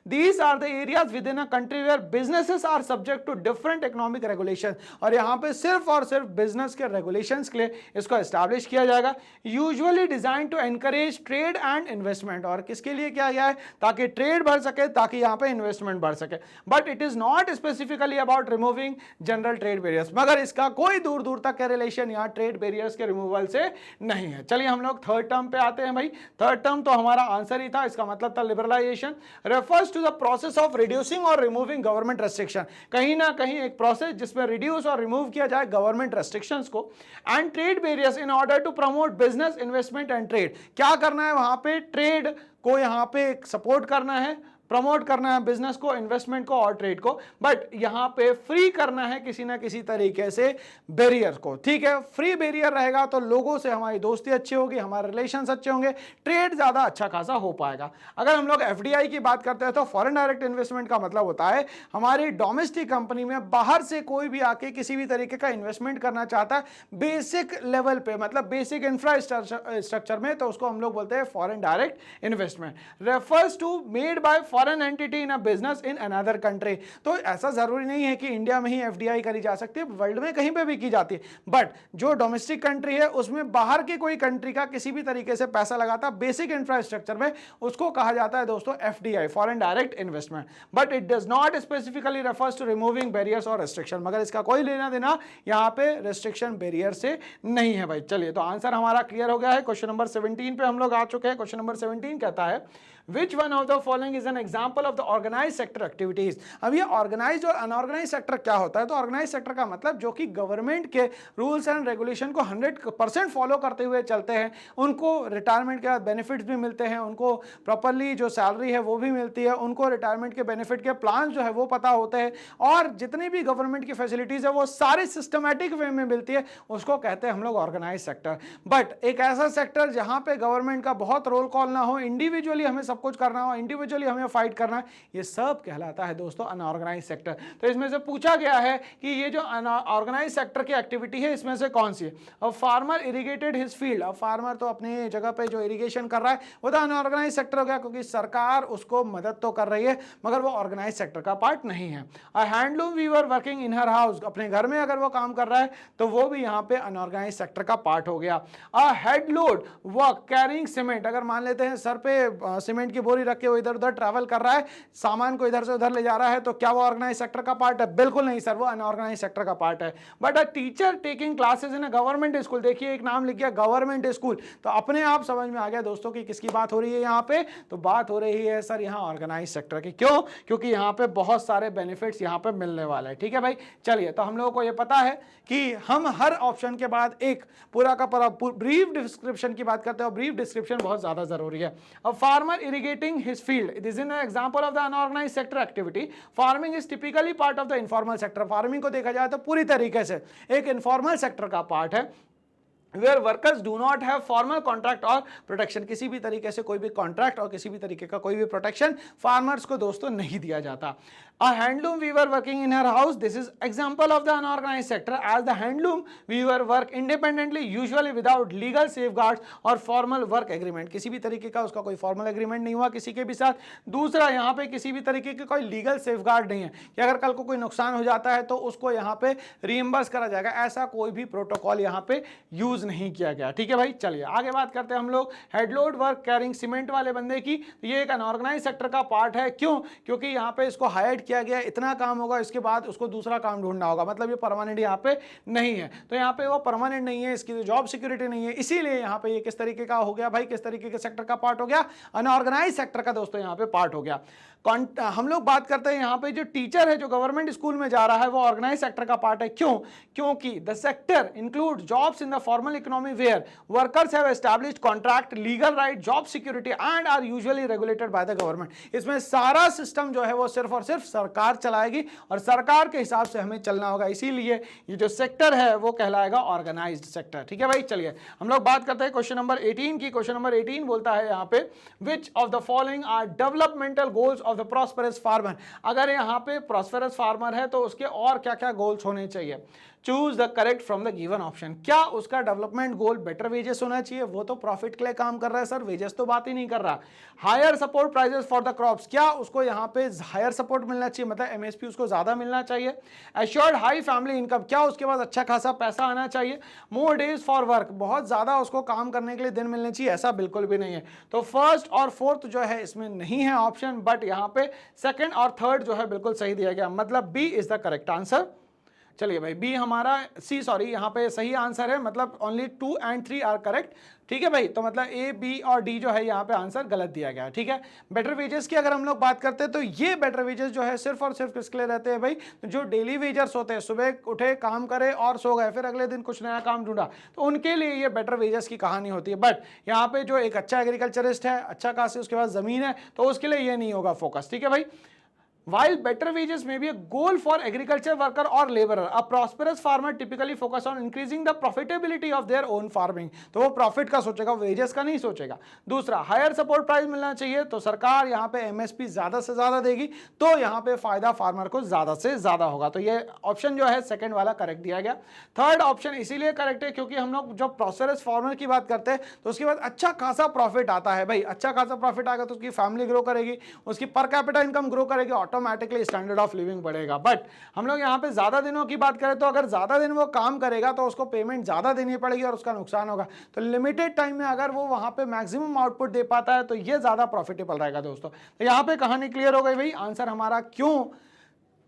These are the areas within a country where businesses are subject to different economic regulations, और यहां पे सिर्फ और सिर्फ बिजनेस के रेगुलेशंस के लिए इसको एस्टैब्लिश किया जाएगा। Usually design to encourage trade and investment, और किसके लिए किया गया है, ताकि ट्रेड बढ़ सके, ताकि यहां पे इन्वेस्टमेंट बढ़ सके। But it is not specifically about removing general trade barriers, मगर इसका कोई दूर दूर तक का रिलेशन यहां ट्रेड बैरियर्स के रिमूवल से नहीं है। चलिए हम लोग थर्ड टर्म पे आते हैं भाई। थर्ड टर्म तो हमारा आंसर ही था, इसका मतलब था liberalisation. refers to the process of reducing or removing government restriction, कहीं ना कहीं एक प्रोसेस जिसमें रिड्यूस और रिमूव किया जाए गवर्नमेंट रेस्ट्रिक्शंस को, and trade barriers in order to promote business investment and trade. क्या करना है वहां पे, ट्रेड को यहां पे सपोर्ट करना है, प्रमोट करना है बिजनेस को, इन्वेस्टमेंट को और ट्रेड को, बट यहां पे फ्री करना है किसी ना किसी तरीके से बैरियर को। ठीक है, फ्री बैरियर रहेगा तो लोगों से हमारी दोस्ती अच्छी होगी, हमारे रिलेशंस अच्छे होंगे, ट्रेड ज्यादा अच्छा खासा हो पाएगा। अगर हम लोग एफडीआई की बात करते हैं तो फॉरेन डायरेक्ट इन्वेस्टमेंट का मतलब होता है हमारी डोमेस्टिक कंपनी में बाहर से कोई भी आके किसी भी तरीके का इन्वेस्टमेंट करना चाहता है बेसिक लेवल पे, मतलब बेसिक इंफ्रास्ट्रक्चर में, तो उसको हम लोग बोलते हैं foreign direct investment. Refers to made by foreign entity in a business in another country, तो ऐसा जरूरी नहीं है कि इंडिया में ही एफडीआई करी जा सकती है, वर्ल्ड में कहीं पे भी की जाती है, बट जो डोमेस्टिक कंट्री है उसमें बाहर की कोई कंट्री का किसी भी तरीके से पैसा लगाता बेसिक इंफ्रास्ट्रक्चर में, उसको कहा जाता है दोस्तों FDI, foreign direct investment. But it does not specifically refers to removing barriers और रेस्ट्रिक्शन, मगर इसका कोई लेना देना यहां पे रेस्ट्रिक्शन बैरियर से नहीं है भाई। चलिए, तो आंसर हमारा क्लियर हो गया है। क्वेश्चन नंबर 17 पे हम लोग आ चुके हैं। क्वेश्चन नंबर 17 कहता है Which one of the following is an example of the organised sector activities. अब ये ऑर्गेनाइज्ड और अनऑर्गेनाइज्ड सेक्टर क्या होता है? तो ऑर्गेनाइज्ड सेक्टर का मतलब जो कि गवर्नमेंट के रूल्स एंड रेगुलेशन को 100% फॉलो करते हुए चलते हैं, उनको रिटायरमेंट के बाद बेनिफिट्स भी मिलते हैं, उनको प्रॉपरली जो सैलरी है वो भी मिलती है, उनको रिटायरमेंट के बेनिफिट के प्लान जो है वो पता होते हैं, और जितनी भी गवर्नमेंट की फैसिलिटीज है वो सारी सिस्टमैटिक वे में मिलती है, उसको कहते हैं हम लोग ऑर्गेनाइज्ड सेक्टर। बट एक ऐसा सेक्टर जहां पे गवर्नमेंट का बहुत रोल कॉल ना हो, इंडिविजुअली हमें सब कुछ करना हो, इंडिविजुअली हमें फाइट करना है, ये सब कहलाता है दोस्तों अनऑर्गेनाइज्ड सेक्टर। तो इसमें से पूछा गया है कि ये जो अनऑर्गेनाइज्ड सेक्टर की एक्टिविटी है इसमें से कौन सी है? अब फार्मर इरिगेटेड हिज फील्ड, अब फार्मर तो अपनी जगह पे जो इरिगेशन कर रहा है वो तो अनऑर्गेनाइज्ड सेक्टर हो गया, क्योंकि सरकार उसको मदद तो कर रही है मगर वो ऑर्गेनाइज्ड सेक्टर का पार्ट नहीं है। A handloom weaver working in her house, अपने घर में अगर वो काम कर रहा है तो वो भी यहाँ पे अनऑर्गेनाइज्ड सेक्टर का पार्ट हो गया। A head load work carrying cement, अगर मान लेते हैं सर पे सीमेंट की बोरी रख के वो इधर उधर ट्रैवल कर रहा है, सामान को इधर से उधर ले जा रहा है, तो क्या वो ऑर्गेनाइज्ड सेक्टर का पार्ट है? बिल्कुल नहीं सर, वो अनऑर्गेनाइज्ड सेक्टर का पार्ट है। But a teacher taking classes in a government school, देखिए एक नाम लिख गया गवर्नमेंट स्कूल, तो अपने आप समझ में आ गया दोस्तों कि किसकी बात हो रही है यहाँ पे? तो बात हो रही है सर यहाँ ऑर्गेनाइज्ड सेक्टर की। क्यों? क्योंकि यहाँ पे बहुत सारे बेनिफिट्स यहाँ पे मिलने वाले हैं। ठीक है भाई, चलिए, तो हम लोगों को ये पता है कि हम हर ऑप्शन के बाद एक पूरा का पूरा ब्रीफ डिस्क्रिप्शन की बात करते हैं, और ब्रीफ डिस्क्रिप्शन बहुत ज्यादा जरूरी है। अब farmer irrigating his field, it is an example of the unorganised sector activity. Farming is typically part of the informal sector, farming को देखा जाए तो पूरी तरीके से एक इनफॉर्मल सेक्टर का पार्ट है, where workers do not have formal contract और प्रोटेक्शन, किसी भी तरीके से कोई भी कॉन्ट्रैक्ट और किसी भी तरीके का कोई भी प्रोटेक्शन फार्मर्स को दोस्तों नहीं दिया जाता। A handloom weaver working in her house, this is example of the unorganized sector, as the handloom weaver work independently, usually without legal safeguards और formal work agreement, किसी भी तरीके का उसका कोई formal agreement नहीं हुआ किसी के भी साथ। दूसरा, यहाँ पे किसी भी तरीके के कोई legal safeguard नहीं है कि अगर कल को कोई नुकसान हो जाता है तो उसको यहाँ पे reimburse करा जाएगा, ऐसा कोई भी प्रोटोकॉल यहाँ पे यूज नहीं किया गया। ठीक है भाई, चलिए आगे बात करते हैं हम लोग हेडलोड वर्क कैरिंग सीमेंट वाले बंदे की। ये एक अनऑर्गेनाइज्ड सेक्टर का पार्ट है। क्यों? क्योंकि यहाँ पे इसको हायर किया गया, इतना काम होगा, इसके बाद उसको दूसरा काम ढूंढना होगा, मतलब ये परमानेंट यहाँ पे नहीं है, तो यहाँ पे वो परमानेंट नहीं है, इसकी जॉब सिक्योरिटी नहीं है, इसीलिए यहाँ पे ये किस तरीके का हो गया भाई? किस तरीके के सेक्टर का पार्ट हो गया? अनऑर्गेनाइज्ड सेक्टर का दोस्तों यहाँ पे पार्ट हो गया। हम लोग बात करते हैं यहाँ पे जो टीचर है जो गवर्नमेंट स्कूल में जा रहा है वो ऑर्गेनाइज सेक्टर का पार्ट है। क्यों? क्योंकि the sector include jobs in the formal economy where workers have established contract, legal right, job security and are usually regulated by the government. इसमें सारा सिस्टम जो है वो सिर्फ और सिर्फ सरकार चलाएगी और सरकार के हिसाब से हमें चलना होगा, इसीलिए ये जो सेक्टर है वो कहलाएगा ऑर्गेनाइज्ड सेक्टर। ठीक है भाई, चलिए हम लोग बात करते हैं क्वेश्चन नंबर 18 की। क्वेश्चन नंबर 18 बोलता है यहाँ पे which of the following are developmental goals of the prosperous farmer. अगर यहाँ पे प्रॉस्पेरस फार्मर है तो उसके और क्या क्या गोल्स होने चाहिए? Choose the correct from the given option. क्या उसका डेवलपमेंट गोल बेटर वेजेस होना चाहिए? वो तो प्रॉफिट के लिए काम कर रहा है सर, वेजेस तो बात ही नहीं कर रहा। Higher support prices for the crops, क्या उसको यहाँ पे हायर सपोर्ट मिलना चाहिए, मतलब एमएसपी उसको ज्यादा मिलना चाहिए। एश्योर्ड हाई फैमिली इनकम, क्या उसके पास अच्छा खासा पैसा आना चाहिए। मोर डेज फॉर वर्क, बहुत ज्यादा उसको काम करने के लिए दिन मिलने चाहिए, ऐसा बिल्कुल भी नहीं है। तो फर्स्ट और फोर्थ जो है इसमें नहीं है ऑप्शन, बट यहाँ पे सेकंड और थर्ड जो है बिल्कुल सही दिया गया, मतलब B is the correct answer. चलिए भाई, बी हमारा यहाँ पे सही आंसर है, मतलब ओनली 2 and 3 आर करेक्ट। ठीक है भाई, तो मतलब ए, बी और डी जो है यहाँ पे आंसर गलत दिया गया है। ठीक है, बेटर वेजेस की अगर हम लोग बात करते हैं तो ये बेटर वेजेस जो है सिर्फ और सिर्फ किसके लिए रहते हैं भाई? जो डेली वेजर्स होते हैं, सुबह उठे, काम करे और सो गए, फिर अगले दिन कुछ नया काम ढूंढा, तो उनके लिए ये बेटर वेजेस की कहानी होती है। बट यहाँ पे जो एक अच्छा एग्रीकल्चरिस्ट है, अच्छा खासी उसके पास जमीन है, तो उसके लिए ये नहीं होगा फोकस। ठीक है भाई, while better wages may be a goal for agriculture worker or laborer, a prosperous farmer typically focus on increasing the profitability of their own farming, तो वो प्रॉफिट का सोचेगा, वेजेस का नहीं सोचेगा। दूसरा, हायर सपोर्ट प्राइस मिलना चाहिए, तो सरकार यहाँ पे एमएसपी ज्यादा से ज्यादा देगी, तो यहाँ पे फायदा फार्मर को ज्यादा से ज्यादा होगा, तो ये ऑप्शन जो है सेकंड वाला करेक्ट दिया गया। थर्ड ऑप्शन इसीलिए करेक्ट है क्योंकि हम लोग जब प्रॉस्पेरस फार्मर की बात करते हैं तो उसके बाद अच्छा खासा प्रॉफिट आता है भाई, अच्छा खासा प्रॉफिट आएगा तो उसकी फैमिली ग्रो करेगी, उसकी पर कैपिटा इनकम ग्रो करेगी, ऑटोमेटिकली स्टैंडर्ड ऑफ लिविंग बढ़ेगा। बट हम लोग यहाँ पे ज्यादा दिनों की बात करें तो अगर ज्यादा दिन वो काम करेगा तो उसको पेमेंट ज्यादा देनी पड़ेगी और उसका नुकसान होगा। तो लिमिटेड टाइम में अगर वो वहां पे मैक्सिमम आउटपुट दे पाता है तो ये ज्यादा प्रॉफिटेबल रहेगा दोस्तों। तो यहाँ पे कहानी क्लियर हो गई भाई, आंसर हमारा क्यों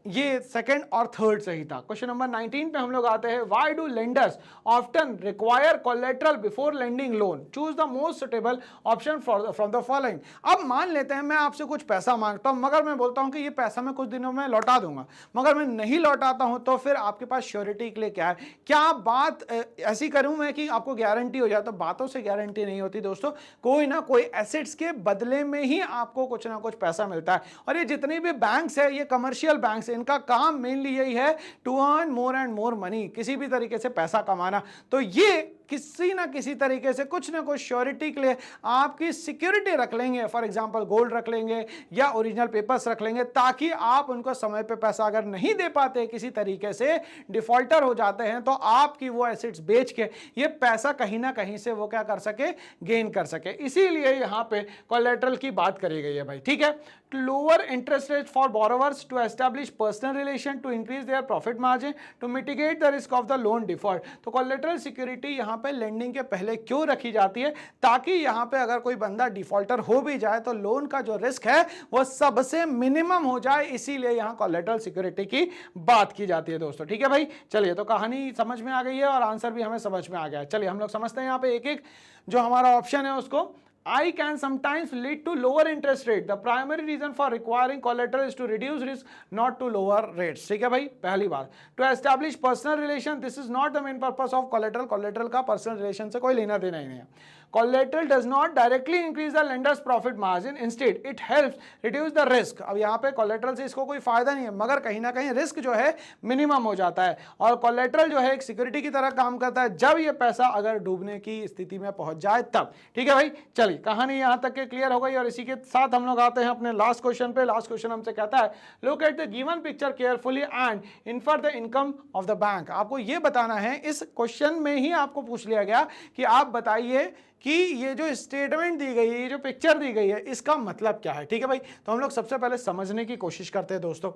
ये सेकंड और थर्ड सही था। क्वेश्चन नंबर 19 पे हम लोग आते हैं, why do lenders often require collateral before lending loan, choose the most suitable option from the following. अब मान लेते हैं मैं आपसे कुछ पैसा मांगता हूं, मगर मैं बोलता हूं कि ये पैसा मैं कुछ दिनों में लौटा दूंगा, मगर मैं नहीं लौटाता हूं, तो फिर आपके पास श्योरिटी के लिए क्या है? क्या बात ऐसी करूं मैं कि आपको गारंटी हो जाए? तो बातों से गारंटी नहीं होती दोस्तों, कोई ना कोई एसेट्स के बदले में ही आपको कुछ ना कुछ पैसा मिलता है। और ये जितनी भी बैंक्स है, ये कमर्शियल बैंक्स, इनका काम मेनली यही है to earn more and more money, किसी भी तरीके से पैसा कमाना। तो ये किसी ना किसी तरीके से कुछ ना कुछ श्योरिटी के लिए आपकी सिक्योरिटी रख लेंगे, फॉर एग्जांपल गोल्ड रख लेंगे या ओरिजिनल पेपर्स रख लेंगे, ताकि आप उनको समय पे पैसा अगर नहीं दे पाते, किसी तरीके से डिफॉल्टर हो जाते हैं, तो आपकी वो एसेट्स बेच के ये पैसा कहीं ना कहीं से वो क्या कर सके, गेन कर सके। इसीलिए यहां पे कोलेटरल की बात करी गई है भाई, ठीक है। Lower interest rate for borrowers to establish personal relation to increase their profit margin to mitigate the risk of the loan default. तो कोलेटरल सिक्योरिटी यहां पे लेंडिंग के पहले क्यों रखी जाती है? ताकि यहां पे अगर कोई बंदा डिफॉल्टर हो भी जाए तो लोन का जो रिस्क है वो सबसे मिनिमम हो जाए, इसीलिए यहां कोलेटरल सिक्योरिटी की बात की जाती है दोस्तों, ठीक है भाई। चलिए, तो कहानी समझ में आ गई है और आंसर भी हमें समझ में आ गया है। चलिए हम लोग समझते हैं यहां पे एक एक जो हमारा ऑप्शन है उसको। I can sometimes lead to lower interest rate. The primary reason for requiring collateral is to reduce risk, not to lower rates. ठीक है भाई, पहली बात। To establish personal relation, this is not the main purpose of collateral. Collateral का personal relation से कोई लेना देना ही नहीं है। Collateral does not directly increase the lender's profit margin. Instead, it helps reduce the risk. अब यहाँ पे collateral से इसको कोई फायदा नहीं है, मगर कहीं ना कहीं रिस्क जो है मिनिमम हो जाता है। और collateral जो है एक सिक्योरिटी की तरह काम करता है, जब ये पैसा अगर डूबने की स्थिति में पहुंच जाए तब। ठीक है भाई, चलिए कहानी यहां तक के क्लियर हो गई। और इसी के साथ हम लोग आते हैं अपने लास्ट क्वेश्चन पे। लास्ट क्वेश्चन हमसे कहता है, look at the given picture carefully and infer the income of the bank. आपको ये बताना है, इस क्वेश्चन में ही आपको पूछ लिया गया कि आप बताइए कि ये जो स्टेटमेंट दी गई है, ये जो पिक्चर दी गई है, इसका मतलब क्या है। ठीक है भाई, तो हम लोग सबसे पहले समझने की कोशिश करते हैं दोस्तों।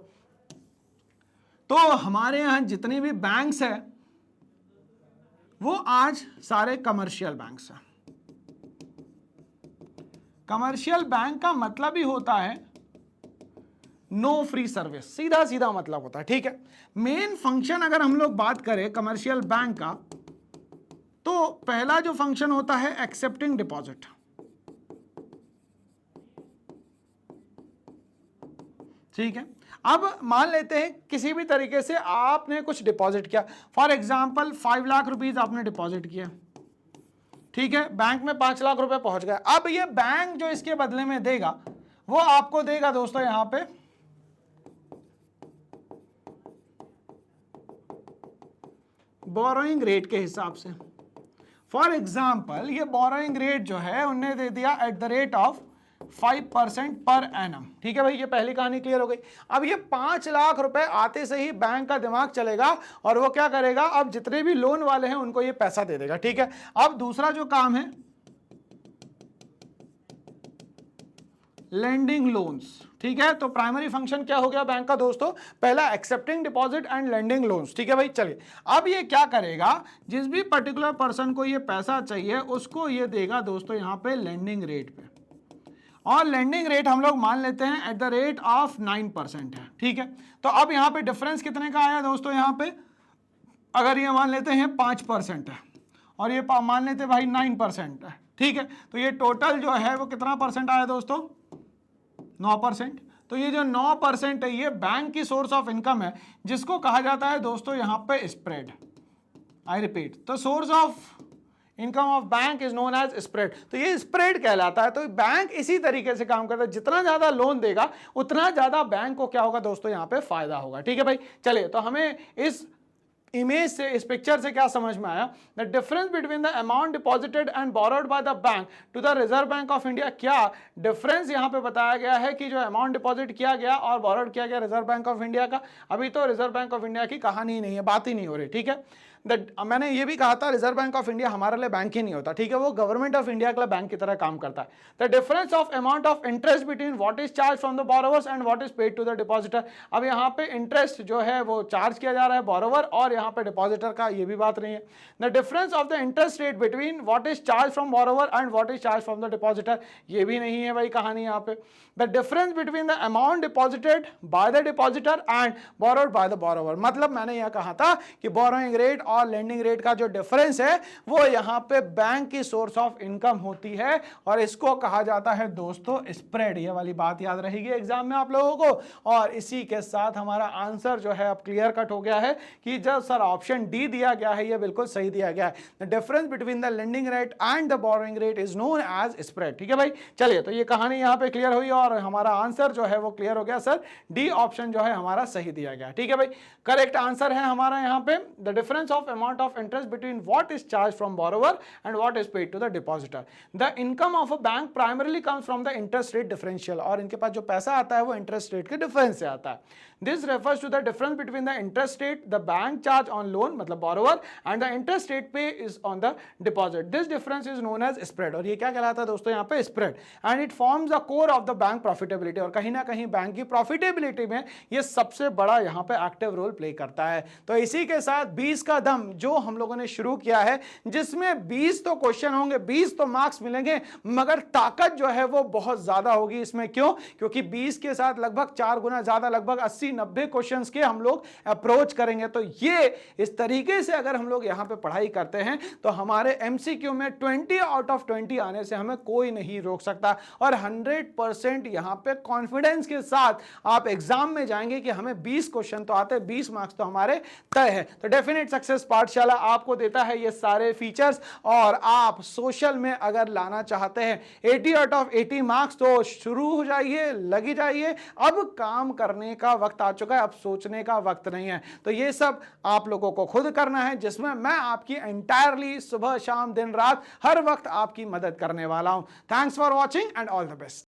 तो हमारे यहां जितने भी बैंक्स हैं वो आज सारे कमर्शियल बैंक्स हैं। कमर्शियल बैंक का मतलब ही होता है नो फ्री सर्विस, सीधा सीधा मतलब होता है। ठीक है, मेन फंक्शन अगर हम लोग बात करें कमर्शियल बैंक का, तो पहला जो फंक्शन होता है एक्सेप्टिंग डिपॉजिट। ठीक है, अब मान लेते हैं किसी भी तरीके से आपने कुछ डिपॉजिट किया, फॉर एग्जांपल 5 लाख रुपीस आपने डिपॉजिट किया। ठीक है, बैंक में 5 लाख रुपए पहुंच गए। अब ये बैंक जो इसके बदले में देगा वो आपको देगा दोस्तों यहां पे बोरोइंग रेट के हिसाब से। फॉर एग्जाम्पल ये बोरोइंग रेट जो है उन्हें दे दिया at the rate of 5% per annum. ठीक है भाई, ये पहली कहानी क्लियर हो गई। अब ये 5 लाख रुपए आते से ही बैंक का दिमाग चलेगा और वो क्या करेगा, अब जितने भी लोन वाले हैं उनको ये पैसा दे देगा। ठीक है, अब दूसरा जो काम है लेंडिंग लोन्स। ठीक है, तो प्राइमरी फंक्शन क्या हो गया बैंक का दोस्तों, पहला accepting deposit and lending loans. ठीक है भाई, चलिए अब ये क्या करेगा, जिस भी पर्टिकुलर पर्सन को ये पैसा चाहिए उसको ये देगा दोस्तों यहां पे लेंडिंग रेट पे, और लेंडिंग रेट हम लोग मान लेते हैं एट द रेट ऑफ 9% है। ठीक है, तो अब यहां पे डिफरेंस कितने का आया दोस्तों, यहां पे अगर ये मान लेते हैं 5% है और ये मान लेते भाई 9% है। ठीक है, तो ये टोटल जो है वो कितना परसेंट आया दोस्तों, 9%। तो ये जो 9% है ये बैंक की सोर्स ऑफ इनकम है, जिसको कहा जाता है दोस्तों यहां पे स्प्रेड। आई रिपीट, तो source of income of bank is known as spread. तो ये स्प्रेड कहलाता है। तो बैंक इसी तरीके से काम करता है, जितना ज्यादा लोन देगा उतना ज्यादा बैंक को क्या होगा दोस्तों यहां पे फायदा होगा। ठीक है भाई, चलिए तो हमें इस इमेज से, इस पिक्चर से क्या समझ में आया, the difference between the amount deposited and borrowed by the bank to the Reserve Bank of India. क्या डिफरेंस यहां पे बताया गया है कि जो अमाउंट डिपॉजिट किया गया और बोरोड किया गया रिजर्व बैंक ऑफ इंडिया का। अभी तो रिजर्व बैंक ऑफ इंडिया की कहानी ही नहीं है, बात ही नहीं हो रही। ठीक है, मैंने ये भी कहा था रिजर्व बैंक ऑफ इंडिया हमारे लिए बैंक ही नहीं होता, ठीक है, वो गवर्नमेंट ऑफ इंडिया के लिए बैंक की तरह काम करता है। The difference of amount of interest between what is charge from the borrowers and what is paid to the depositor. अब यहाँ पे इंटरेस्ट जो है वो चार्ज किया जा रहा है बोरोवर और यहाँ पे डिपॉजिटर का, ये भी बात नहीं है। The difference of the interest rate between what is charge from borrower and what is charge from the depositor, ये भी नहीं है भाई कहानी यहाँ पे। The difference between the amount deposited by the depositor and borrowed by the borrower, मतलब मैंने यह कहा था कि बोरोइंग रेट और लेंडिंग रेट का जो डिफरेंस है वो यहाँ पे बैंक की सोर्स ऑफ इनकम होती है और इसको कहा जाता है दोस्तों स्प्रेड। ये वाली बात याद रहेगी एग्जाम में आप लोगों को। और इसी के साथ हमारा आंसर जो है अब क्लियर कट हो गया है कि जब सर ऑप्शन डी दिया गया है ये बिल्कुल सही दिया गया है। The difference between the lending rate and the borrowing rate is known as spread. ठीक है भाई, चलिए तो ये कहानी यहाँ पे क्लियर हुई और हमारा आंसर जो है वो क्लियर हो गया सर, डी ऑप्शन जो है हमारा सही दिया गया। ठीक है भाई, करेक्ट आंसर है हमारा यहाँ पे the difference of amount of interest between what is charge from borrower and what is paid to the depositor. The income of a bank primarily comes from the interest rate differential, और इनके पास जो पैसा आता है वो इंटरेस्ट रेट के डिफरेंस से आता है। This refers to the difference between the interest rate the bank charge on loan मतलब borrower and the interest rate pay is on the deposit. This difference is known as spread, और ये क्या कहलाता है दोस्तों यहाँ पे spread, and it forms the core of the bank profitability, और कहीं ना कहीं बैंक की प्रॉफिटेबिलिटी में ये सबसे बड़ा यहाँ पे एक्टिव रोल प्ले करता है। तो इसी के साथ 20 का दम जो हम लोगों ने शुरू किया है, जिसमें 20 तो क्वेश्चन होंगे, 20 तो मार्क्स मिलेंगे, मगर ताकत जो है वो बहुत ज्यादा होगी इसमें। क्यों? क्योंकि 20 के साथ लगभग 4 गुना ज्यादा, लगभग 80-90 क्वेश्चंस के हम लोग अप्रोच करेंगे। तो ये इस तरीके से अगर हम लोग यहाँ पे पढ़ाई करते हैं तो हमारे एमसीक्यू में 20 आउट ऑफ 20 आने से हमें कोई नहीं रोक सकता, और 100% यहाँ पे कॉन्फिडेंस के साथ आप एग्जाम में जाएंगे कि हमें 20 क्वेश्चन तो आते हैं, 20 मार्क्स तो हमारे तय है। तो डेफिनेट सक्सेस पाठशाला आपको देता है ये सारे फीचर्स, और आप सोशल में अगर लाना चाहते हैं 80 आउट ऑफ 80 मार्क्स तो शुरू हो जाइए, लगी जाइए। अब काम करने का वक्त आ चुका है, अब सोचने का वक्त नहीं है। तो ये सब आप लोगों को खुद करना है, जिसमें मैं आपकी एंटायरली सुबह शाम दिन रात हर वक्त आपकी मदद करने वाला हूं। Thanks for watching and all the best.